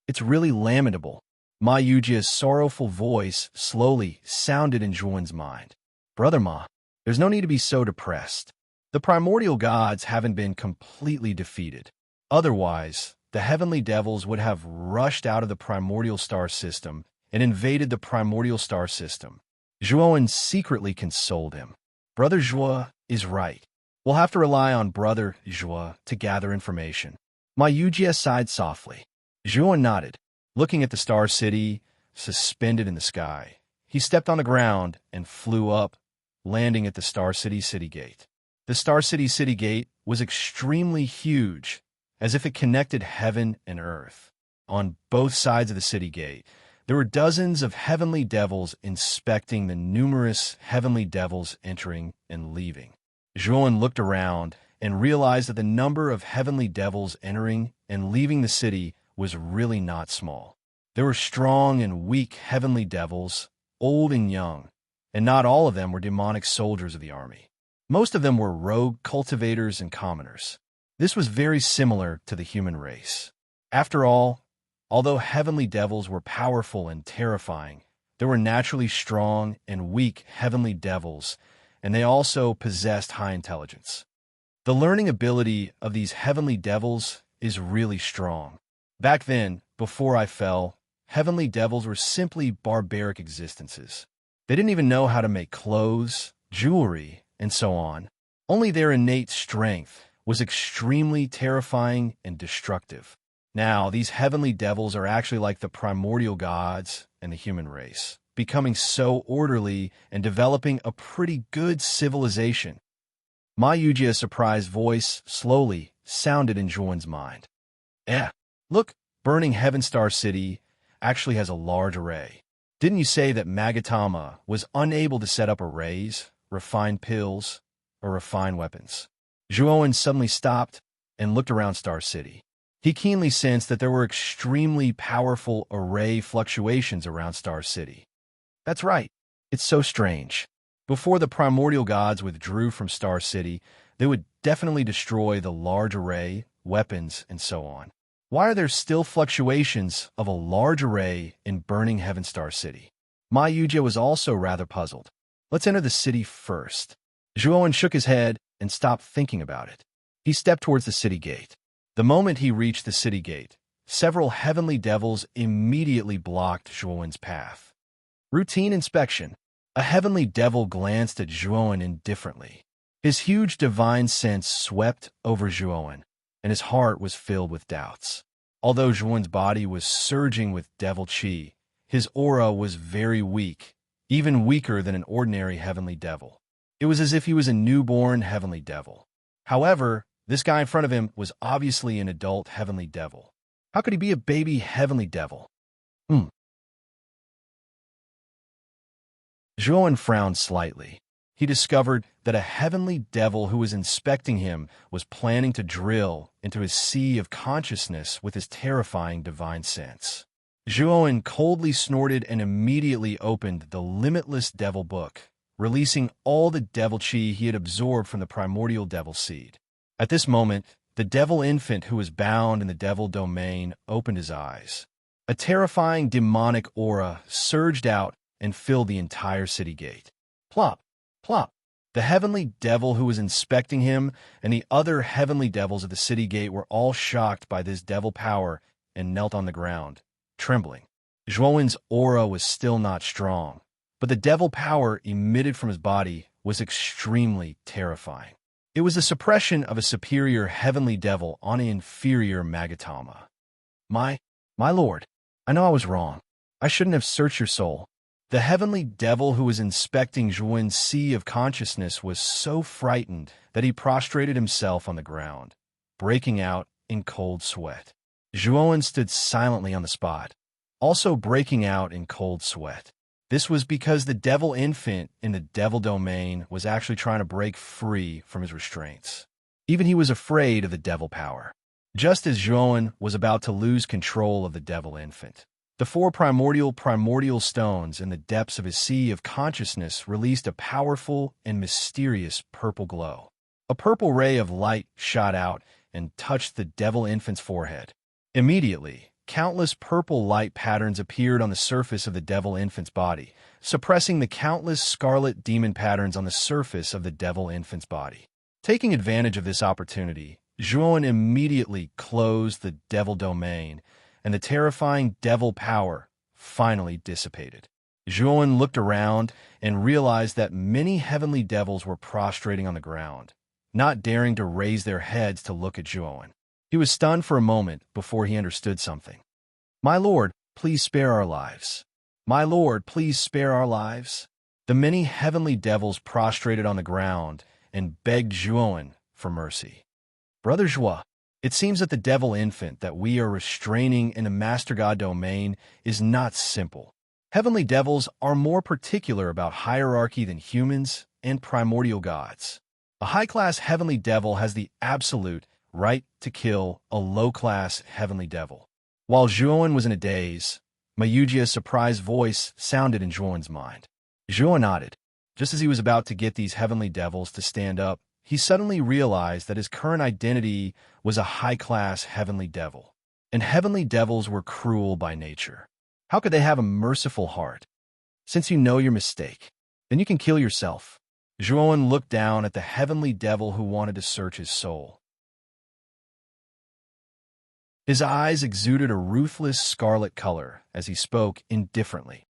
It's really lamentable. Ma Yujia's sorrowful voice slowly sounded in Zhuan's mind. Brother Ma, there's no need to be so depressed. The primordial gods haven't been completely defeated. Otherwise, the heavenly devils would have rushed out of the primordial star system and invaded the primordial star system. Zhuan secretly consoled him. Brother Zhua is right. We'll have to rely on Brother Zhua to gather information. Ma Yujia sighed softly. Zhuan nodded, looking at the star city suspended in the sky. He stepped on the ground and flew up, landing at the Star City city gate. The Star City city gate was extremely huge, as if it connected heaven and earth. On both sides of the city gate, there were dozens of heavenly devils inspecting the numerous heavenly devils entering and leaving. Zhuan looked around and realized that the number of heavenly devils entering and leaving the city was really not small. There were strong and weak heavenly devils, old and young, and not all of them were demonic soldiers of the army. Most of them were rogue cultivators and commoners. This was very similar to the human race. After all, although heavenly devils were powerful and terrifying, there were naturally strong and weak heavenly devils, and they also possessed high intelligence. The learning ability of these heavenly devils is really strong. Back then, before I fell, heavenly devils were simply barbaric existences. They didn't even know how to make clothes, jewelry, and so on. Only their innate strength was extremely terrifying and destructive. Now, these heavenly devils are actually like the primordial gods and the human race, becoming so orderly and developing a pretty good civilization. Ma Yujia's surprised voice slowly sounded in Zhuan's mind. Look, burning Heaven Star City actually has a large array. Didn't you say that Magatama was unable to set up arrays, refine pills, or refine weapons? Zhuan suddenly stopped and looked around Star City. He keenly sensed that there were extremely powerful array fluctuations around Star City. That's right. It's so strange. Before the primordial gods withdrew from Star City, they would definitely destroy the large array, weapons, and so on. Why are there still fluctuations of a large array in burning Heaven Star City? Ma Yujia was also rather puzzled. Let's enter the city first. Zhuan shook his head and stopped thinking about it. He stepped towards the city gate. The moment he reached the city gate, several heavenly devils immediately blocked Zhuan's path. Routine inspection. A heavenly devil glanced at Zhuan indifferently. His huge divine sense swept over Zhuan, and his heart was filled with doubts. Although Zhuan's body was surging with devil chi, his aura was very weak, even weaker than an ordinary heavenly devil. It was as if he was a newborn heavenly devil. However, this guy in front of him was obviously an adult heavenly devil. How could he be a baby heavenly devil? Zhuan frowned slightly. He discovered that a heavenly devil who was inspecting him was planning to drill into his sea of consciousness with his terrifying divine sense. Zhuan coldly snorted and immediately opened the limitless devil book, releasing all the devil chi he had absorbed from the primordial devil seed. At this moment, the devil infant who was bound in the devil domain opened his eyes. A terrifying demonic aura surged out and filled the entire city gate. Plop! Plop! The heavenly devil who was inspecting him and the other heavenly devils of the city gate were all shocked by this devil power and knelt on the ground, trembling. Zhuan's aura was still not strong, but the devil power emitted from his body was extremely terrifying. It was the suppression of a superior heavenly devil on an inferior Magatama. My lord, I know I was wrong. I shouldn't have searched your soul. The heavenly devil who was inspecting Zhuan's sea of consciousness was so frightened that he prostrated himself on the ground, breaking out in cold sweat. Zhuan stood silently on the spot, also breaking out in cold sweat. This was because the devil infant in the devil domain was actually trying to break free from his restraints. Even he was afraid of the devil power. Just as Zhuan was about to lose control of the devil infant, The four primordial stones in the depths of his sea of consciousness released a powerful and mysterious purple glow. A purple ray of light shot out and touched the devil infant's forehead. Immediately, countless purple light patterns appeared on the surface of the devil infant's body, suppressing the countless scarlet demon patterns on the surface of the devil infant's body. Taking advantage of this opportunity, Zhuan immediately closed the devil domain, and the terrifying devil power finally dissipated. Zhuan looked around and realized that many heavenly devils were prostrating on the ground, not daring to raise their heads to look at Zhuan. He was stunned for a moment before he understood something. "My lord, please spare our lives. My lord, please spare our lives." The many heavenly devils prostrated on the ground and begged Zhuan for mercy. "Brother Zhua, it seems that the devil infant that we are restraining in the Master God domain is not simple. Heavenly devils are more particular about hierarchy than humans and primordial gods. A high-class heavenly devil has the absolute right to kill a low-class heavenly devil." While Zhuan was in a daze, Mayujia's surprised voice sounded in Zhuan's mind. Zhuan nodded. Just as he was about to get these heavenly devils to stand up, he suddenly realized that his current identity was a high-class heavenly devil. And heavenly devils were cruel by nature. How could they have a merciful heart? Since you know your mistake, then you can kill yourself. Zhuan looked down at the heavenly devil who wanted to search his soul. His eyes exuded a ruthless scarlet color as he spoke indifferently.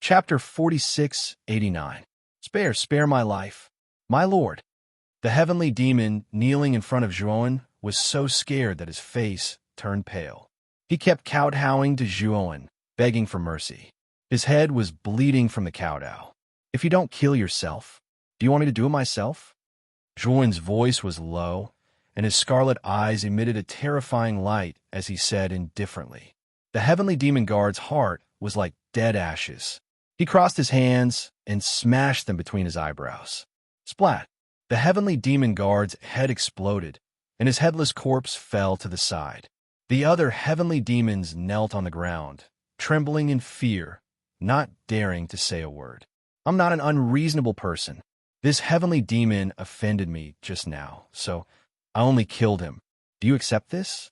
Chapter 4689. Spare my life. My lord. The heavenly demon, kneeling in front of Zhuan, was so scared that his face turned pale. He kept kowtowing to Zhuan, begging for mercy. His head was bleeding from the kowtow. "If you don't kill yourself, do you want me to do it myself?" Zhuan's voice was low, and his scarlet eyes emitted a terrifying light as he said indifferently. The heavenly demon guard's heart was like dead ashes. He crossed his hands and smashed them between his eyebrows. Splat! The heavenly demon guard's head exploded, and his headless corpse fell to the side. The other heavenly demons knelt on the ground, trembling in fear, not daring to say a word. "I'm not an unreasonable person. This heavenly demon offended me just now, so I only killed him. Do you accept this?"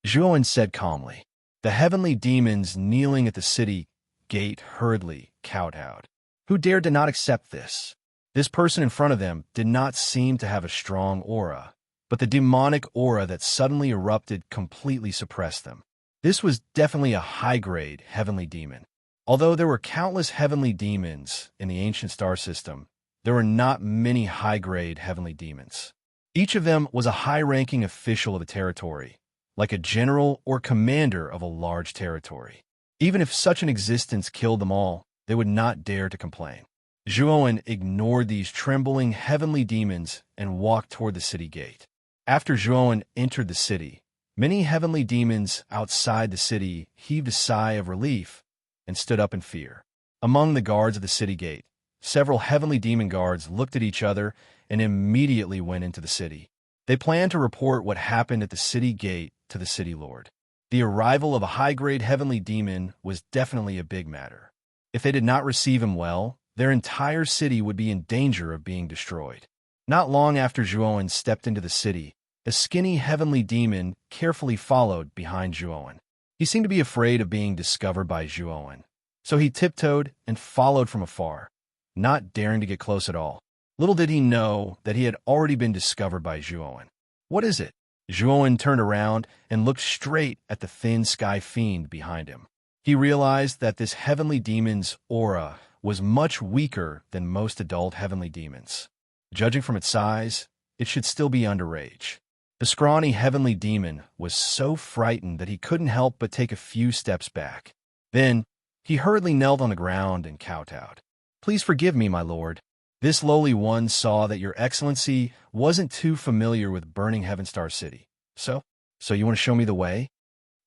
Zhuan said calmly. The heavenly demons kneeling at the city gate hurriedly kowtowed. Who dared to not accept this? This person in front of them did not seem to have a strong aura, but the demonic aura that suddenly erupted completely suppressed them. This was definitely a high-grade heavenly demon. Although there were countless heavenly demons in the ancient star system, there were not many high-grade heavenly demons. Each of them was a high-ranking official of a territory, like a general or commander of a large territory. Even if such an existence killed them all, they would not dare to complain. Zhuan ignored these trembling heavenly demons and walked toward the city gate. After Zhuan entered the city, many heavenly demons outside the city heaved a sigh of relief and stood up in fear. Among the guards of the city gate, several heavenly demon guards looked at each other and immediately went into the city. They planned to report what happened at the city gate to the city lord. The arrival of a high-grade heavenly demon was definitely a big matter. If they did not receive him well, their entire city would be in danger of being destroyed. Not long after Zhuan stepped into the city, a skinny heavenly demon carefully followed behind Zhuan. He seemed to be afraid of being discovered by Zhuan, so he tiptoed and followed from afar, not daring to get close at all. Little did he know that he had already been discovered by Zhuan. "What is it?" Zhuan turned around and looked straight at the thin sky fiend behind him. He realized that this heavenly demon's aura was much weaker than most adult heavenly demons. Judging from its size, it should still be underage. The scrawny heavenly demon was so frightened that he couldn't help but take a few steps back. Then, he hurriedly knelt on the ground and kowtowed. "Please forgive me, my lord. This lowly one saw that your excellency wasn't too familiar with Burning Heaven Star City. So you want to show me the way?"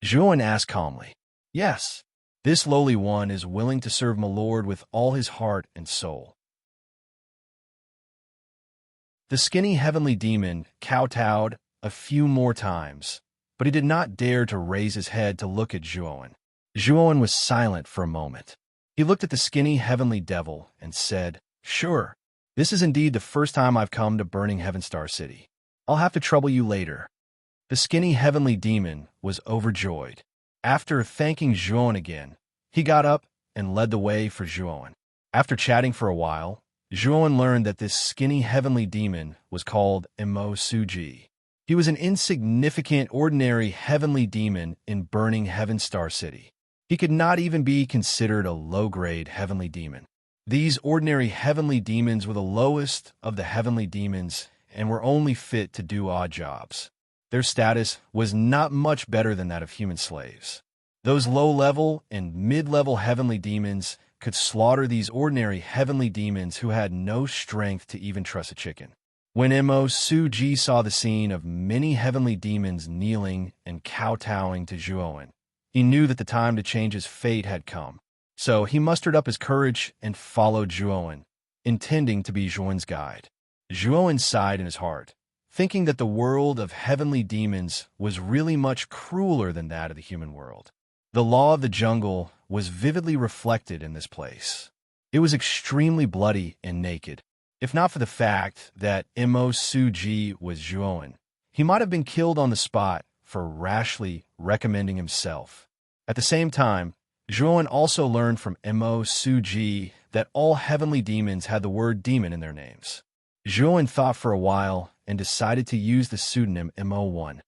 Zhuan asked calmly. "Yes. This lowly one is willing to serve my lord with all his heart and soul." The skinny heavenly demon kowtowed, a few more times, but he did not dare to raise his head to look at Zhuowen. Zhuowen was silent for a moment. He looked at the skinny heavenly devil and said, "Sure, this is indeed the first time I've come to Burning Heavenstar City. I'll have to trouble you later." The skinny heavenly demon was overjoyed. After thanking Zhuowen again, he got up and led the way for Zhuowen. After chatting for a while, Zhuowen learned that this skinny heavenly demon was called Emo Suji. He was an insignificant, ordinary heavenly demon in Burning Heavenstar City. He could not even be considered a low-grade heavenly demon. These ordinary heavenly demons were the lowest of the heavenly demons and were only fit to do odd jobs. Their status was not much better than that of human slaves. Those low-level and mid-level heavenly demons could slaughter these ordinary heavenly demons who had no strength to even truss a chicken. When Emo Suji saw the scene of many heavenly demons kneeling and kowtowing to Zhuowen, he knew that the time to change his fate had come. So he mustered up his courage and followed Zhuowen, intending to be Zhuowen's guide. Zhuowen sighed in his heart, thinking that the world of heavenly demons was really much crueler than that of the human world. The law of the jungle was vividly reflected in this place. It was extremely bloody and naked. If not for the fact that Emo Suji was Zhuowen, he might have been killed on the spot for rashly recommending himself. At the same time, Zhuowen also learned from Emo Suji that all heavenly demons had the word demon in their names. Zhuowen thought for a while and decided to use the pseudonym Emo1.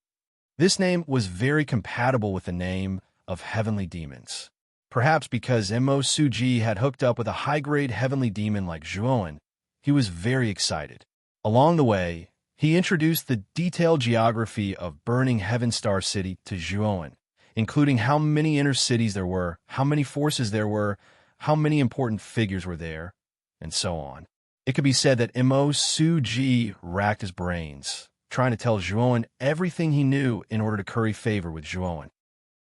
This name was very compatible with the name of heavenly demons. Perhaps because Emo Suji had hooked up with a high-grade heavenly demon like Zhuowen, he was very excited. Along the way, he introduced the detailed geography of Burning Heavenstar City to Zhuowen, including how many inner cities there were, how many forces there were, how many important figures were there, and so on. It could be said that Emo Suji racked his brains, trying to tell Zhuowen everything he knew in order to curry favor with Zhuowen.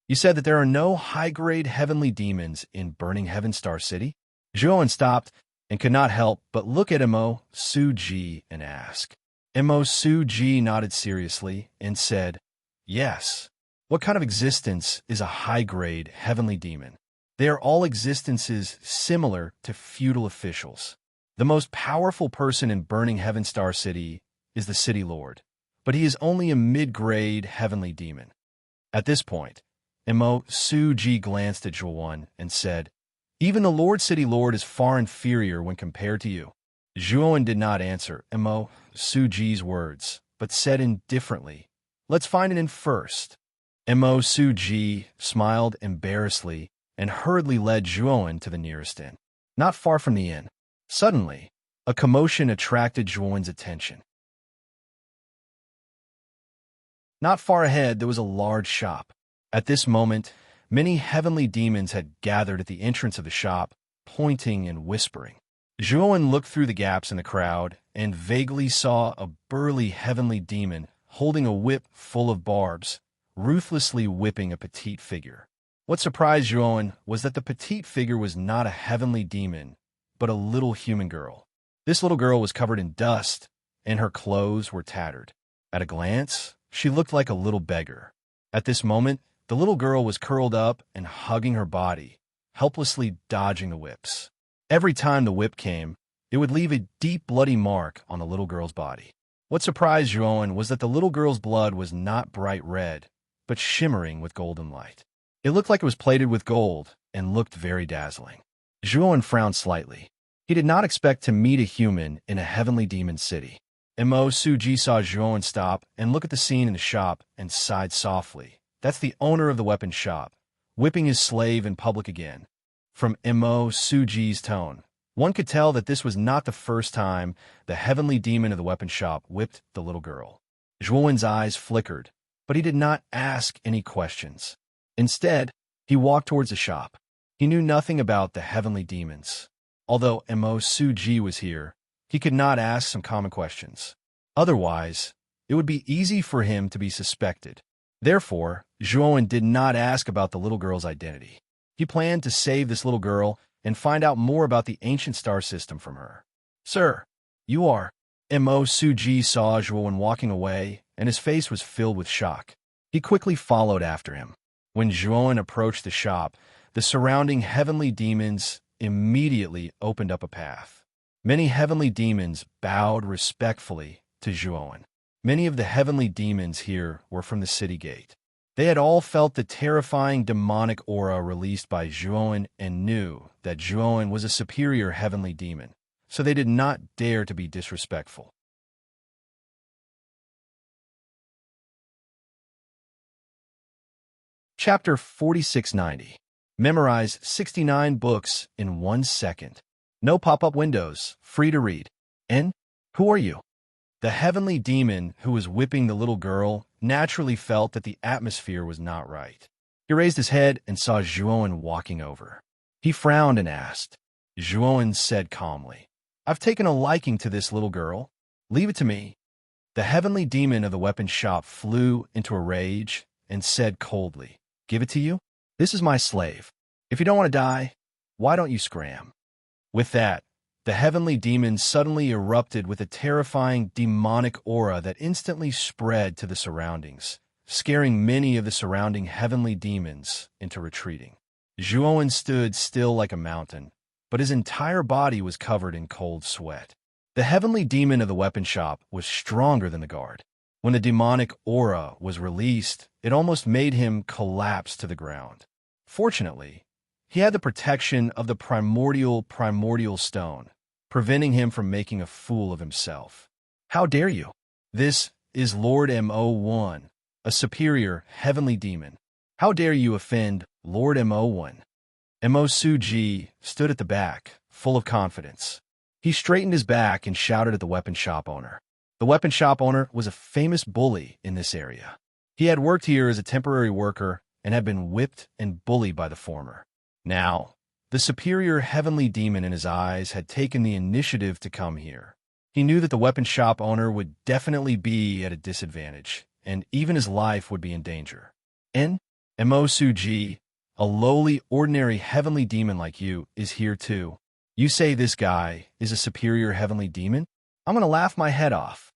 "You said that there are no high-grade heavenly demons in Burning Heavenstar City?" Zhuowen stopped and could not help but look at Emo Suji and ask. Emo Suji nodded seriously and said, "Yes. What kind of existence is a high-grade heavenly demon? They are all existences similar to feudal officials. The most powerful person in Burning Heavenstar City is the City Lord, but he is only a mid-grade heavenly demon." At this point, Emo Suji glanced at Zhuowen and said, "Even the Lord City Lord is far inferior when compared to you." Zhuowen did not answer Emo Suji's words, but said indifferently, "Let's find an inn first." Emo Suji smiled embarrassedly and hurriedly led Zhuowen to the nearest inn. Not far from the inn, suddenly, a commotion attracted Zhuowen's attention. Not far ahead, there was a large shop. At this moment, many heavenly demons had gathered at the entrance of the shop, pointing and whispering. Zhuowen looked through the gaps in the crowd and vaguely saw a burly heavenly demon holding a whip full of barbs, ruthlessly whipping a petite figure. What surprised Zhuowen was that the petite figure was not a heavenly demon, but a little human girl. This little girl was covered in dust, and her clothes were tattered. At a glance, she looked like a little beggar. At this moment, the little girl was curled up and hugging her body, helplessly dodging the whips. Every time the whip came, it would leave a deep bloody mark on the little girl's body. What surprised Zhuowen was that the little girl's blood was not bright red, but shimmering with golden light. It looked like it was plated with gold and looked very dazzling. Zhuowen frowned slightly. He did not expect to meet a human in a heavenly demon city. Emo Suji saw Zhuowen stop and look at the scene in the shop and sighed softly. That's the owner of the weapon shop, whipping his slave in public again. From Emo Suji's tone, one could tell that this was not the first time the heavenly demon of the weapon shop whipped the little girl. Zhuowen's eyes flickered, but he did not ask any questions. Instead, he walked towards the shop. He knew nothing about the heavenly demons. Although Emo Suji was here, he could not ask some common questions. Otherwise, it would be easy for him to be suspected. Therefore, Zhuowen did not ask about the little girl's identity. He planned to save this little girl and find out more about the ancient star system from her. "Sir, you are..." Emo Suji saw Zhuowen walking away and his face was filled with shock. He quickly followed after him. When Zhuan approached the shop, the surrounding heavenly demons immediately opened up a path. Many heavenly demons bowed respectfully to Zhuan. Many of the heavenly demons here were from the city gate. They had all felt the terrifying demonic aura released by Zhuan and knew that Zhuan was a superior heavenly demon, so they did not dare to be disrespectful. Chapter 4690. Memorize 69 books in 1 second. No pop-up windows, free to read. And who are you? The heavenly demon who was whipping the little girl naturally felt that the atmosphere was not right. He raised his head and saw Zhuan walking over. He frowned and asked. Zhuan said calmly, "I've taken a liking to this little girl. Leave it to me." The heavenly demon of the weapon shop flew into a rage and said coldly, "Give it to you? This is my slave. If you don't want to die, why don't you scram?" With that, the heavenly demon suddenly erupted with a terrifying demonic aura that instantly spread to the surroundings, scaring many of the surrounding heavenly demons into retreating. Zhuan stood still like a mountain, but his entire body was covered in cold sweat. The heavenly demon of the weapon shop was stronger than the guard. When the demonic aura was released, it almost made him collapse to the ground. Fortunately, he had the protection of the primordial stone, preventing him from making a fool of himself. "How dare you? This is Lord Mo1, a superior heavenly demon. How dare you offend Lord Mo1? Mo Suji stood at the back, full of confidence. He straightened his back and shouted at the weapon shop owner. The weapon shop owner was a famous bully in this area. He had worked here as a temporary worker and had been whipped and bullied by the former. Now, the superior heavenly demon in his eyes had taken the initiative to come here. He knew that the weapon shop owner would definitely be at a disadvantage, and even his life would be in danger. Mo Suji, a lowly, ordinary heavenly demon like you, is here too. You say this guy is a superior heavenly demon? I'm going to laugh my head off."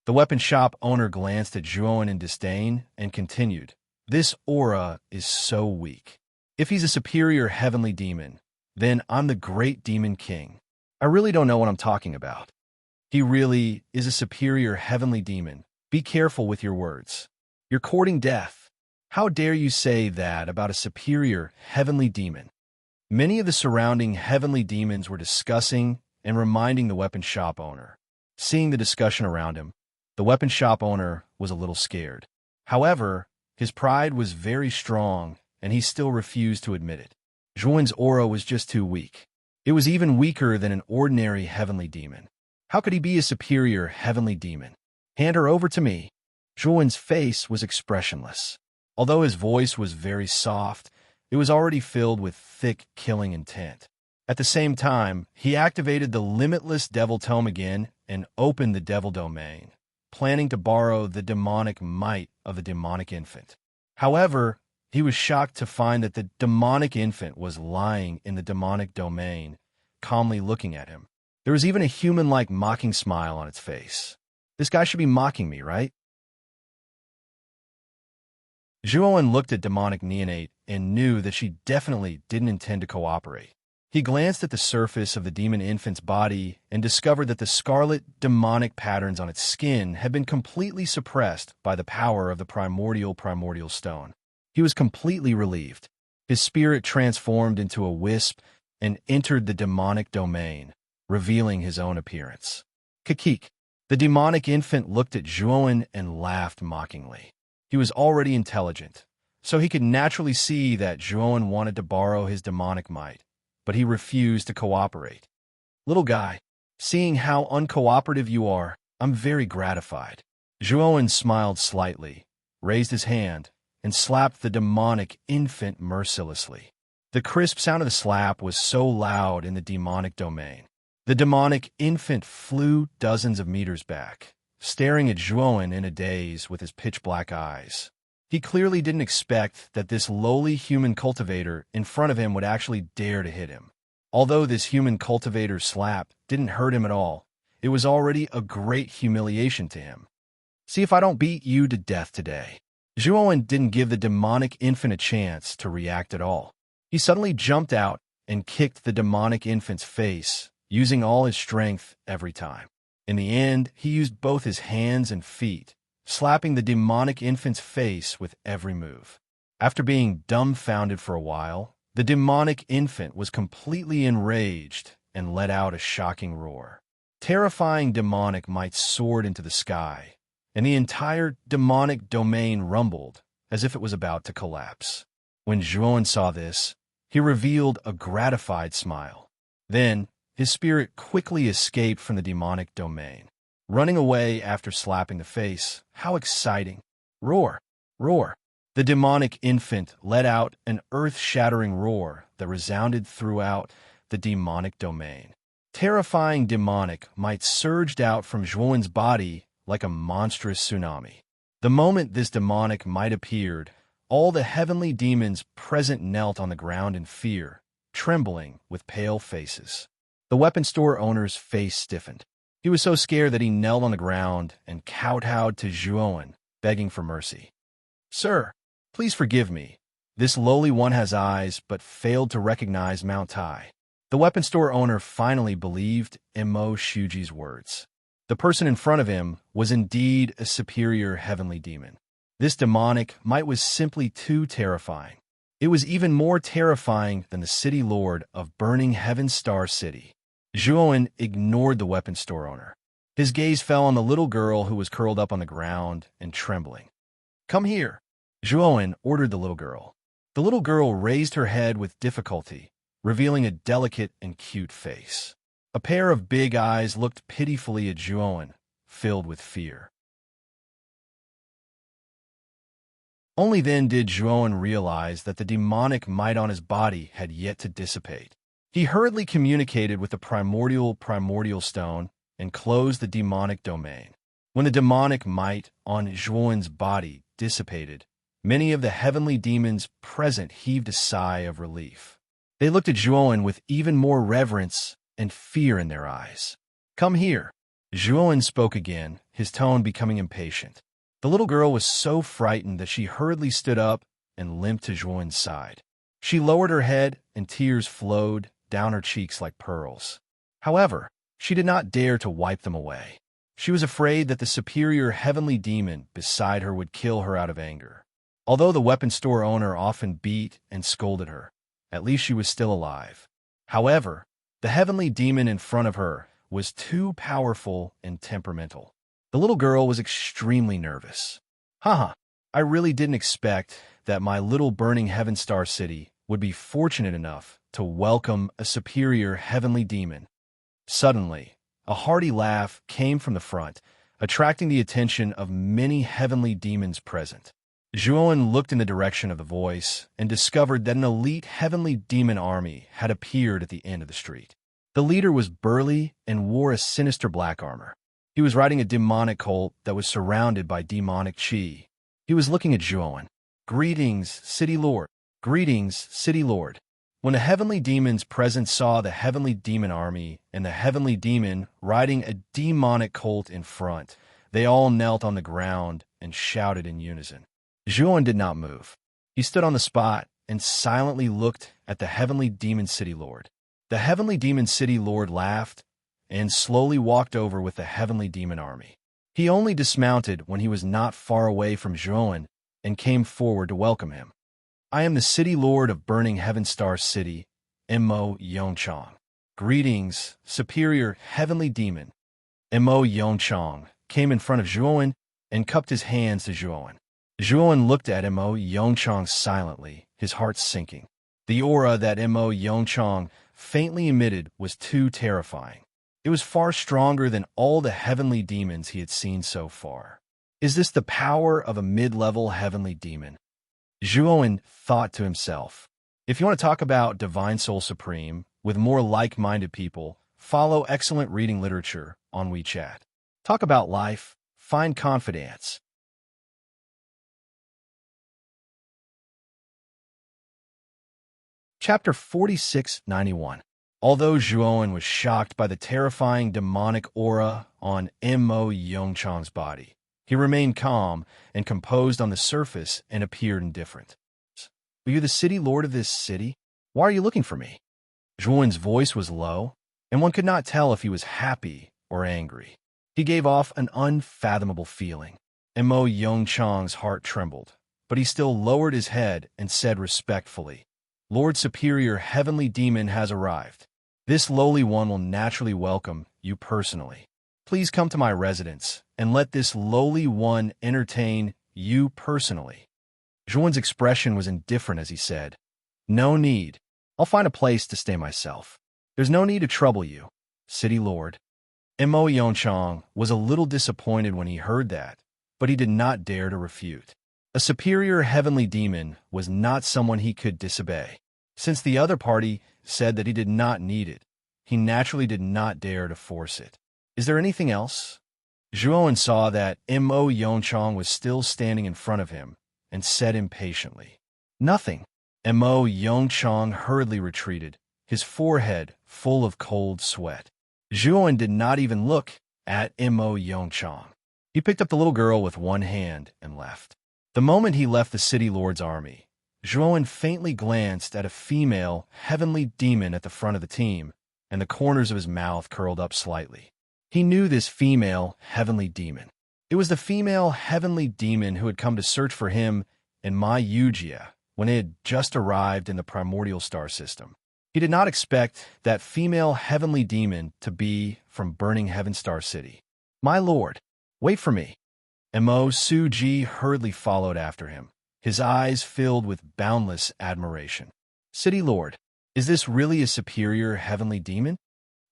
The weapon shop owner glanced at Zhuan in disdain and continued, "This aura is so weak. If he's a superior heavenly demon, then I'm the great demon king. I really don't know what I'm talking about. He really is a superior heavenly demon. Be careful with your words. You're courting death. How dare you say that about a superior heavenly demon?" Many of the surrounding heavenly demons were discussing and reminding the weapon shop owner. Seeing the discussion around him, the weapon shop owner was a little scared. However, his pride was very strong, and he still refused to admit it. Zhuan's aura was just too weak. It was even weaker than an ordinary heavenly demon. How could he be a superior heavenly demon? "Hand her over to me." Zhuan's face was expressionless. Although his voice was very soft, it was already filled with thick, killing intent. At the same time, he activated the limitless devil tome again and opened the devil domain, planning to borrow the demonic might of the demonic infant. However, he was shocked to find that the demonic infant was lying in the demonic domain, calmly looking at him. There was even a human-like mocking smile on its face. This guy should be mocking me, right? Zhuan looked at demonic neonate and knew that she definitely didn't intend to cooperate. He glanced at the surface of the demon infant's body and discovered that the scarlet demonic patterns on its skin had been completely suppressed by the power of the primordial stone. He was completely relieved. His spirit transformed into a wisp and entered the demonic domain, revealing his own appearance. Kakik. The demonic infant looked at Zhuan and laughed mockingly. He was already intelligent, so he could naturally see that Zhuan wanted to borrow his demonic might, but he refused to cooperate. "Little guy, seeing how uncooperative you are, I'm very gratified." Zhuan smiled slightly, raised his hand, and slapped the demonic infant mercilessly. The crisp sound of the slap was so loud in the demonic domain. The demonic infant flew dozens of meters back, staring at Zhuan in a daze with his pitch-black eyes. He clearly didn't expect that this lowly human cultivator in front of him would actually dare to hit him. Although this human cultivator's slap didn't hurt him at all, it was already a great humiliation to him. See if I don't beat you to death today." Zhuowen didn't give the demonic infant a chance to react at all. He suddenly jumped out and kicked the demonic infant's face, using all his strength every time. In the end, he used both his hands and feet, slapping the demonic infant's face with every move. After being dumbfounded for a while, the demonic infant was completely enraged and let out a shocking roar. Terrifying demonic might soared into the sky, and the entire demonic domain rumbled as if it was about to collapse. When Zhuowen saw this, he revealed a gratified smile. Then, his spirit quickly escaped from the demonic domain, running away after slapping the face. How exciting! Roar! Roar! The demonic infant let out an earth-shattering roar that resounded throughout the demonic domain. Terrifying demonic might surged out from Zhuowen's body like a monstrous tsunami. The moment this demonic might appeared, all the heavenly demons present knelt on the ground in fear, trembling with pale faces. The weapon store owner's face stiffened. He was so scared that he knelt on the ground and kowtowed to Zhuowen, begging for mercy. "Sir, please forgive me. This lowly one has eyes but failed to recognize Mount Tai." The weapon store owner finally believed Mo Shuji's words. The person in front of him was indeed a superior heavenly demon. This demonic might was simply too terrifying. It was even more terrifying than the city lord of burning Heaven Star City. Zhuowen ignored the weapon store owner. His gaze fell on the little girl who was curled up on the ground and trembling. "Come here," Zhuowen ordered the little girl. The little girl raised her head with difficulty, revealing a delicate and cute face. A pair of big eyes looked pitifully at Zhuowen, filled with fear. Only then did Zhuowen realize that the demonic might on his body had yet to dissipate. He hurriedly communicated with the primordial stone and closed the demonic domain. When the demonic might on Zhuowen's body dissipated, many of the heavenly demons present heaved a sigh of relief. They looked at Zhuowen with even more reverence and fear in their eyes. "Come here." Zhuowen spoke again, his tone becoming impatient. The little girl was so frightened that she hurriedly stood up and limped to Zhuowen's side. She lowered her head, and tears flowed down her cheeks like pearls. However, she did not dare to wipe them away. She was afraid that the superior heavenly demon beside her would kill her out of anger. Although the weapon store owner often beat and scolded her, at least she was still alive. However, the heavenly demon in front of her was too powerful and temperamental. The little girl was extremely nervous. Haha, I really didn't expect that my little burning Heaven Star City would be fortunate enough to welcome a superior heavenly demon. Suddenly, a hearty laugh came from the front, attracting the attention of many heavenly demons present. Zhuowen looked in the direction of the voice and discovered that an elite heavenly demon army had appeared at the end of the street. The leader was burly and wore a sinister black armor. He was riding a demonic colt that was surrounded by demonic chi. He was looking at Zhuowen. "Greetings, City Lord. Greetings, City Lord." When the heavenly demons present saw the heavenly demon army and the heavenly demon riding a demonic colt in front, they all knelt on the ground and shouted in unison. Zhuowen did not move. He stood on the spot and silently looked at the heavenly demon city lord. The heavenly demon city lord laughed and slowly walked over with the heavenly demon army. He only dismounted when he was not far away from Zhuowen and came forward to welcome him. "I am the city lord of burning Heaven Star City, Mo Yongchang. Greetings, superior heavenly demon." Mo Yongchang came in front of Zhuowen and cupped his hands to Zhuowen. Zhuowen looked at Mo Yongchang silently, his heart sinking. The aura that Mo Yongchang faintly emitted was too terrifying. It was far stronger than all the heavenly demons he had seen so far. Is this the power of a mid-level heavenly demon? Zhuowen thought to himself. If you want to talk about Divine Soul Supreme with more like-minded people, follow excellent reading literature on WeChat. Talk about life, find confidence. Chapter 4691. Although Zhuowen was shocked by the terrifying demonic aura on Mo Yongchang's body, He remained calm and composed on the surface and appeared indifferent. "Are you the city lord of this city? Why are you looking for me?" Zhuan's voice was low, and one could not tell if he was happy or angry. He gave off an unfathomable feeling, and Mo Yongchang's heart trembled, but he still lowered his head and said respectfully, "Lord Superior Heavenly Demon has arrived. This lowly one will naturally welcome you personally. Please come to my residence and let this lowly one entertain you personally." Zhuan's expression was indifferent as he said, "No need. I'll find a place to stay myself. There's no need to trouble you, City Lord." And Mo Yongchang was a little disappointed when he heard that, but he did not dare to refute. A superior heavenly demon was not someone he could disobey. Since the other party said that he did not need it, he naturally did not dare to force it. "Is there anything else?" Zhuan saw that Mo Yongchang was still standing in front of him and said impatiently, "Nothing." Mo Yongchang hurriedly retreated, his forehead full of cold sweat. Zhuan did not even look at Mo Yongchang. He picked up the little girl with one hand and left. The moment he left the city lord's army, Zhuan faintly glanced at a female heavenly demon at the front of the team, and the corners of his mouth curled up slightly. He knew this female heavenly demon. It was the female heavenly demon who had come to search for him and Mai Yujia when they had just arrived in the primordial star system. He did not expect that female heavenly demon to be from Burning Heaven Star City. "My lord, wait for me." Mo Suji hurriedly followed after him, his eyes filled with boundless admiration. "City lord, is this really a superior heavenly demon?"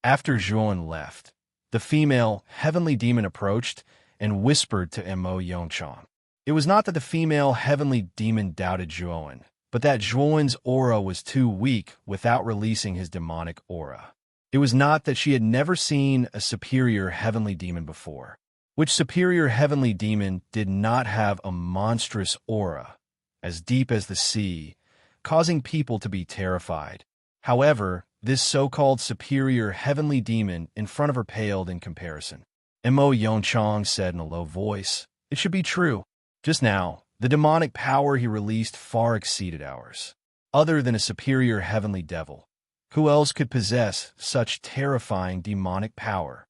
After Zhuan left, the female heavenly demon approached and whispered to Mo Yongchang. It was not that the female heavenly demon doubted Zhuan, but that Zhuan's aura was too weak without releasing his demonic aura. It was not that she had never seen a superior heavenly demon before. Which superior heavenly demon did not have a monstrous aura, as deep as the sea, causing people to be terrified? However, this so-called superior heavenly demon in front of her paled in comparison. Mo Yongchang said in a low voice, "It should be true. Just now, the demonic power he released far exceeded ours. Other than a superior heavenly devil, who else could possess such terrifying demonic power?"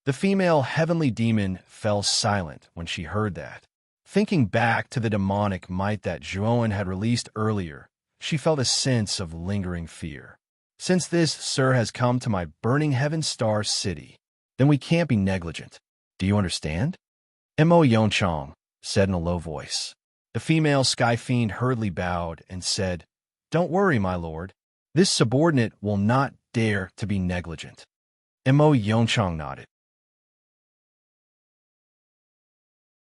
The female heavenly demon fell silent when she heard that. Thinking back to the demonic might that Zhuan had released earlier, she felt a sense of lingering fear. "Since this, sir, has come to my Burning Heaven Star City, then we can't be negligent. Do you understand?" Mo Yongchang said in a low voice. The female sky fiend hurriedly bowed and said, "Don't worry, my lord. This subordinate will not dare to be negligent." Mo Yongchang nodded.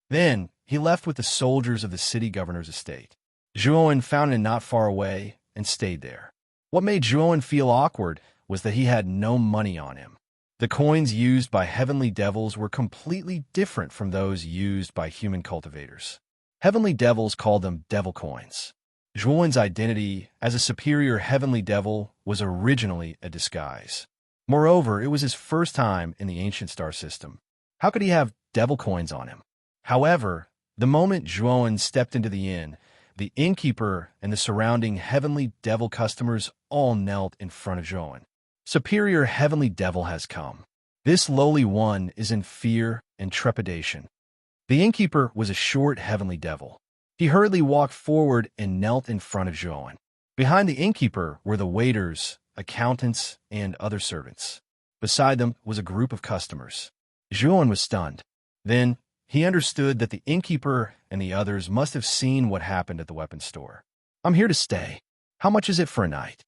Then he left with the soldiers of the city governor's estate. Zhuan found it not far away and stayed there. What made Zhuan feel awkward was that he had no money on him. The coins used by heavenly devils were completely different from those used by human cultivators. Heavenly devils called them devil coins. Zhuan's identity as a superior heavenly devil was originally a disguise. Moreover, it was his first time in the ancient star system. How could he have devil coins on him? However, the moment Zhuan stepped into the inn, the innkeeper and the surrounding heavenly devil customers all knelt in front of Zhuan. "Superior heavenly devil has come. This lowly one is in fear and trepidation." The innkeeper was a short heavenly devil. He hurriedly walked forward and knelt in front of Zhuan. Behind the innkeeper were the waiters, accountants, and other servants. Beside them was a group of customers. Zhuan was stunned. Then he understood that the innkeeper and the others must have seen what happened at the weapons store. "I'm here to stay. How much is it for a night?"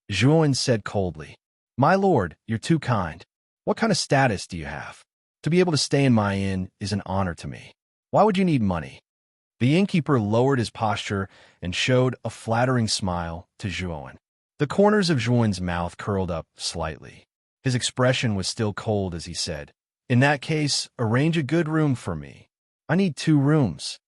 Zhuan said coldly. "My lord, you're too kind. What kind of status do you have? To be able to stay in my inn is an honor to me. Why would you need money?" The innkeeper lowered his posture and showed a flattering smile to Zhuan. The corners of Zhuan's mouth curled up slightly. His expression was still cold as he said, "In that case, arrange a good room for me. I need 2 rooms.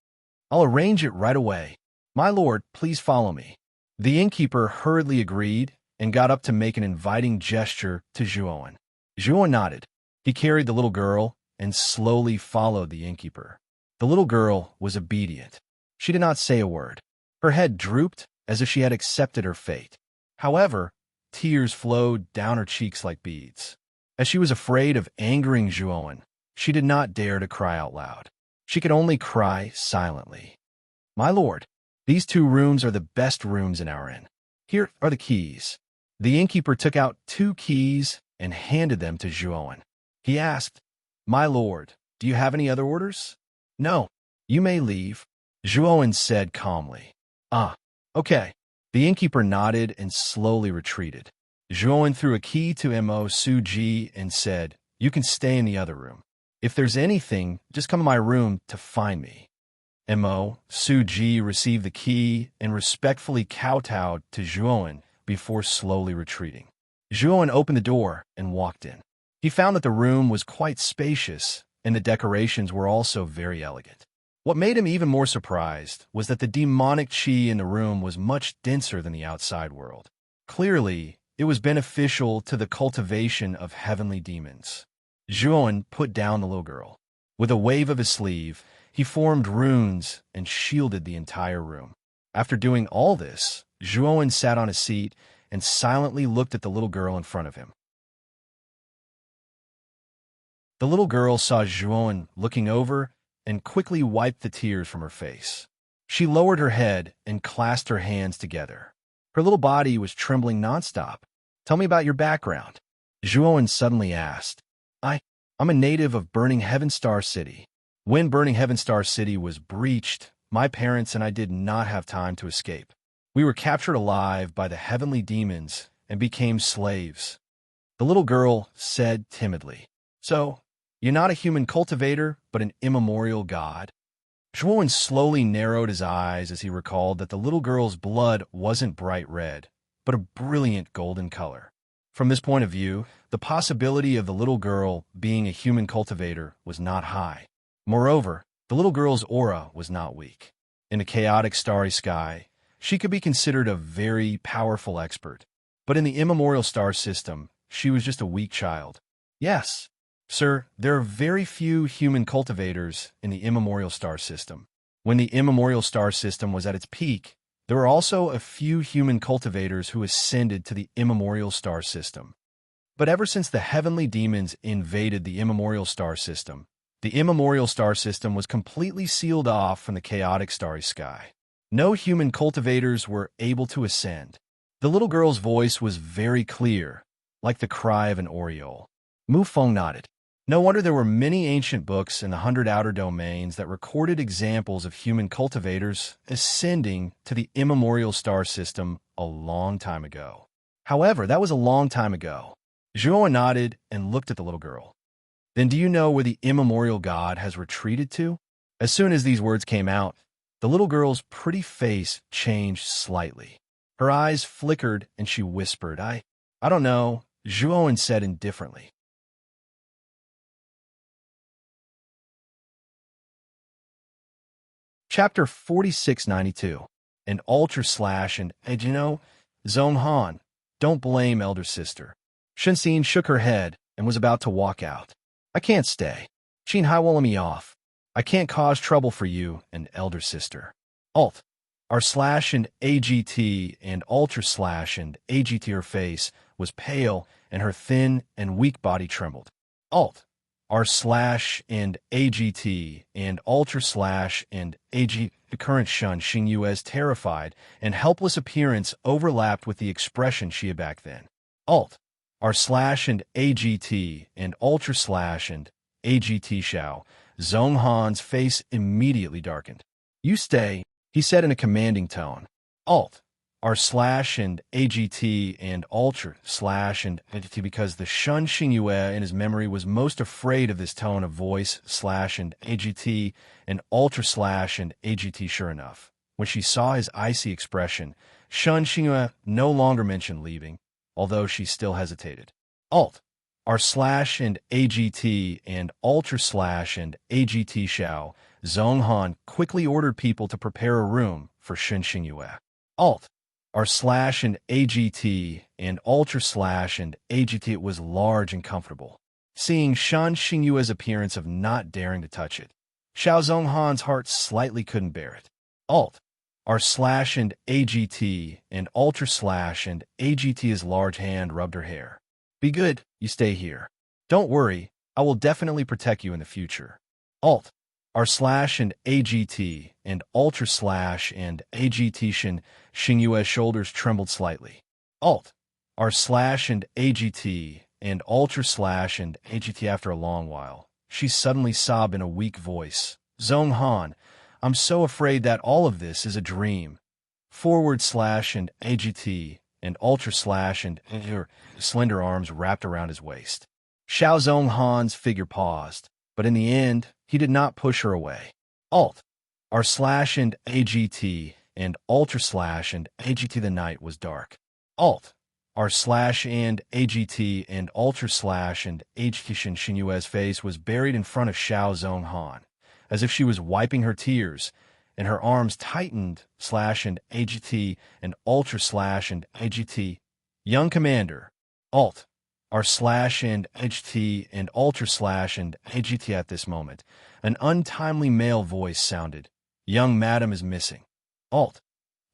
I'll arrange it right away. My lord, please follow me." The innkeeper hurriedly agreed and got up to make an inviting gesture to Zhuan. Zhuan nodded. He carried the little girl and slowly followed the innkeeper. The little girl was obedient. She did not say a word. Her head drooped as if she had accepted her fate. However, tears flowed down her cheeks like beads. As she was afraid of angering Zhuowen, she did not dare to cry out loud. She could only cry silently. "My lord, these 2 rooms are the best rooms in our inn. Here are the keys." The innkeeper took out 2 keys and handed them to Zhuowen. He asked, "My lord, do you have any other orders?" "No, you may leave," Zhuowen said calmly. "Ah, okay." The innkeeper nodded and slowly retreated. Zhuowen threw a key to Mo Suji and said, "You can stay in the other room. If there's anything, just come to my room to find me." Mo Suji received the key and respectfully kowtowed to Zhuowen before slowly retreating. Zhuowen opened the door and walked in. He found that the room was quite spacious and the decorations were also very elegant. What made him even more surprised was that the demonic qi in the room was much denser than the outside world. Clearly, it was beneficial to the cultivation of heavenly demons. Zhuowen put down the little girl. With a wave of his sleeve, he formed runes and shielded the entire room. After doing all this, Zhuowen sat on a seat and silently looked at the little girl in front of him. The little girl saw Zhuowen looking over and quickly wiped the tears from her face. She lowered her head and clasped her hands together. Her little body was trembling nonstop. "Tell me about your background," Zhuowen suddenly asked. I'm a native of Burning Heaven Star City. When Burning Heaven Star City was breached, my parents and I did not have time to escape. We were captured alive by the heavenly demons and became slaves." The little girl said timidly, "So, you're not a human cultivator, but an immemorial god?" Zhuowen slowly narrowed his eyes as he recalled that the little girl's blood wasn't bright red, but a brilliant golden color. From this point of view, the possibility of the little girl being a human cultivator was not high. Moreover, the little girl's aura was not weak. In the chaotic starry sky, she could be considered a very powerful expert. But in the immemorial star system, she was just a weak child. "Yes, sir, there are very few human cultivators in the immemorial star system. When the immemorial star system was at its peak, there were also a few human cultivators who ascended to the immemorial star system. But ever since the heavenly demons invaded the immemorial star system, the immemorial star system was completely sealed off from the chaotic starry sky. No human cultivators were able to ascend." The little girl's voice was very clear, like the cry of an oriole. Mu Feng nodded. No wonder there were many ancient books in the 100 Outer Domains that recorded examples of human cultivators ascending to the immemorial star system a long time ago. However, that was a long time ago. Zhuo nodded and looked at the little girl. "Then do you know where the immemorial god has retreated to?" As soon as these words came out, the little girl's pretty face changed slightly. Her eyes flickered and she whispered, I don't know," Zhuo said indifferently. Chapter 4692. An Ultra Slash and you know, Zone Han, don't blame elder sister. Shenxin shook her head and was about to walk out. "I can't stay. Qin Hai will let me off. I can't cause trouble for you and elder sister." Alt. R slash and AGT and Ultra Slash and AGT. Her face was pale and her thin and weak body trembled. Alt. R slash and AGT and Ultra Slash and AG. The current Shun Xingyue's terrified and helpless appearance overlapped with the expression she had back then. Alt. R slash and AGT and Ultra Slash and AGT Xiao. Zhong Han's face immediately darkened. "You stay," he said in a commanding tone. Alt. R slash and AGT and Ultra Slash and AGT because the Shun Xingyue in his memory was most afraid of this tone of voice slash and AGT and Ultra Slash and AGT. Sure enough, when she saw his icy expression, Shun Xingyue no longer mentioned leaving, although she still hesitated. Alt. R slash and AGT and Ultra Slash and AGT Xiao. Zhong Han quickly ordered people to prepare a room for Shun Xingyue. Alt. R slash and AGT and Ultra Slash and AGT. It was large and comfortable. Seeing Shun Xingyue's appearance of not daring to touch it, Xiao Zhonghan's heart slightly couldn't bear it. Alt, R slash and AGT and Ultra slash and AGT. His large hand rubbed her hair. Be good, you stay here. Don't worry, I will definitely protect you in the future. Alt, R slash and AGT and Ultra slash and AGT. Xingyue's shoulders trembled slightly. Alt, R slash and AGT and Ultra slash and AGT. After a long while, she suddenly sobbed in a weak voice. Zhonghan, I'm so afraid that all of this is a dream. Forward slash and AGT and Ultra slash and her slender arms wrapped around his waist. Xiao Zhonghan's figure paused, but in the end, he did not push her away. Alt, R slash and AGT and Ultra slash and AGT. The night was dark. Alt, R slash and AGT and Ultra slash and AGT. Xingyue's face was buried in front of Xiao Zhonghan, as if she was wiping her tears, and her arms tightened slash and AGT and Ultra slash and AGT. Young Commander, Alt, R slash and AGT and Ultra slash and AGT. At this moment, an untimely male voice sounded. Young Madam is missing. Alt,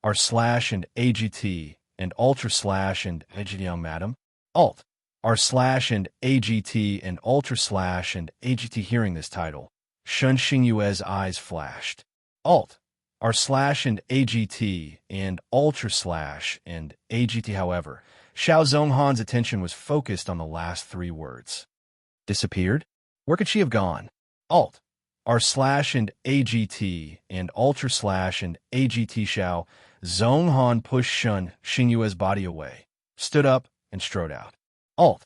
R slash and AGT and Ultra slash and AGT. Young Madam. Alt, R slash and AGT and Ultra slash and AGT. Hearing this title, Shun Xingyue's eyes flashed. Alt, R slash and AGT and Ultra slash and AGT. However, Xiao Zhonghan's attention was focused on the last three words. Disappeared? Where could she have gone? Alt, R slash and AGT and Ultra slash and AGT. Xiao Zhonghan pushed Shun Xingyue's body away, stood up, and strode out. Alt,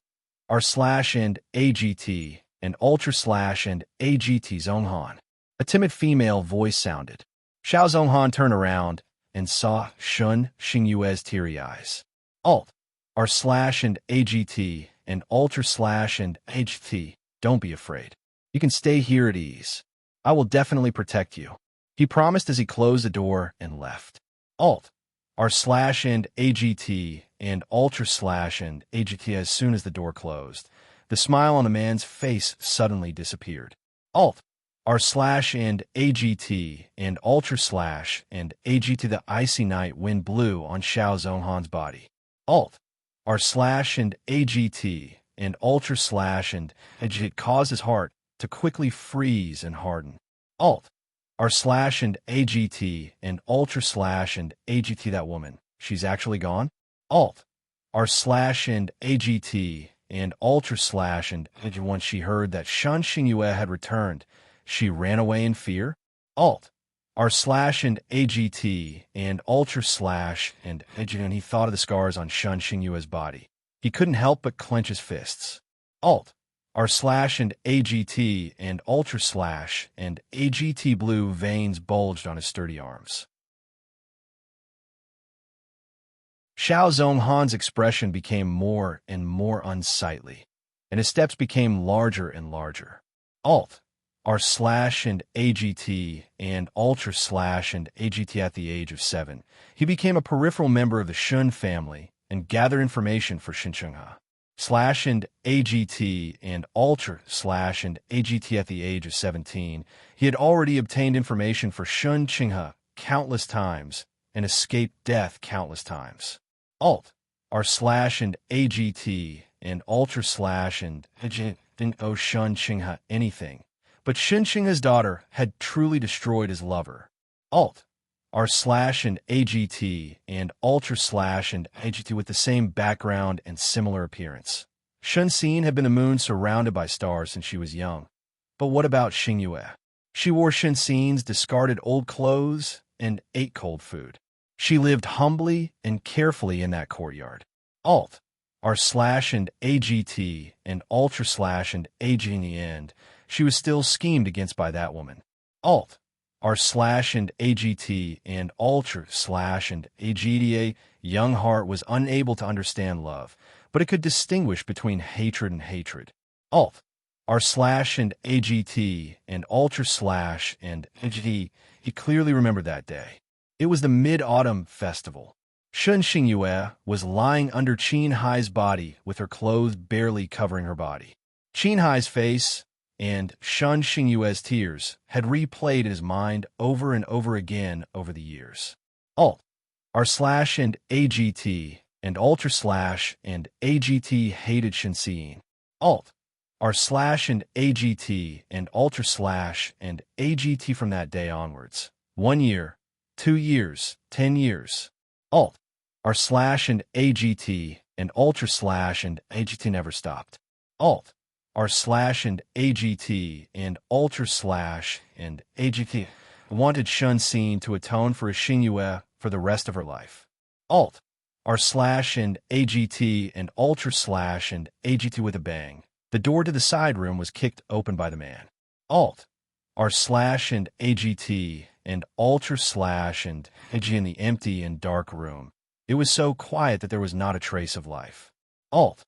R slash and AGT and Ultra slash and AGT. Zhonghan. A timid female voice sounded. Xiao Zhonghan turned around and saw Shun Xingyue's teary eyes. Alt, R slash and AGT and Ultra slash and AGT. Don't be afraid. You can stay here at ease. I will definitely protect you, he promised as he closed the door and left. Alt, R slash and AGT and Ultra slash and AGT. As soon as the door closed, the smile on the man's face suddenly disappeared. Alt, R slash and AGT and Ultra slash and AGT. The icy night wind blew on Xiao Zhonghan's body. Alt, R slash and AGT and Ultra slash and AGT caused his heart to quickly freeze and harden. Alt, R slash and AGT and Ultra slash and AGT. That woman, she's actually gone? Alt, R slash and AGT and Ultra slash and AGT. Once she heard that Shun Xingyue had returned, she ran away in fear? Alt, R slash and AGT and Ultra slash and AGT. And he thought of the scars on Shun Xingyue's body. He couldn't help but clench his fists. Alt, R slash and AGT and Ultra slash and AGT. Blue veins bulged on his sturdy arms. Xiao Zhonghan's expression became more and more unsightly, and his steps became larger and larger. Alt, R slash and AGT and Ultra slash and AGT. At the age of 7, he became a peripheral member of the Shun family and gathered information for Xinchenghe. Slash and AGT and Ultra slash and AGT. At the age of 17, he had already obtained information for Shun Qinghe countless times and escaped death countless times. Alt, R slash and AGT and Ultra slash and AGT didn't owe Shun Qinghe anything, but Shun Qinghe's daughter had truly destroyed his lover. Alt, R slash and AGT and Ultra slash and AGT. With the same background and similar appearance. Shun Xin had been the moon surrounded by stars since she was young. But what about Xingyue? She wore Shun Xin's discarded old clothes and ate cold food. She lived humbly and carefully in that courtyard. Alt, R slash and AGT and Ultra slash and AG. In the end, she was still schemed against by that woman. Alt, R slash and AGT and Ultra slash and AGTA. Young heart was unable to understand love, but it could distinguish between hatred and hatred. Alt, R slash and AGT and Ultra slash and AGT. He clearly remembered that day. It was the Mid-Autumn Festival. Shun Xingyue was lying under Qin Hai's body with her clothes barely covering her body. Qin Hai's face, and Shun Xingyue's tears had replayed in his mind over and over again over the years. Alt, r/ and AGT, and Ultra/ and AGT hated Shinsein. Alt, r/ and AGT, and Ultra/ and AGT from that day onwards. 1 year, 2 years, 10 years. Alt, r/ and AGT, and Ultra/ and AGT never stopped. Alt, r/ and AGT, and Ultra/ and AGT wanted Shinsein to atone for his Xingyue for the rest of her life. Alt, r/ and AGT, and Ultra/ and AGT with a bang. The door to the side room was kicked open by the man. Alt, r/ and AGT, and Ultra/ and AGT in the empty and dark room. It was so quiet that there was not a trace of life. Alt,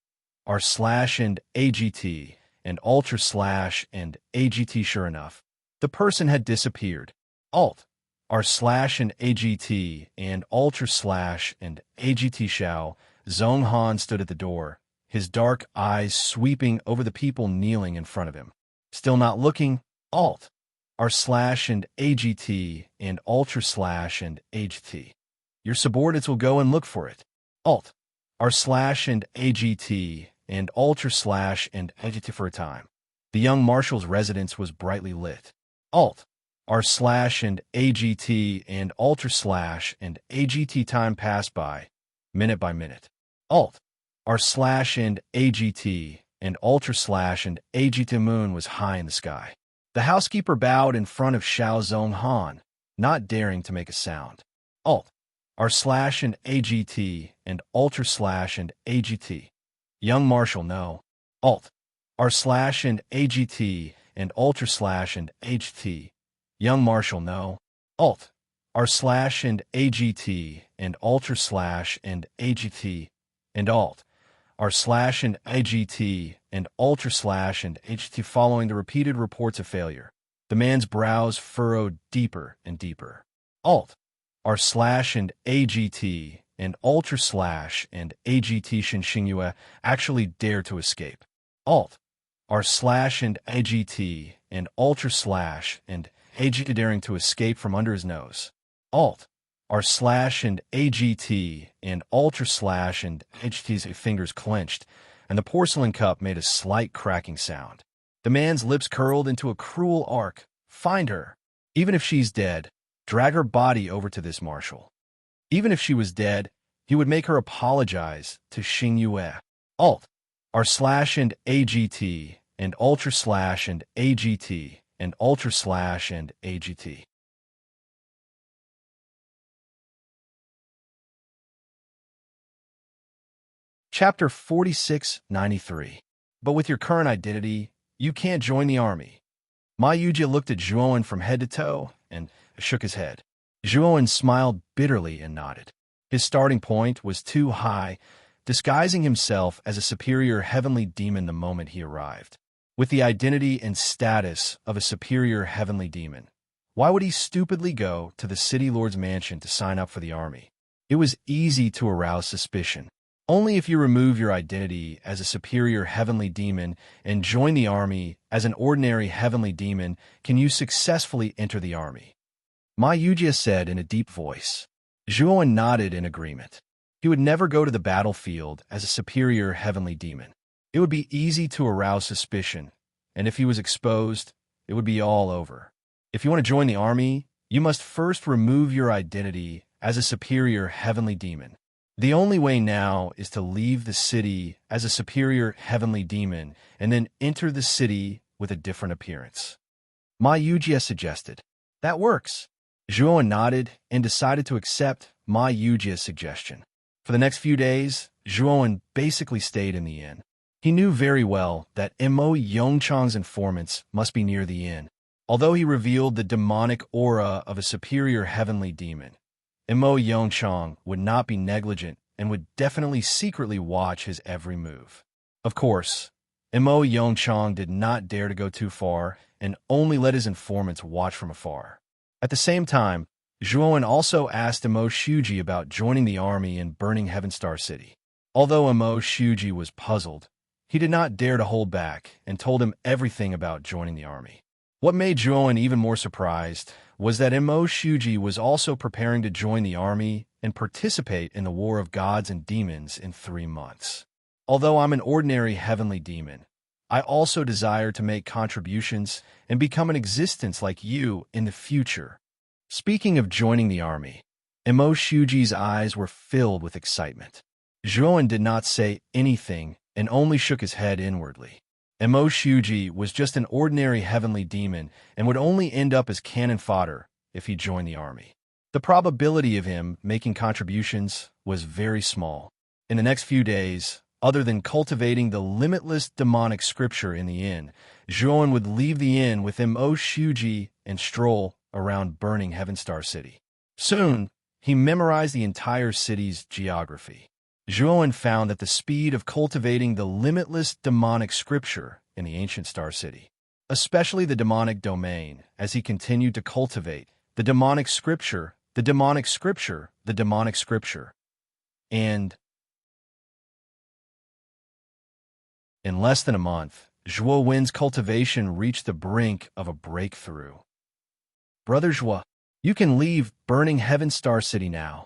r/ and AGT, and Ultra/ and AGT sure enough. The person had disappeared. Alt, r/ and AGT, and Ultra/ and AGT Xiao. Zhong Han stood at the door, his dark eyes sweeping over the people kneeling in front of him. Still not looking. Alt, r/ and AGT, and Ultra/ and AGT. Your subordinates will go and look for it. Alt, r/ and AGT, and Ultra/ and AGT for a time. The young marshal's residence was brightly lit. Alt, r/ and AGT, and Ultra/ and AGT time passed by, minute by minute. Alt, r/ and AGT, and Ultra/ and AGT moon was high in the sky. The housekeeper bowed in front of Xiao Zhong Han, not daring to make a sound. Alt, r/ and AGT, and Ultra/ and AGT. Young Marshal, no. Alt, r/ and AGT, and Ultra/ and AGT. Young Marshal, no. Alt, r/ and AGT, and Ultra/ and AGT, and Alt, r/ and AGT, and Ultra/ and AGT. Following the repeated reports of failure, the man's brows furrowed deeper and deeper. Alt, r/ and AGT, and Ultra/ and AGT Xingyue actually dared to escape. Alt, r/ and AGT, and Ultra/ and AGT daring to escape from under his nose. Alt, r/ and AGT, and Ultra/ and AGT's fingers clenched, and the porcelain cup made a slight cracking sound. The man's lips curled into a cruel arc. Find her. Even if she's dead, drag her body over to this marshal. Even if she was dead, he would make her apologize to Xingyue. Alt, r/ and AGT, and Ultra/ and AGT, and Ultra/ and AGT. Chapter 4693. But with your current identity, you can't join the army. Ma Yujia looked at Zhuowen from head to toe and shook his head. Zhuowen smiled bitterly and nodded. His starting point was too high, disguising himself as a superior heavenly demon the moment he arrived. With the identity and status of a superior heavenly demon, why would he stupidly go to the city lord's mansion to sign up for the army? It was easy to arouse suspicion. Only if you remove your identity as a superior heavenly demon and join the army as an ordinary heavenly demon can you successfully enter the army. Ma Yujia said in a deep voice. Zhuowen nodded in agreement. He would never go to the battlefield as a superior heavenly demon. It would be easy to arouse suspicion, and if he was exposed, it would be all over. If you want to join the army, you must first remove your identity as a superior heavenly demon. The only way now is to leave the city as a superior heavenly demon and then enter the city with a different appearance. Ma Yujia suggested. That works. Zhuowen nodded and decided to accept Ma Yujia's suggestion. For the next few days, Zhuowen basically stayed in the inn. He knew very well that Mo Yongchang's informants must be near the inn. Although he revealed the demonic aura of a superior heavenly demon, Mo Yongchang would not be negligent and would definitely secretly watch his every move. Of course, Mo Yongchang did not dare to go too far and only let his informants watch from afar. At the same time, Zhuowen also asked Mo Shuji about joining the army and burning Heavenstar City. Although Mo Shuji was puzzled, He did not dare to hold back and told him everything about joining the army. What made Zhuowen even more surprised was that Mo Shuji was also preparing to join the army and participate in the war of gods and demons in 3 months. Although I'm an ordinary heavenly demon, I also desire to make contributions and become an existence like you in the future. Speaking of joining the army, Mo Shuji's eyes were filled with excitement. Zhuowen did not say anything and only shook his head inwardly. Mo Shuji was just an ordinary heavenly demon and would only end up as cannon fodder if he joined the army. The probability of him making contributions was very small. In the next few days, other than cultivating the limitless demonic scripture in the inn, Zhuowen would leave the inn with Mo Shuji and stroll around burning Heavenstar City. Soon, he memorized the entire city's geography. Zhuowen found that the speed of cultivating the limitless demonic scripture in the ancient Star City, especially the demonic domain, as he continued to cultivate the demonic scripture, the demonic scripture, the demonic scripture. And in less than a month, Zhuowen's cultivation reached the brink of a breakthrough. Brother Zhuo, you can leave burning Heavenstar City now.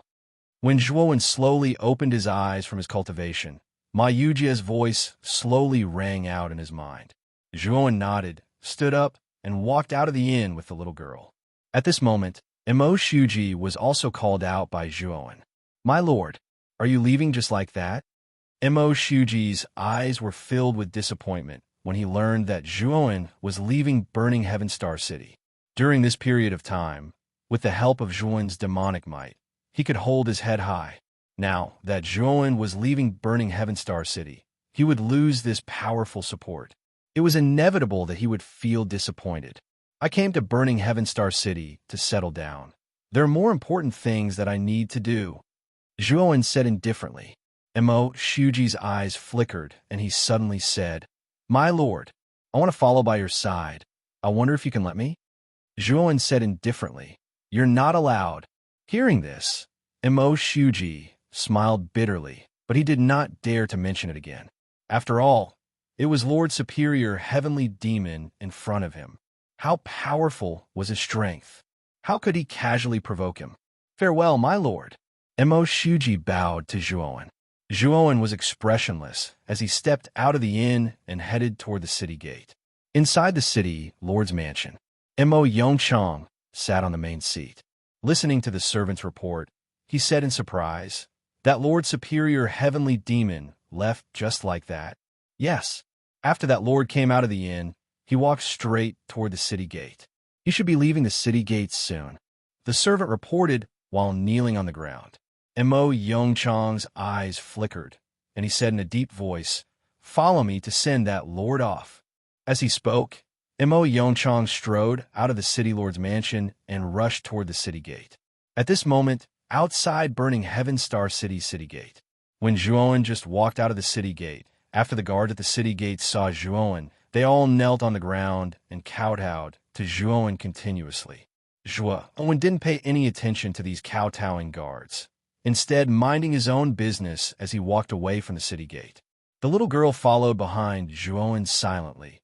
When Zhuowen slowly opened his eyes from his cultivation, Ma Yujia's voice slowly rang out in his mind. Zhuowen nodded, stood up, and walked out of the inn with the little girl. At this moment, Mo Shuji was also called out by Zhuowen. My lord, are you leaving just like that? Mo Shuji's eyes were filled with disappointment when he learned that Zhuowen was leaving burning Heavenstar City. During this period of time, with the help of Zhuowen's demonic might, he could hold his head high. Now that Zhuowen was leaving burning Heavenstar City, he would lose this powerful support. It was inevitable that he would feel disappointed. I came to burning Heavenstar City to settle down. There are more important things that I need to do. Zhuowen said indifferently. Mo Shuji's eyes flickered, and he suddenly said, My lord, I want to follow by your side. I wonder if you can let me? Zhuowen said indifferently, You're not allowed. Hearing this, Mo Shuji smiled bitterly, but he did not dare to mention it again. After all, it was Lord Superior Heavenly Demon in front of him. How powerful was his strength? How could he casually provoke him? Farewell, my lord. Mo Shuji bowed to Zhuowen. Zhuowen was expressionless as he stepped out of the inn and headed toward the city gate. Inside the city, Lord's mansion, Mo Yongchang sat on the main seat. Listening to the servant's report, he said in surprise, That Lord Superior Heavenly Demon left just like that? Yes. After that lord came out of the inn, he walked straight toward the city gate. He should be leaving the city gates soon. The servant reported while kneeling on the ground. Mo Yongchang's eyes flickered, and he said in a deep voice, Follow me to send that lord off. As he spoke, Mo Yongchang strode out of the city lord's mansion and rushed toward the city gate. At this moment, outside burning Heavenstar City's city gate, when Zhuowen just walked out of the city gate, after the guards at the city gate saw Zhuowen, they all knelt on the ground and kowtowed to Zhuowen continuously. Zhuowen didn't pay any attention to these kowtowing guards, instead minding his own business as he walked away from the city gate. The little girl followed behind Zhuowen silently,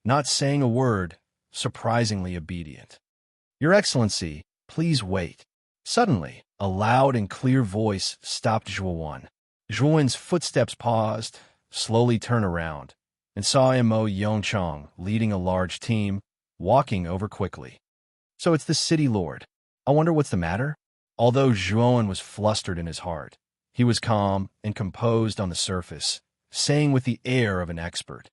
not saying a word, surprisingly obedient. Your Excellency, please wait. Suddenly, a loud and clear voice stopped Zhuowen. Zhuowen's footsteps paused, slowly turned around, and saw Mo Yongchang leading a large team, walking over quickly. So it's the city lord. I wonder what's the matter? Although Zhuowen was flustered in his heart, he was calm and composed on the surface, saying with the air of an expert.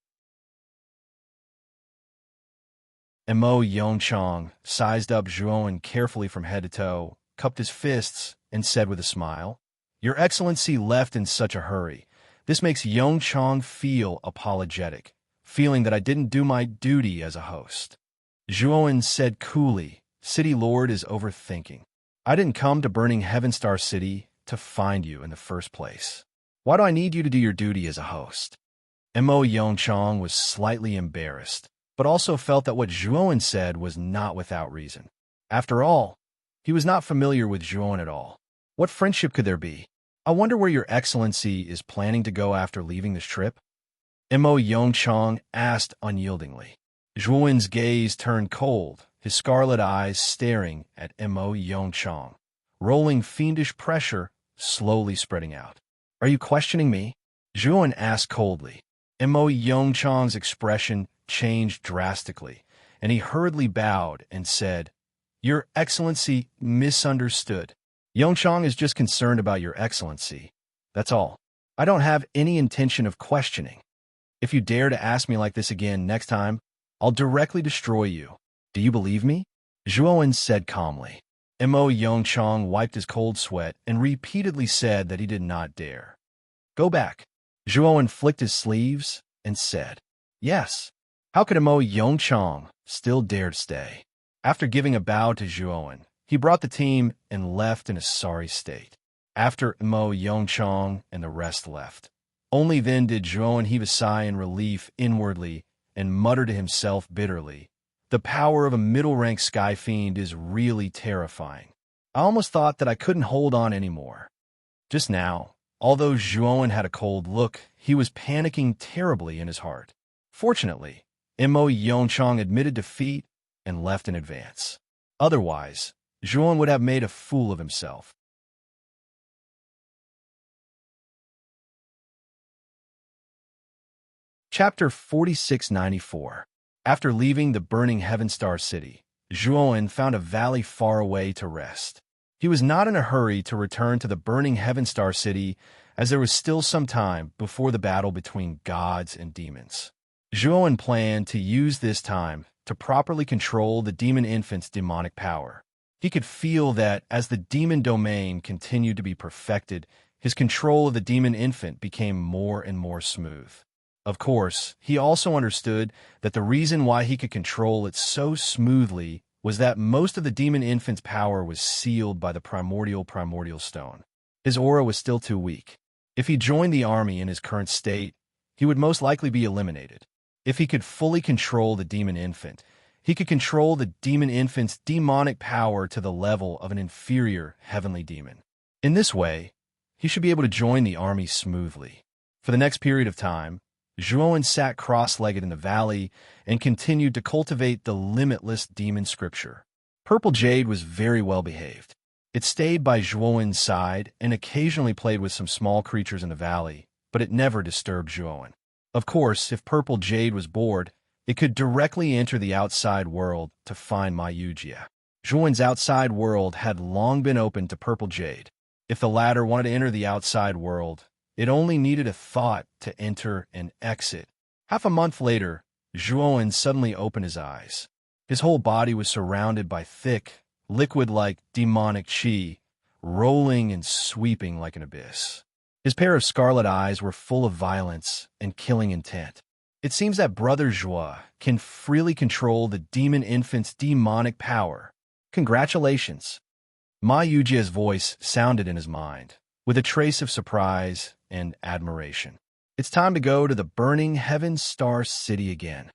Mo Yongchang sized up Zhuowen carefully from head to toe, cupped his fists, and said with a smile, Your Excellency left in such a hurry. This makes Yongchang feel apologetic, feeling that I didn't do my duty as a host. Zhuowen said coolly, City Lord is overthinking. I didn't come to burning Heavenstar City to find you in the first place. Why do I need you to do your duty as a host? Mo Yongchang was slightly embarrassed, but also felt that what Zhuowen said was not without reason. After all, he was not familiar with Zhuowen at all. What friendship could there be? I wonder where your Excellency is planning to go after leaving this trip? Mo Yongchang asked unyieldingly. Zhuowen's gaze turned cold, his scarlet eyes staring at Mo Yongchang, rolling fiendish pressure slowly spreading out. Are you questioning me? Zhuowen asked coldly. Mo Yongchang's expression changed drastically, and he hurriedly bowed and said, Your Excellency misunderstood. Yongchang is just concerned about Your Excellency. That's all. I don't have any intention of questioning. If you dare to ask me like this again next time, I'll directly destroy you. Do you believe me? Zhuowen said calmly. Mo Yongchang wiped his cold sweat and repeatedly said that he did not dare. Go back. Zhuowen flicked his sleeves and said, Yes. How could Mo Yongchang still dare to stay? After giving a bow to Zhuowen, he brought the team and left in a sorry state. After Mo Yongchang and the rest left, only then did Zhuowen heave a sigh in relief inwardly and mutter to himself bitterly, The power of a middle-rank sky fiend is really terrifying. I almost thought that I couldn't hold on anymore. Just now, although Zhuowen had a cold look, he was panicking terribly in his heart. Fortunately, Mo Yongchang admitted defeat and left in advance. Otherwise, Zhuowen would have made a fool of himself. Chapter 4694. After leaving the burning Heaven Star City, Zhuowen found a valley far away to rest. He was not in a hurry to return to the burning Heaven Star City, as there was still some time before the battle between gods and demons. Zhuowen planned to use this time to properly control the demon infant's demonic power. He could feel that as the demon domain continued to be perfected, his control of the demon infant became more and more smooth. Of course, he also understood that the reason why he could control it so smoothly was that most of the demon infant's power was sealed by the primordial stone. His aura was still too weak. If he joined the army in his current state, he would most likely be eliminated. If he could fully control the demon infant, he could control the demon infant's demonic power to the level of an inferior heavenly demon. In this way, he should be able to join the army smoothly. For the next period of time, Zhuowen sat cross-legged in the valley and continued to cultivate the limitless demon scripture. Purple Jade was very well behaved. It stayed by Zhuowen's side and occasionally played with some small creatures in the valley, but it never disturbed Zhuowen. Of course, if Purple Jade was bored, it could directly enter the outside world to find Mayujia. Zhuowen's outside world had long been open to Purple Jade. If the latter wanted to enter the outside world, it only needed a thought to enter and exit. Half a month later, Zhuowen suddenly opened his eyes. His whole body was surrounded by thick, liquid-like demonic qi, rolling and sweeping like an abyss. His pair of scarlet eyes were full of violence and killing intent. It seems that Brother Zhuo can freely control the demon infant's demonic power. Congratulations! Ma Yujia's voice sounded in his mind, with a trace of surprise and admiration. It's time to go to the burning Heaven Star City again.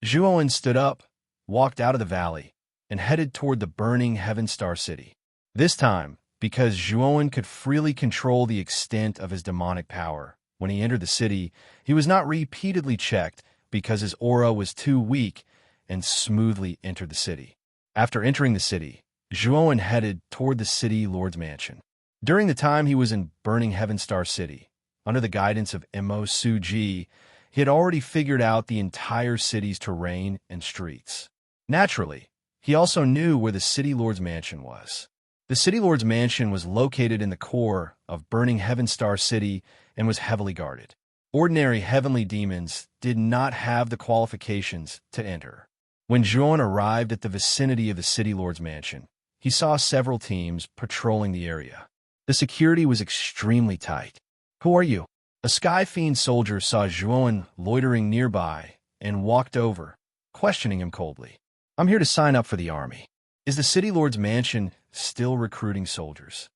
Zhuowen stood up, walked out of the valley, and headed toward the burning Heaven Star City. This time, because Zhuowen could freely control the extent of his demonic power, when he entered the city, he was not repeatedly checked because his aura was too weak and smoothly entered the city. After entering the city, Zhuowen headed toward the city lord's mansion. During the time he was in burning Heaven Star City, under the guidance of Mo Suji, he had already figured out the entire city's terrain and streets. Naturally, he also knew where the city lord's mansion was. The city lord's mansion was located in the core of burning Heaven Star City and was heavily guarded. Ordinary heavenly demons did not have the qualifications to enter. When Zhuowen arrived at the vicinity of the city lord's mansion, he saw several teams patrolling the area. The security was extremely tight. Who are you? A Sky Fiend soldier saw Zhuowen loitering nearby and walked over, questioning him coldly. I'm here to sign up for the army. Is the city lord's mansion still recruiting soldiers?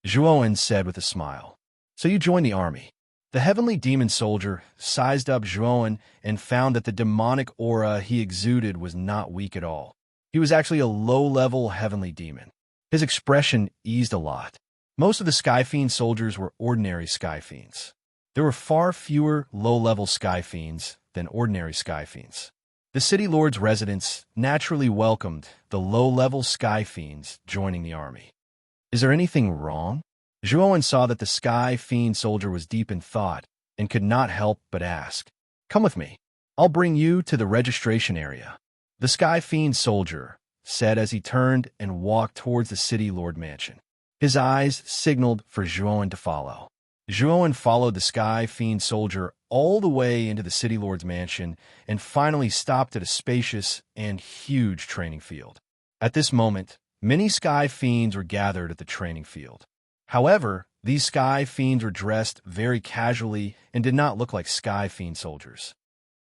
Zhuowen said with a smile. So you joined the army. The heavenly demon soldier sized up Zhuowen and found that the demonic aura he exuded was not weak at all. He was actually a low-level heavenly demon. His expression eased a lot. Most of the Sky Fiend soldiers were ordinary Sky Fiends. There were far fewer low-level Sky Fiends than ordinary Sky Fiends. The City Lord's residents naturally welcomed the low-level Sky Fiends joining the army. Is there anything wrong? Zhuowen saw that the Sky Fiend soldier was deep in thought and could not help but ask. Come with me. I'll bring you to the registration area. The Sky Fiend soldier said as he turned and walked towards the City Lord mansion. His eyes signaled for Zhuowen to follow. Zhuowen followed the Sky Fiend soldier all the way into the City Lord's mansion and finally stopped at a spacious and huge training field. At this moment, many Sky Fiends were gathered at the training field. However, these Sky Fiends were dressed very casually and did not look like Sky Fiend soldiers.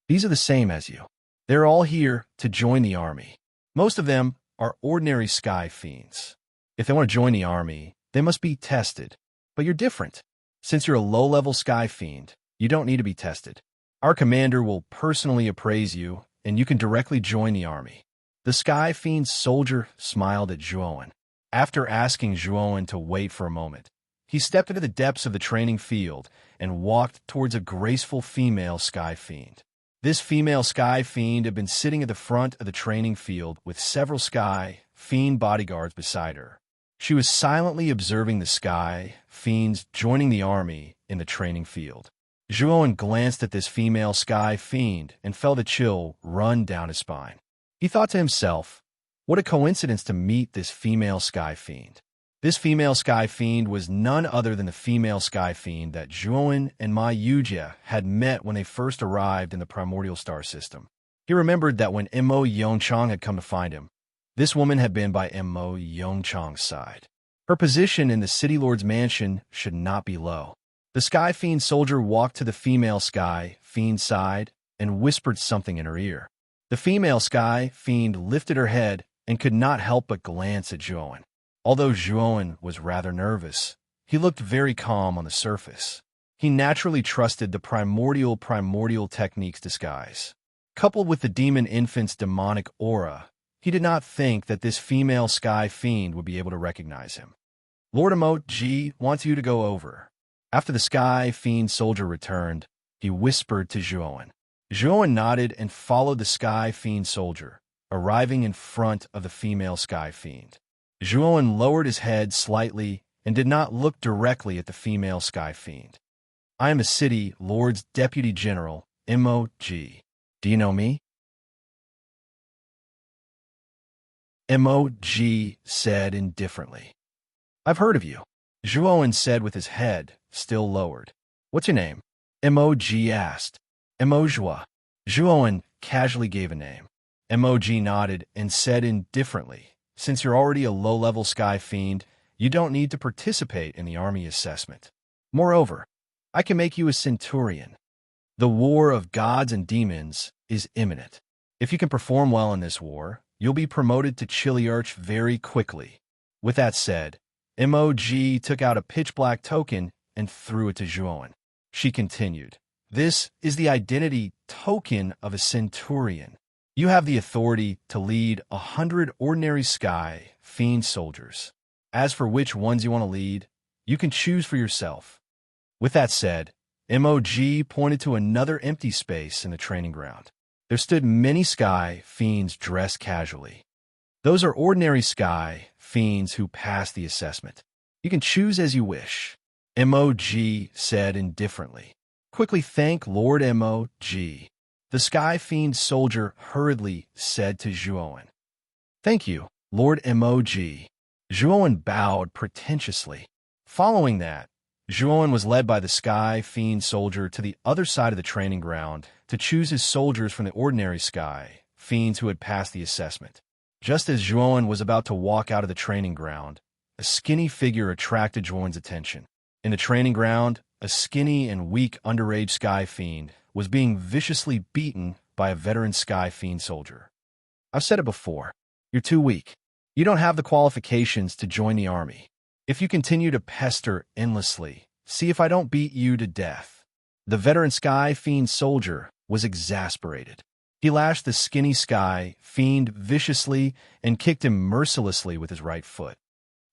These are the same as you. They're all here to join the army. Most of them are ordinary Sky Fiends. If they want to join the army, they must be tested. But you're different. Since you're a low-level Sky Fiend, you don't need to be tested. Our commander will personally appraise you, and you can directly join the army. The Sky Fiend soldier smiled at Zhuowen. After asking Zhuowen to wait for a moment, he stepped into the depths of the training field and walked towards a graceful female Sky Fiend. This female Sky Fiend had been sitting at the front of the training field with several Sky Fiend bodyguards beside her. She was silently observing the Sky Fiends joining the army in the training field. Zhuowen glanced at this female Sky Fiend and felt a chill run down his spine. He thought to himself, what a coincidence to meet this female Sky Fiend. This female Sky Fiend was none other than the female Sky Fiend that Zhuowen and Ma Yujia had met when they first arrived in the primordial star system. He remembered that when Mo Yongchang had come to find him, this woman had been by Mo Yongchang's side. Her position in the City Lord's mansion should not be low. The Sky Fiend soldier walked to the female Sky Fiend's side and whispered something in her ear. The female Sky Fiend lifted her head and could not help but glance at Zhuowen. Although Zhuowen was rather nervous, he looked very calm on the surface. He naturally trusted the primordial technique's disguise. Coupled with the demon infant's demonic aura, he did not think that this female Sky Fiend would be able to recognize him. Lord Emoji wants you to go over. After the Sky Fiend soldier returned, he whispered to Zhuowen. Zhuowen nodded and followed the Sky Fiend soldier, arriving in front of the female Sky Fiend. Zhuowen lowered his head slightly and did not look directly at the female Sky Fiend. I am a City Lord's Deputy General, Emoji. Do you know me? Emoji said indifferently. I've heard of you, Zhuowen said with his head still lowered. What's your name? Emoji asked. Emojua. Zhuowen casually gave a name. Emoji nodded and said indifferently, since you're already a low-level Sky Fiend, you don't need to participate in the army assessment. Moreover, I can make you a centurion. The war of gods and demons is imminent. If you can perform well in this war, you'll be promoted to Chiliarch very quickly. With that said, Emoji took out a pitch-black token and threw it to Zhuowen. She continued, this is the identity token of a centurion. You have the authority to lead 100 ordinary Sky Fiend soldiers. As for which ones you want to lead, you can choose for yourself. With that said, MOG pointed to another empty space in the training ground. There stood many Sky Fiends dressed casually. Those are ordinary Sky Fiends who passed the assessment. You can choose as you wish, MOG said indifferently. Quickly thank Lord MOG. The Sky Fiend soldier hurriedly said to Zhuowen. Thank you, Lord MOG. Zhuowen bowed pretentiously. Following that, Zhuowen was led by the Sky Fiend soldier to the other side of the training ground to choose his soldiers from the ordinary Sky Fiends who had passed the assessment. Just as Zhuowen was about to walk out of the training ground, a skinny figure attracted Zhuowen's attention. In the training ground, a skinny and weak underage Sky Fiend was being viciously beaten by a veteran Sky Fiend soldier. I've said it before, you're too weak. You don't have the qualifications to join the army. If you continue to pester endlessly, see if I don't beat you to death. The veteran Sky Fiend soldier was exasperated. He lashed the skinny Sky Fiend viciously and kicked him mercilessly with his right foot.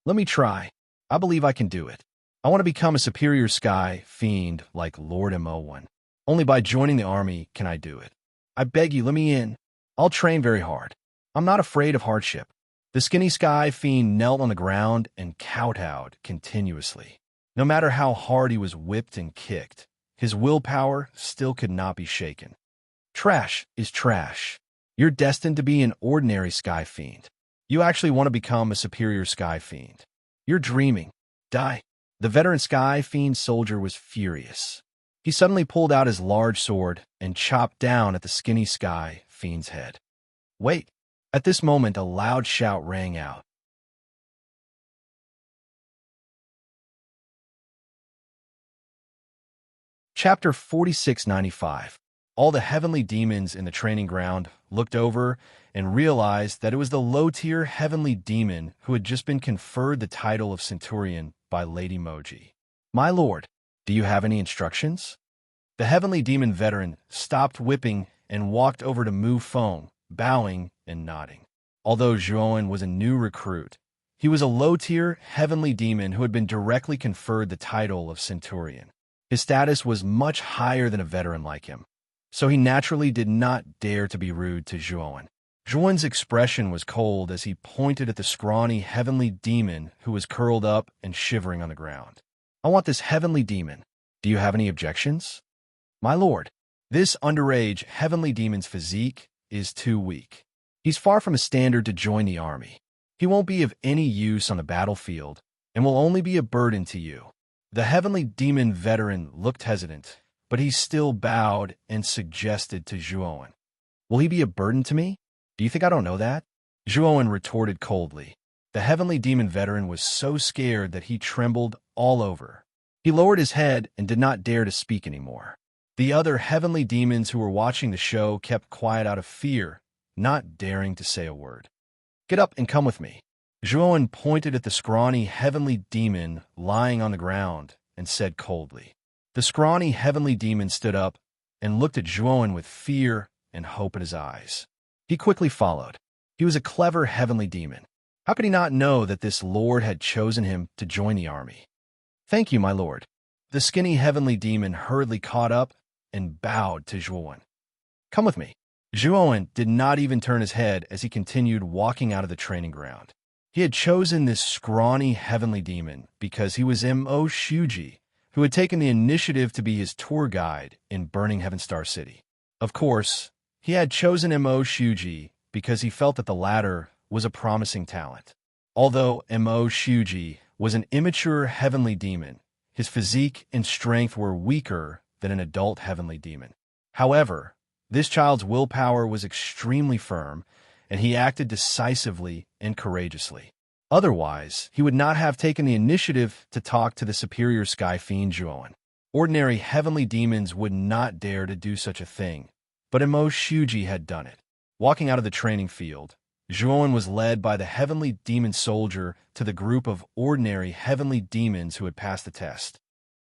Let me try. I believe I can do it. I want to become a superior sky fiend like Lord Mo1. Only by joining the army can I do it. I beg you, let me in. I'll train very hard. I'm not afraid of hardship. The skinny sky fiend knelt on the ground and kowtowed continuously. No matter how hard he was whipped and kicked, his willpower still could not be shaken. Trash is trash. You're destined to be an ordinary sky fiend. You actually want to become a superior sky fiend. You're dreaming. Die. The veteran sky fiend soldier was furious. He suddenly pulled out his large sword and chopped down at the skinny sky fiend's head. Wait! At this moment, a loud shout rang out. Chapter 4695. All the heavenly demons in the training ground looked over and realized that it was the low-tier heavenly demon who had just been conferred the title of Centurion by Lady Moji. My lord, do you have any instructions? The heavenly demon veteran stopped whipping and walked over to Mu Feng, bowing and nodding. Although Zhuowen was a new recruit, he was a low-tier heavenly demon who had been directly conferred the title of Centurion. His status was much higher than a veteran like him, so he naturally did not dare to be rude to Zhuowen. Zhuowen's expression was cold as he pointed at the scrawny heavenly demon who was curled up and shivering on the ground. I want this heavenly demon. Do you have any objections? My lord, this underage heavenly demon's physique is too weak. He's far from a standard to join the army. He won't be of any use on the battlefield and will only be a burden to you. The heavenly demon veteran looked hesitant, but he still bowed and suggested to Zhuowen. Will he be a burden to me? Do you think I don't know that? Zhuowen retorted coldly. The heavenly demon veteran was so scared that he trembled all over. He lowered his head and did not dare to speak anymore. The other heavenly demons who were watching the show kept quiet out of fear, not daring to say a word. Get up and come with me. Zhuowen pointed at the scrawny heavenly demon lying on the ground and said coldly. The scrawny heavenly demon stood up and looked at Zhuowen with fear and hope in his eyes. He quickly followed. He was a clever heavenly demon. How could he not know that this lord had chosen him to join the army? Thank you, my lord. The skinny heavenly demon hurriedly caught up and bowed to Zhuowen. Come with me. Zhuowen did not even turn his head as he continued walking out of the training ground. He had chosen this scrawny heavenly demon because he was Mo Shuji, who had taken the initiative to be his tour guide in Burning Heaven Star City. Of course, he had chosen Mo Shuji because he felt that the latter was a promising talent. Although Mo Shuji was an immature heavenly demon, his physique and strength were weaker than an adult heavenly demon. However, this child's willpower was extremely firm, and he acted decisively and courageously. Otherwise, he would not have taken the initiative to talk to the superior sky fiend Zhuowen. Ordinary heavenly demons would not dare to do such a thing, but Mo Shuji had done it. Walking out of the training field, Zhuowen was led by the heavenly demon soldier to the group of ordinary heavenly demons who had passed the test.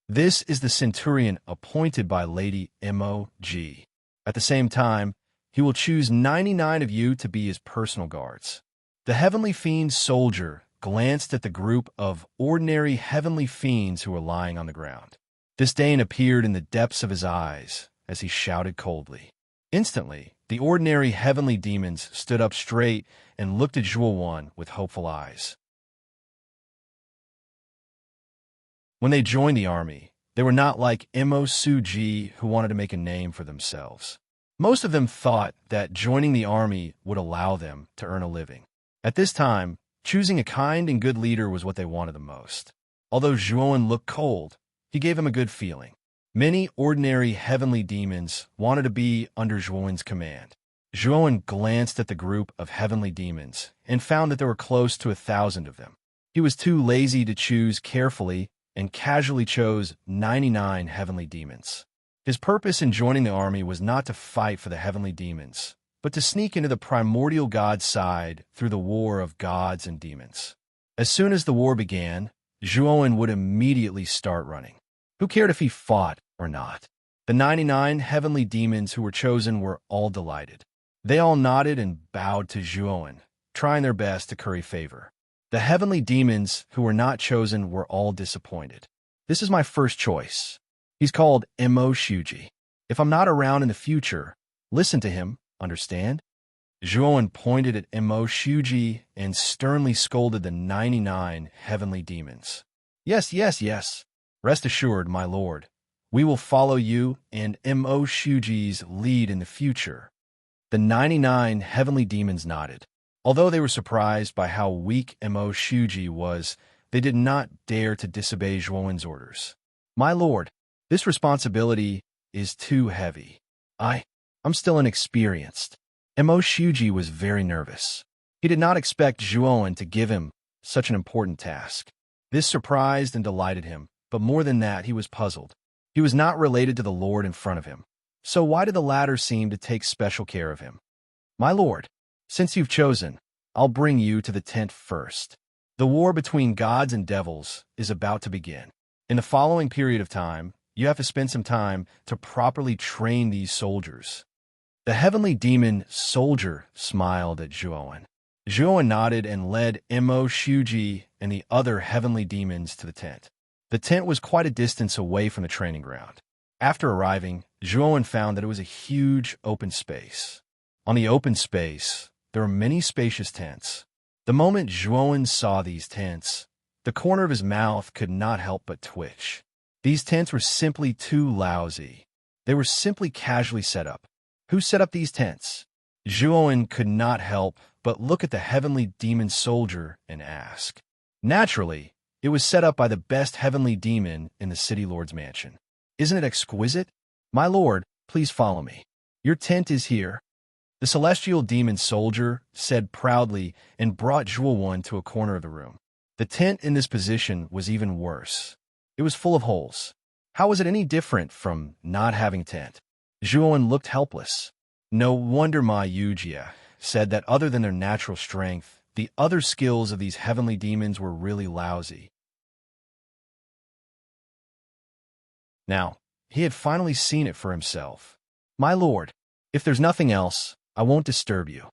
This is the centurion appointed by Lady Mo-G. At the same time, he will choose 99 of you to be his personal guards. The heavenly fiend soldier glanced at the group of ordinary heavenly fiends who were lying on the ground. Disdain appeared in the depths of his eyes as he shouted coldly. Instantly, the ordinary heavenly demons stood up straight and looked at Zhuowen with hopeful eyes. When they joined the army, they were not like Mo Suji, who wanted to make a name for themselves. Most of them thought that joining the army would allow them to earn a living. At this time, choosing a kind and good leader was what they wanted the most. Although Zhuowen looked cold, he gave him a good feeling. Many ordinary heavenly demons wanted to be under Zhuowen's command. Zhuowen glanced at the group of heavenly demons and found that there were close to 1,000 of them. He was too lazy to choose carefully and casually chose 99 heavenly demons. His purpose in joining the army was not to fight for the heavenly demons, but to sneak into the primordial god's side through the war of gods and demons. As soon as the war began, Zhuowen would immediately start running. Who cared if he fought or not? The 99 heavenly demons who were chosen were all delighted. They all nodded and bowed to Zhuowen, trying their best to curry favor. The heavenly demons who were not chosen were all disappointed. This is my first choice. He's called Shuji. If I'm not around in the future, listen to him, understand? Zhuowen pointed at Shuji and sternly scolded the 99 heavenly demons. Yes, yes, yes. Rest assured, my lord. We will follow you and Shuji's lead in the future. The 99 heavenly demons nodded. Although they were surprised by how weak Shuji was, they did not dare to disobey Zhuowen's orders. My lord, this responsibility is too heavy. I'm still inexperienced. Shuji was very nervous. He did not expect Zhuowen to give him such an important task. This surprised and delighted him, but more than that, he was puzzled. He was not related to the lord in front of him. So why did the latter seem to take special care of him? My lord, since you've chosen, I'll bring you to the tent first. The war between gods and devils is about to begin. In the following period of time, you have to spend some time to properly train these soldiers. The heavenly demon soldier smiled at Zhuowen. Zhuowen nodded and led Shuji and the other heavenly demons to the tent. The tent was quite a distance away from the training ground. After arriving, Zhuowen found that it was a huge open space. On the open space, there were many spacious tents. The moment Zhuowen saw these tents, the corner of his mouth could not help but twitch. These tents were simply too lousy. They were simply casually set up. Who set up these tents? Zhuowen could not help but look at the heavenly demon soldier and ask. Naturally, it was set up by the best heavenly demon in the city lord's mansion. Isn't it exquisite? My lord, please follow me. Your tent is here. The celestial demon soldier said proudly and brought Zhuowen to a corner of the room. The tent in this position was even worse. It was full of holes. How was it any different from not having a tent? Zhuowen looked helpless. No wonder Ma Yujia said that other than their natural strength, the other skills of these heavenly demons were really lousy. Now, he had finally seen it for himself. My lord, if there's nothing else, I won't disturb you.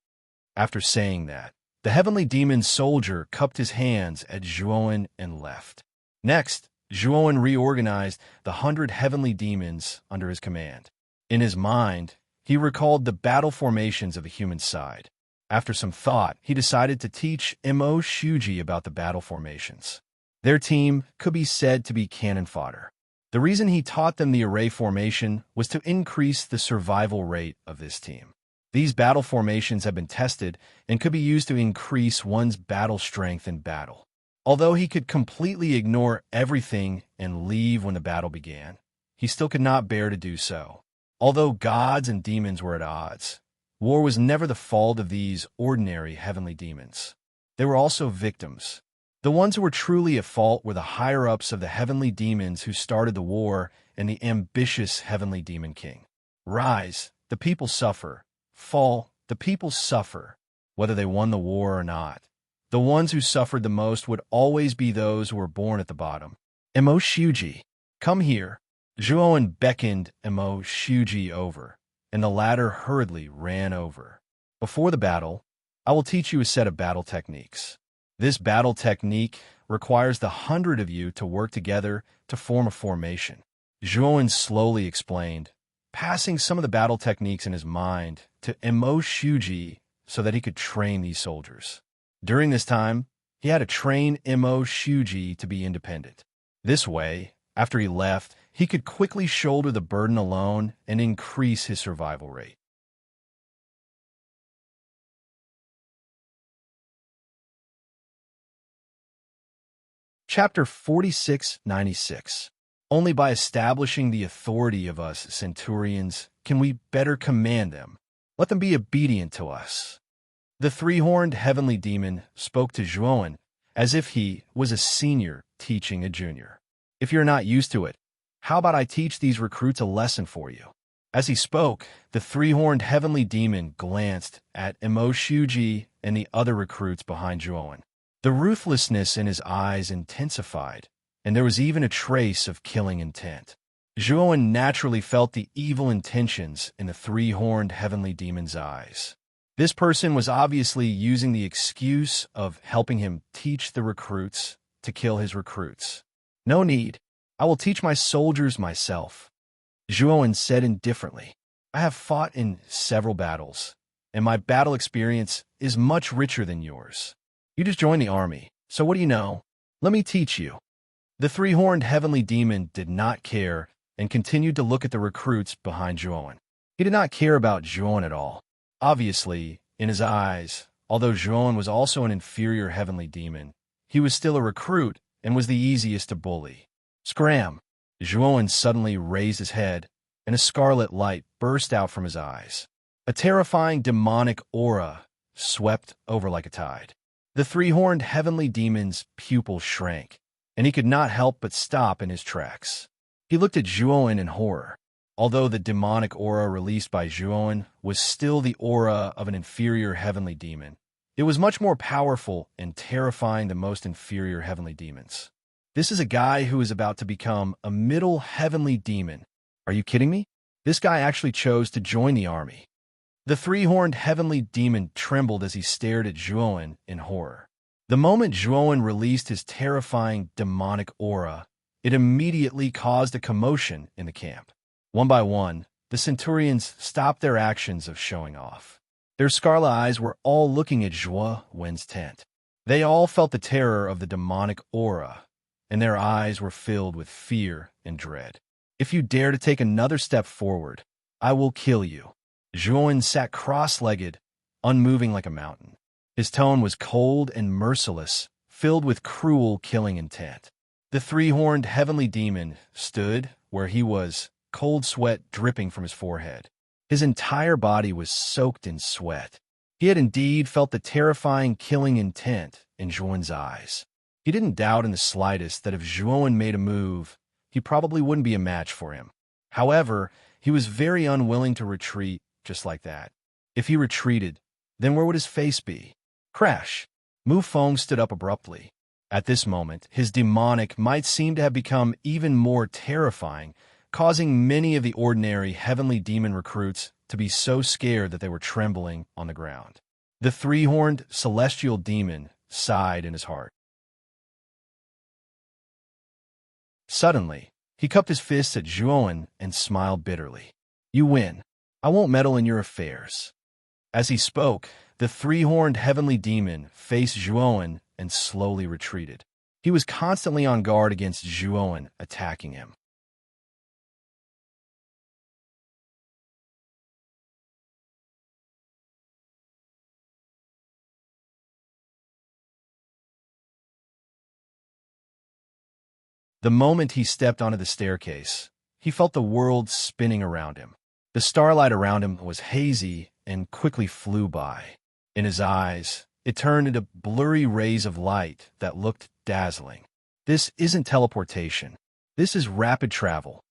After saying that, the heavenly demon soldier cupped his hands at Zhuowen and left. Next, Zhuowen reorganized the 100 heavenly demons under his command. In his mind, he recalled the battle formations of the human side. After some thought, he decided to teach Shuji about the battle formations. Their team could be said to be cannon fodder. The reason he taught them the array formation was to increase the survival rate of this team. These battle formations have been tested and could be used to increase one's battle strength in battle. Although he could completely ignore everything and leave when the battle began, he still could not bear to do so. Although gods and demons were at odds, war was never the fault of these ordinary heavenly demons. They were also victims. The ones who were truly at fault were the higher-ups of the heavenly demons who started the war and the ambitious heavenly demon king. Rise, the people suffer. Fall, the people suffer, whether they won the war or not. The ones who suffered the most would always be those who were born at the bottom. Shuji, come here. Zhuowen beckoned Shuji over, and the latter hurriedly ran over. Before the battle, I will teach you a set of battle techniques. This battle technique requires the 100 of you to work together to form a formation. Zhuowen slowly explained, passing some of the battle techniques in his mind to Shuji so that he could train these soldiers. During this time, he had to train Shuji to be independent. This way, after he left, he could quickly shoulder the burden alone and increase his survival rate. Chapter 4696. Only by establishing the authority of us centurions can we better command them. Let them be obedient to us. The three-horned heavenly demon spoke to Zhuowen as if he was a senior teaching a junior. If you're not used to it, how about I teach these recruits a lesson for you? As he spoke, the three-horned heavenly demon glanced at Shuji and the other recruits behind Zhuowen. The ruthlessness in his eyes intensified, and there was even a trace of killing intent. Zhuowen naturally felt the evil intentions in the three-horned heavenly demon's eyes. This person was obviously using the excuse of helping him teach the recruits to kill his recruits. No need. I will teach my soldiers myself. Zhuowen said indifferently. I have fought in several battles, and my battle experience is much richer than yours. You just joined the army, so what do you know? Let me teach you. The three-horned heavenly demon did not care and continued to look at the recruits behind Zhuowen. He did not care about Zhuowen at all. Obviously, in his eyes, although Zhuowen was also an inferior heavenly demon, he was still a recruit and was the easiest to bully. Scram! Zhuowen suddenly raised his head, and a scarlet light burst out from his eyes. A terrifying demonic aura swept over like a tide. The three-horned heavenly demon's pupil shrank, and he could not help but stop in his tracks. He looked at Zhuowen in horror. Although the demonic aura released by Zhuowen was still the aura of an inferior heavenly demon, it was much more powerful and terrifying than most inferior heavenly demons. This is a guy who is about to become a middle heavenly demon. Are you kidding me? This guy actually chose to join the army. The three-horned heavenly demon trembled as he stared at Zhuowen in horror. The moment Zhuowen released his terrifying demonic aura, it immediately caused a commotion in the camp. One by one, the centurions stopped their actions of showing off. Their scarlet eyes were all looking at Zhuowen's tent. They all felt the terror of the demonic aura, and their eyes were filled with fear and dread. If you dare to take another step forward, I will kill you. Zhuowen sat cross-legged, unmoving like a mountain. His tone was cold and merciless, filled with cruel killing intent. The three-horned heavenly demon stood where he was, cold sweat dripping from his forehead. His entire body was soaked in sweat. He had indeed felt the terrifying killing intent in Zhuowen's eyes. He didn't doubt in the slightest that if Zhuowen made a move, he probably wouldn't be a match for him. However, he was very unwilling to retreat just like that. If he retreated, then where would his face be? Crash! Mu Feng stood up abruptly. At this moment, his demonic might seem to have become even more terrifying, causing many of the ordinary heavenly demon recruits to be so scared that they were trembling on the ground. The three-horned celestial demon sighed in his heart. Suddenly, he cupped his fists at Zhuowen and smiled bitterly. You win. I won't meddle in your affairs. As he spoke, the three-horned heavenly demon faced Zhuowen and slowly retreated. He was constantly on guard against Zhuowen attacking him. The moment he stepped onto the staircase, he felt the world spinning around him. The starlight around him was hazy and quickly flew by. In his eyes, it turned into blurry rays of light that looked dazzling. This isn't teleportation. This is rapid travel.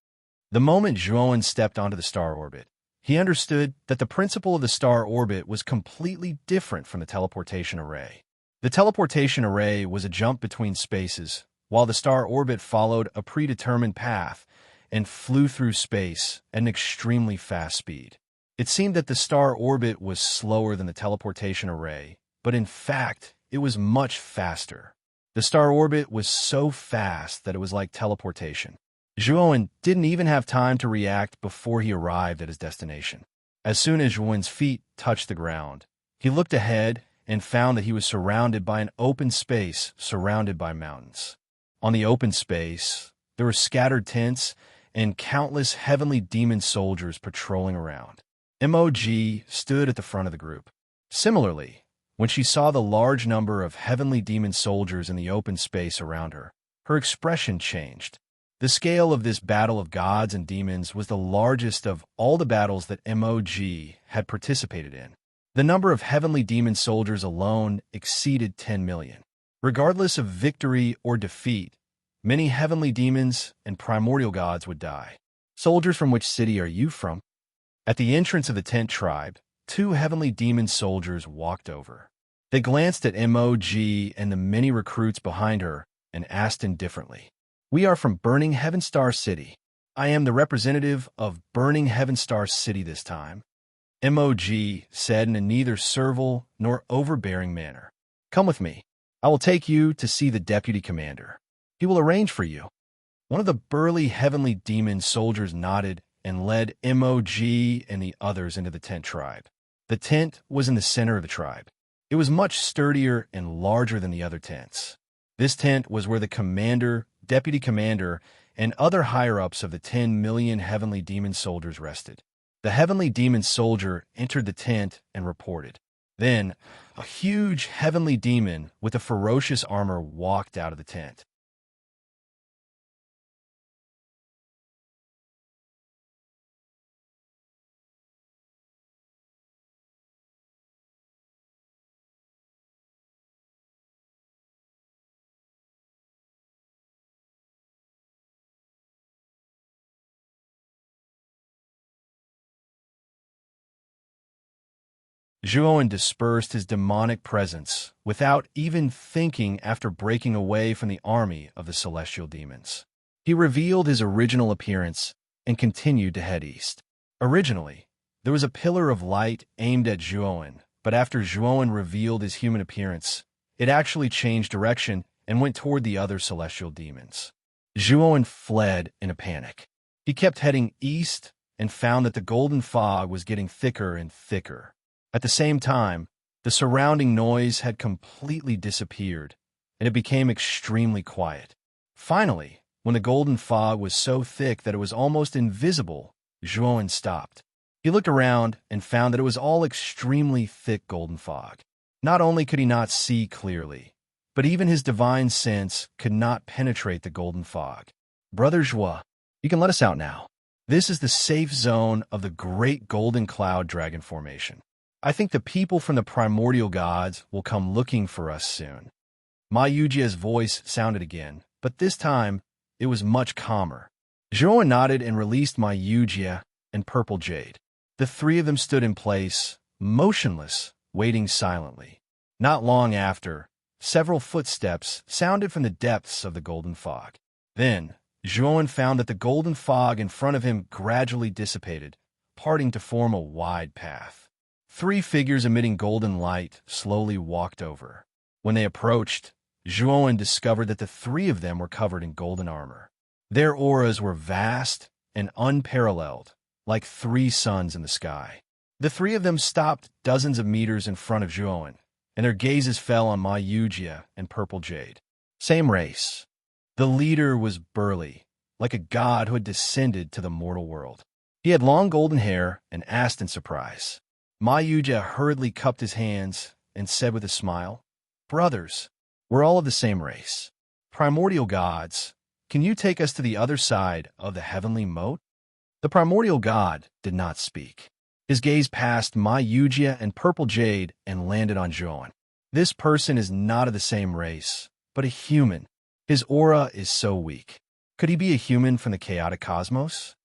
The moment Zhuowen stepped onto the star orbit, he understood that the principle of the star orbit was completely different from the teleportation array. The teleportation array was a jump between spaces, while the star orbit followed a predetermined path and flew through space at an extremely fast speed. It seemed that the star orbit was slower than the teleportation array, but in fact, it was much faster. The star orbit was so fast that it was like teleportation. Zhuowen didn't even have time to react before he arrived at his destination. As soon as Zhuowen's feet touched the ground, he looked ahead and found that he was surrounded by an open space surrounded by mountains. On the open space, there were scattered tents and countless heavenly demon soldiers patrolling around. MOG stood at the front of the group. Similarly, when she saw the large number of heavenly demon soldiers in the open space around her, her expression changed. The scale of this battle of gods and demons was the largest of all the battles that MOG had participated in. The number of heavenly demon soldiers alone exceeded 10 million. Regardless of victory or defeat, many heavenly demons and primordial gods would die. Soldiers, from which city are you from? At the entrance of the tent tribe, two heavenly demon soldiers walked over. They glanced at MOG and the many recruits behind her and asked indifferently, We are from Burning Heaven Star City. I am the representative of Burning Heaven Star City this time. Mog said in a neither servile nor overbearing manner. Come with me. I will take you to see the deputy commander. He will arrange for you. One of the burly heavenly demon soldiers nodded and led Mog and the others into the tent tribe. The tent was in the center of the tribe. It was much sturdier and larger than the other tents. This tent was where the commander, deputy commander, and other higher-ups of the 10 million heavenly demon soldiers rested. The heavenly demon soldier entered the tent and reported. Then, a huge heavenly demon with a ferocious armor walked out of the tent. Zhuowen dispersed his demonic presence without even thinking after breaking away from the army of the celestial demons. He revealed his original appearance and continued to head east. Originally, there was a pillar of light aimed at Zhuowen, but after Zhuowen revealed his human appearance, it actually changed direction and went toward the other celestial demons. Zhuowen fled in a panic. He kept heading east and found that the golden fog was getting thicker and thicker. At the same time, the surrounding noise had completely disappeared, and it became extremely quiet. Finally, when the golden fog was so thick that it was almost invisible, Zhuowen stopped. He looked around and found that it was all extremely thick golden fog. Not only could he not see clearly, but even his divine sense could not penetrate the golden fog. Brother Zhuo, you can let us out now. This is the safe zone of the great golden cloud dragon formation. I think the people from the primordial gods will come looking for us soon. Ma Yujia's voice sounded again, but this time it was much calmer. Zhuowen nodded and released Ma Yujia and Purple Jade. The three of them stood in place, motionless, waiting silently. Not long after, several footsteps sounded from the depths of the golden fog. Then, Zhuowen found that the golden fog in front of him gradually dissipated, parting to form a wide path. Three figures emitting golden light slowly walked over. When they approached, Zhuowen discovered that the three of them were covered in golden armor. Their auras were vast and unparalleled, like three suns in the sky. The three of them stopped dozens of meters in front of Zhuowen, and their gazes fell on Ma Yujia and Purple Jade. Same race. The leader was burly, like a god who had descended to the mortal world. He had long golden hair and asked in surprise. Ma Yujia hurriedly cupped his hands and said with a smile, Brothers, we're all of the same race. Primordial gods, can you take us to the other side of the heavenly moat? The primordial god did not speak. His gaze passed Ma Yujia and Purple Jade and landed on Zhuowen. This person is not of the same race, but a human. His aura is so weak. Could he be a human from the chaotic cosmos?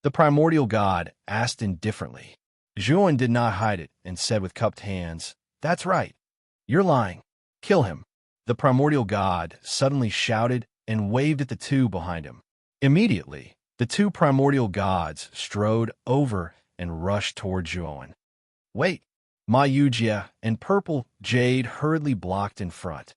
The primordial god asked indifferently. Zhuowen did not hide it and said with cupped hands, That's right. You're lying. Kill him. The primordial god suddenly shouted and waved at the two behind him. Immediately, the two primordial gods strode over and rushed toward Zhuowen. Wait! Ma Yujia and Purple Jade hurriedly blocked in front.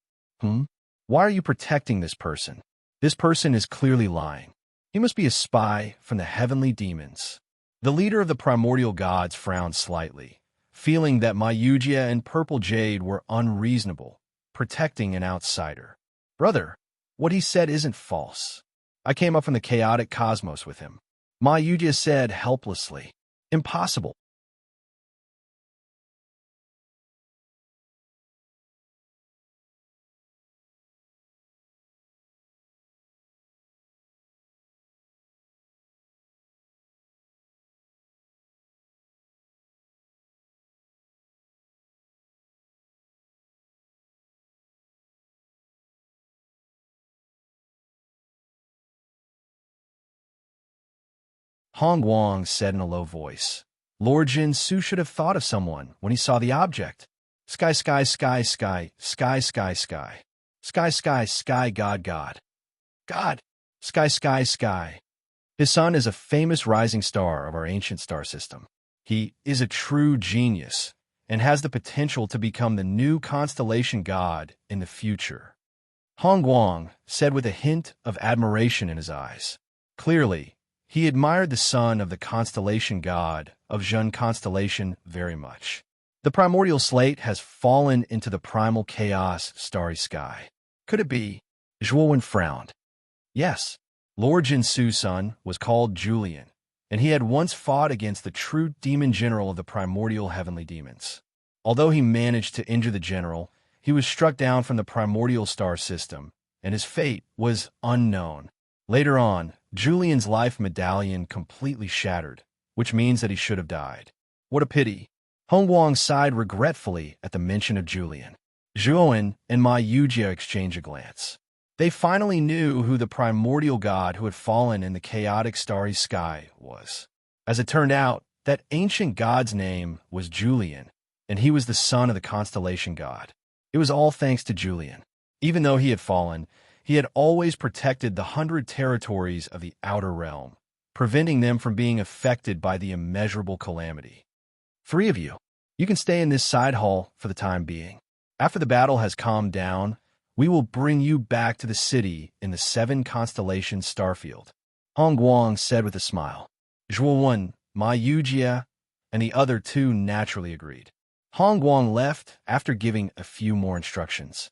Why are you protecting this person? This person is clearly lying. He must be a spy from the heavenly demons. The leader of the primordial gods frowned slightly, feeling that Ma Yujia and Purple Jade were unreasonable, protecting an outsider. Brother, what he said isn't false. I came up from the chaotic cosmos with him. Ma Yujia said helplessly. Impossible. Hong Wang said in a low voice. Lord Jin Su should have thought of someone when he saw the object. Sky, sky, sky, sky, sky, sky, sky. Sky, sky, sky, God, God. God. Sky, sky, sky. His son is a famous rising star of our ancient star system. He is a true genius and has the potential to become the new constellation god in the future. Hong Guang said with a hint of admiration in his eyes. Clearly, he admired the son of the constellation god of Zhun constellation very much. The primordial slate has fallen into the primal chaos starry sky. Could it be? Zhuowen frowned. Yes, Lord Jinsu's son was called Julian, and he had once fought against the true demon general of the primordial heavenly demons. Although he managed to injure the general, he was struck down from the primordial star system, and his fate was unknown. Later on, Julian's life medallion completely shattered, which means that he should have died. What a pity. Hong Guang sighed regretfully at the mention of Julian. Zhuowen and Ma Yujia exchanged a glance. They finally knew who the primordial god who had fallen in the chaotic starry sky was. As it turned out, that ancient god's name was Julian, and he was the son of the constellation god. It was all thanks to Julian. Even though he had fallen, he had always protected the 100 territories of the outer realm, preventing them from being affected by the immeasurable calamity. 3 of you, you can stay in this side hall for the time being. After the battle has calmed down, we will bring you back to the city in the 7 constellation starfield. Hong Guang said with a smile. Zhuowen, Ma Yujia, and the other 2 naturally agreed. Hong Guang left after giving a few more instructions.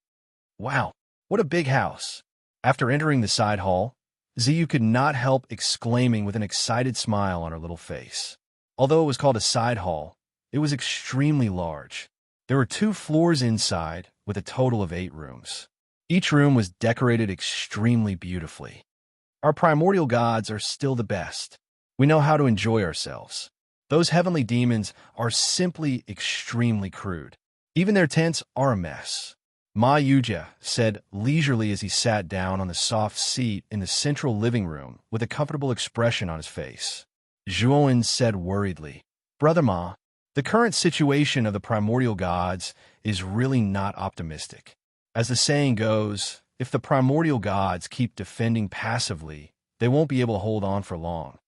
Wow, what a big house! After entering the side hall, Ziyu could not help exclaiming with an excited smile on her little face. Although it was called a side hall, it was extremely large. There were 2 floors inside, with a total of 8 rooms. Each room was decorated extremely beautifully. Our primordial gods are still the best. We know how to enjoy ourselves. Those heavenly demons are simply extremely crude. Even their tents are a mess. Ma Yujia said leisurely as he sat down on the soft seat in the central living room with a comfortable expression on his face. Zhuowen said worriedly, Brother Ma, the current situation of the primordial gods is really not optimistic. As the saying goes, if the primordial gods keep defending passively, they won't be able to hold on for long.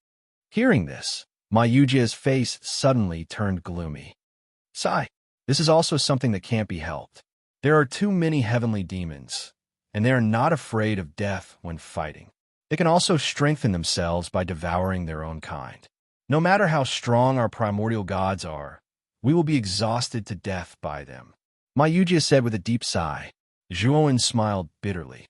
Hearing this, Ma Yujia's face suddenly turned gloomy. Sigh, this is also something that can't be helped. There are too many heavenly demons, and they are not afraid of death when fighting. They can also strengthen themselves by devouring their own kind. No matter how strong our primordial gods are, we will be exhausted to death by them. Ma Yujia said with a deep sigh. Zhuowen smiled bitterly.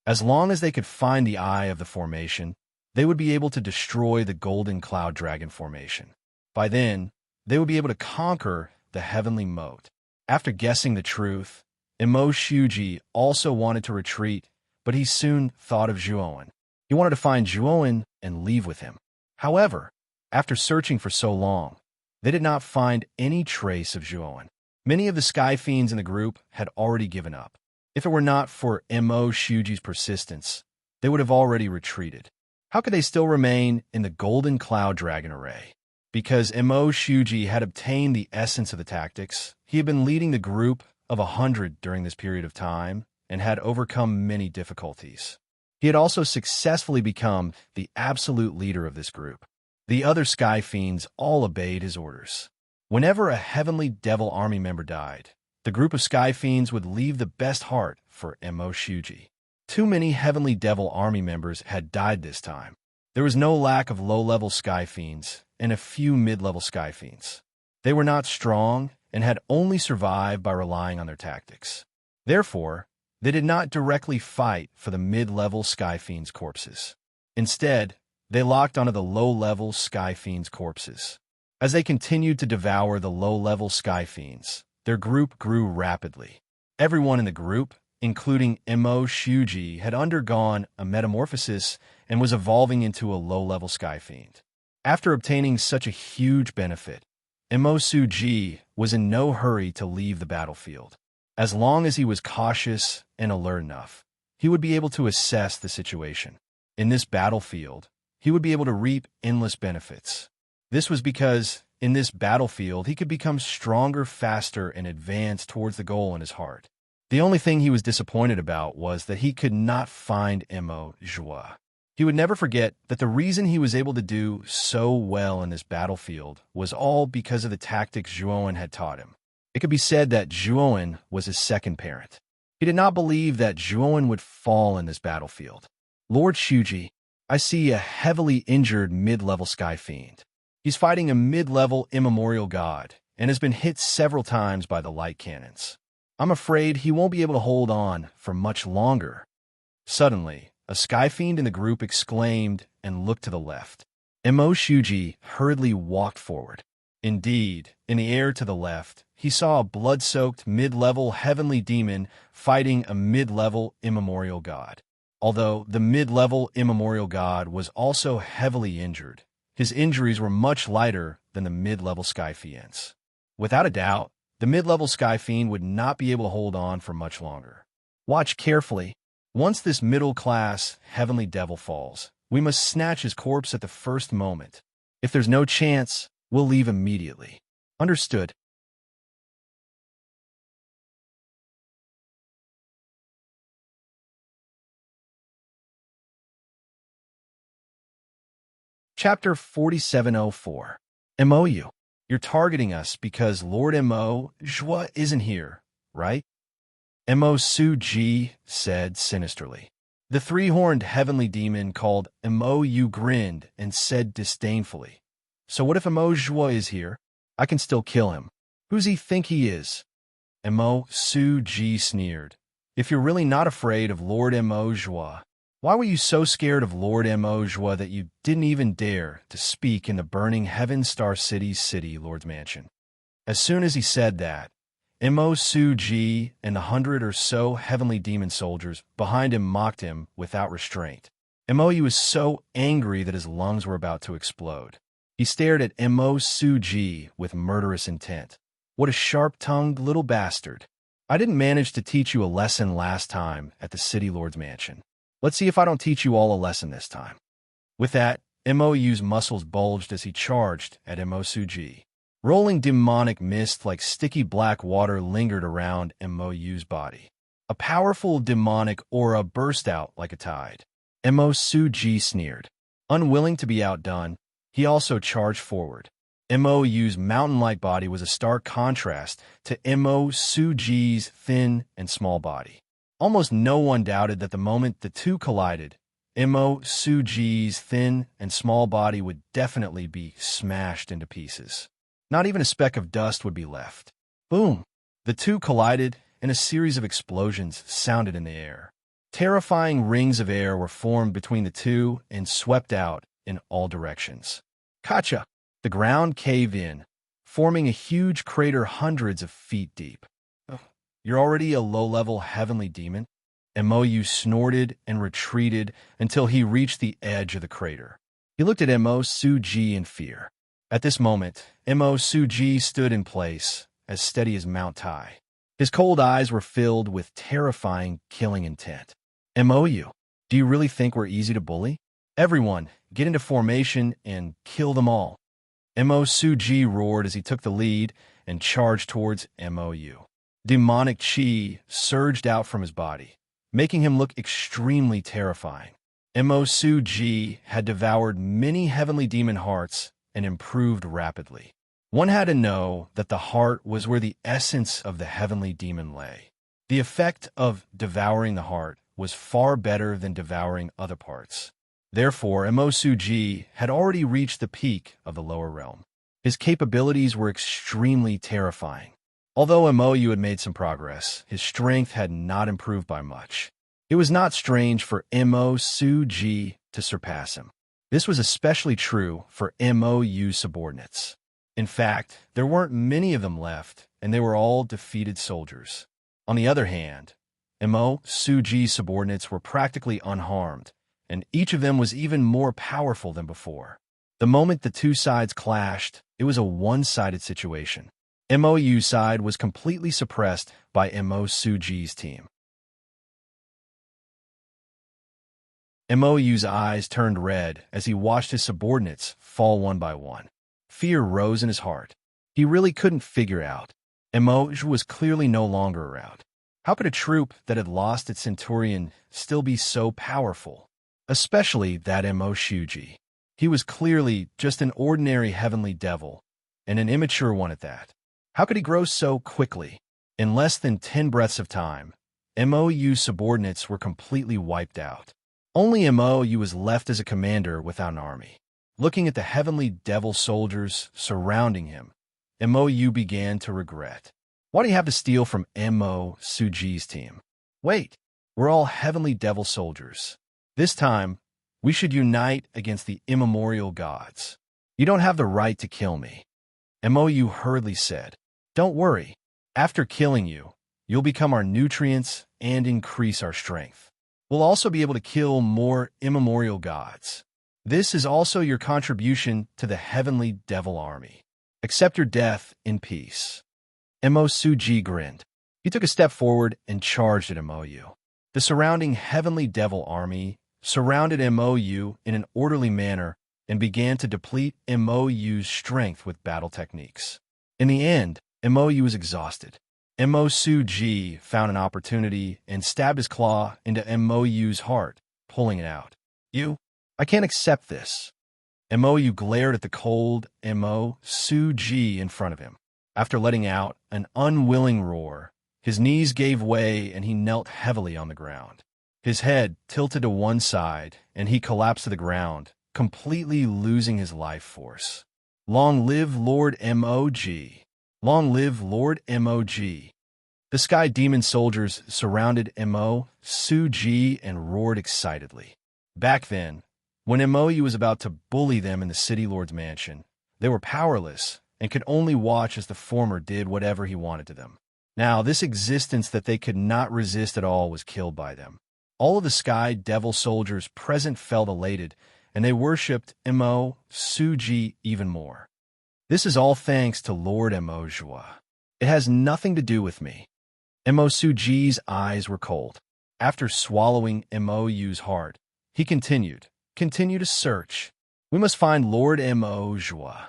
As long as they could find the eye of the formation, they would be able to destroy the golden cloud dragon formation. By then, they would be able to conquer the heavenly moat. After guessing the truth, Emo Shuji also wanted to retreat, but he soon thought of Zhuowen. He wanted to find Zhuowen and leave with him. However, after searching for so long, they did not find any trace of Zhuowen. Many of the sky fiends in the group had already given up. If it were not for Mo Shuji's persistence, they would have already retreated. How could they still remain in the Golden Cloud Dragon array? Because Mo Shuji had obtained the essence of the tactics, he had been leading the group of 100 during this period of time and had overcome many difficulties. He had also successfully become the absolute leader of this group. The other Sky Fiends all obeyed his orders. Whenever a Heavenly Devil Army member died, the group of Sky Fiends would leave the best heart for Mo Shuji. Too many Heavenly Devil Army members had died this time. There was no lack of low-level Sky Fiends and a few mid-level Sky Fiends. They were not strong and had only survived by relying on their tactics. Therefore, they did not directly fight for the mid-level Sky Fiends' corpses. Instead, they locked onto the low-level Sky Fiends' corpses. As they continued to devour the low-level Sky Fiends, their group grew rapidly. Everyone in the group, including Mo Shuji, had undergone a metamorphosis and was evolving into a low-level Sky Fiend. After obtaining such a huge benefit, Mo Suji was in no hurry to leave the battlefield. As long as he was cautious and alert enough, he would be able to assess the situation. In this battlefield, he would be able to reap endless benefits. This was because, in this battlefield, he could become stronger faster and advance towards the goal in his heart. The only thing he was disappointed about was that he could not find Mo Joie. He would never forget that the reason he was able to do so well in this battlefield was all because of the tactics Zhuowen had taught him. It could be said that Zhuowen was his second parent. He did not believe that Zhuowen would fall in this battlefield. Lord Shuji, I see a heavily injured mid-level sky fiend. He's fighting a mid-level immemorial god and has been hit several times by the light cannons. I'm afraid he won't be able to hold on for much longer. Suddenly, a sky fiend in the group exclaimed and looked to the left. Mo Shuji hurriedly walked forward. Indeed, in the air to the left, he saw a blood-soaked mid-level heavenly demon fighting a mid-level immemorial god. Although the mid-level immemorial god was also heavily injured, his injuries were much lighter than the mid-level sky fiend's. Without a doubt, the mid-level sky fiend would not be able to hold on for much longer. Watch carefully. Once this middle-class heavenly devil falls, we must snatch his corpse at the first moment. If there's no chance, we'll leave immediately. Understood. Chapter 4704. MOU. You're targeting us because Lord Mo Joie isn't here, right? Mo Suji said sinisterly. The three-horned heavenly demon called Mo grinned and said disdainfully, So what if Mo Joie is here? I can still kill him. Who's he think he is? Mo Suji sneered. If you're really not afraid of Lord Mo Joie, why were you so scared of Lord Mo Joie that you didn't even dare to speak in the burning Heaven Star City's city Lord's mansion? As soon as he said that, Mo Suji and the 100 or so heavenly demon soldiers behind him mocked him without restraint. Mo was so angry that his lungs were about to explode. He stared at Mo Suji with murderous intent. What a sharp-tongued little bastard. I didn't manage to teach you a lesson last time at the City Lord's mansion. Let's see if I don't teach you all a lesson this time. With that, Mo's muscles bulged as he charged at Mo Suji. Rolling demonic mist like sticky black water lingered around Mo's body. A powerful demonic aura burst out like a tide. Mo Suji sneered. Unwilling to be outdone, he also charged forward. Mo's mountain-like body was a stark contrast to Mo Suji's thin and small body. Almost no one doubted that the moment the two collided, Mo Suji's thin and small body would definitely be smashed into pieces. Not even a speck of dust would be left. Boom! The two collided, and a series of explosions sounded in the air. Terrifying rings of air were formed between the two and swept out in all directions. Kacha! The ground caved in, forming a huge crater hundreds of feet deep. You're already a low-level heavenly demon? Mo snorted and retreated until he reached the edge of the crater. He looked at Mo Suji in fear. At this moment, Mo Suji stood in place, as steady as Mount Tai. His cold eyes were filled with terrifying, killing intent. Mo, do you really think we're easy to bully? Everyone, get into formation and kill them all. Mo Suji roared as he took the lead and charged towards Mo. Demonic chi surged out from his body, making him look extremely terrifying. Mo Suji had devoured many heavenly demon hearts and improved rapidly. One had to know that the heart was where the essence of the heavenly demon lay. The effect of devouring the heart was far better than devouring other parts. Therefore, Mo Suji had already reached the peak of the lower realm. His capabilities were extremely terrifying. Although Mo had made some progress, his strength had not improved by much. It was not strange for Mo Suji to surpass him. This was especially true for Mo's subordinates. In fact, there weren't many of them left, and they were all defeated soldiers. On the other hand, Mo Suji's subordinates were practically unharmed, and each of them was even more powerful than before. The moment the two sides clashed, it was a one-sided situation. MOU's side was completely suppressed by Suji's team. MOU's eyes turned red as he watched his subordinates fall one by one. Fear rose in his heart. He really couldn't figure out. Moj was clearly no longer around. How could a troop that had lost its centurion still be so powerful? Especially that Suji. He was clearly just an ordinary heavenly devil, and an immature one at that. How could he grow so quickly? In less than 10 breaths of time, MOU's subordinates were completely wiped out. Only MOU was left as a commander without an army. Looking at the heavenly devil soldiers surrounding him, MOU began to regret. Why do you have to steal from Suji's team? Wait, we're all heavenly devil soldiers. This time, we should unite against the immemorial gods. You don't have the right to kill me. MOU hurriedly said. Don't worry. After killing you, you'll become our nutrients and increase our strength. We'll also be able to kill more immemorial gods. This is also your contribution to the heavenly devil army. Accept your death in peace. Suji grinned. He took a step forward and charged at MOU. The surrounding heavenly devil army surrounded MOU in an orderly manner and began to deplete MOU's strength with battle techniques. In the end, MOU was exhausted. Suji found an opportunity and stabbed his claw into MOU's heart, pulling it out. I can't accept this. MOU glared at the cold Suji in front of him. After letting out an unwilling roar, his knees gave way and he knelt heavily on the ground. His head tilted to one side and he collapsed to the ground, completely losing his life force. Long live Lord Mog! Long live Lord Mog! The sky demon soldiers surrounded Suji and roared excitedly. Back then, when MOU was about to bully them in the city lord's mansion, they were powerless and could only watch as the former did whatever he wanted to them. Now, this existence that they could not resist at all was killed by them. All of the sky devil soldiers present felt elated, and they worshipped Suji even more. This is all thanks to Lord Mojua. It has nothing to do with me. Suji's eyes were cold. After swallowing MOU's heart, he continued to search. We must find Lord Mojua.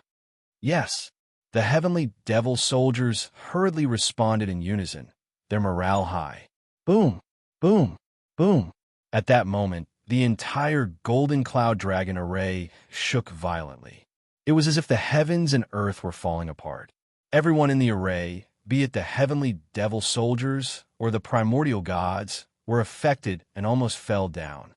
Yes, the heavenly devil soldiers hurriedly responded in unison, their morale high. Boom, boom, boom. At that moment, the entire golden cloud dragon array shook violently. It was as if the heavens and earth were falling apart. Everyone in the array, be it the heavenly devil soldiers or the primordial gods, were affected and almost fell down.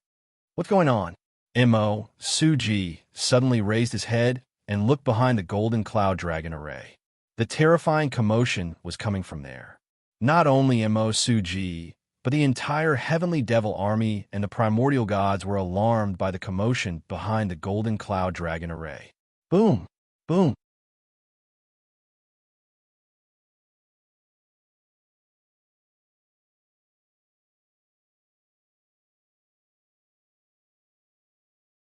What's going on? Suji suddenly raised his head and looked behind the golden cloud dragon array. The terrifying commotion was coming from there. Not only Suji, but the entire heavenly devil army and the primordial gods were alarmed by the commotion behind the golden cloud dragon array. Boom! Boom!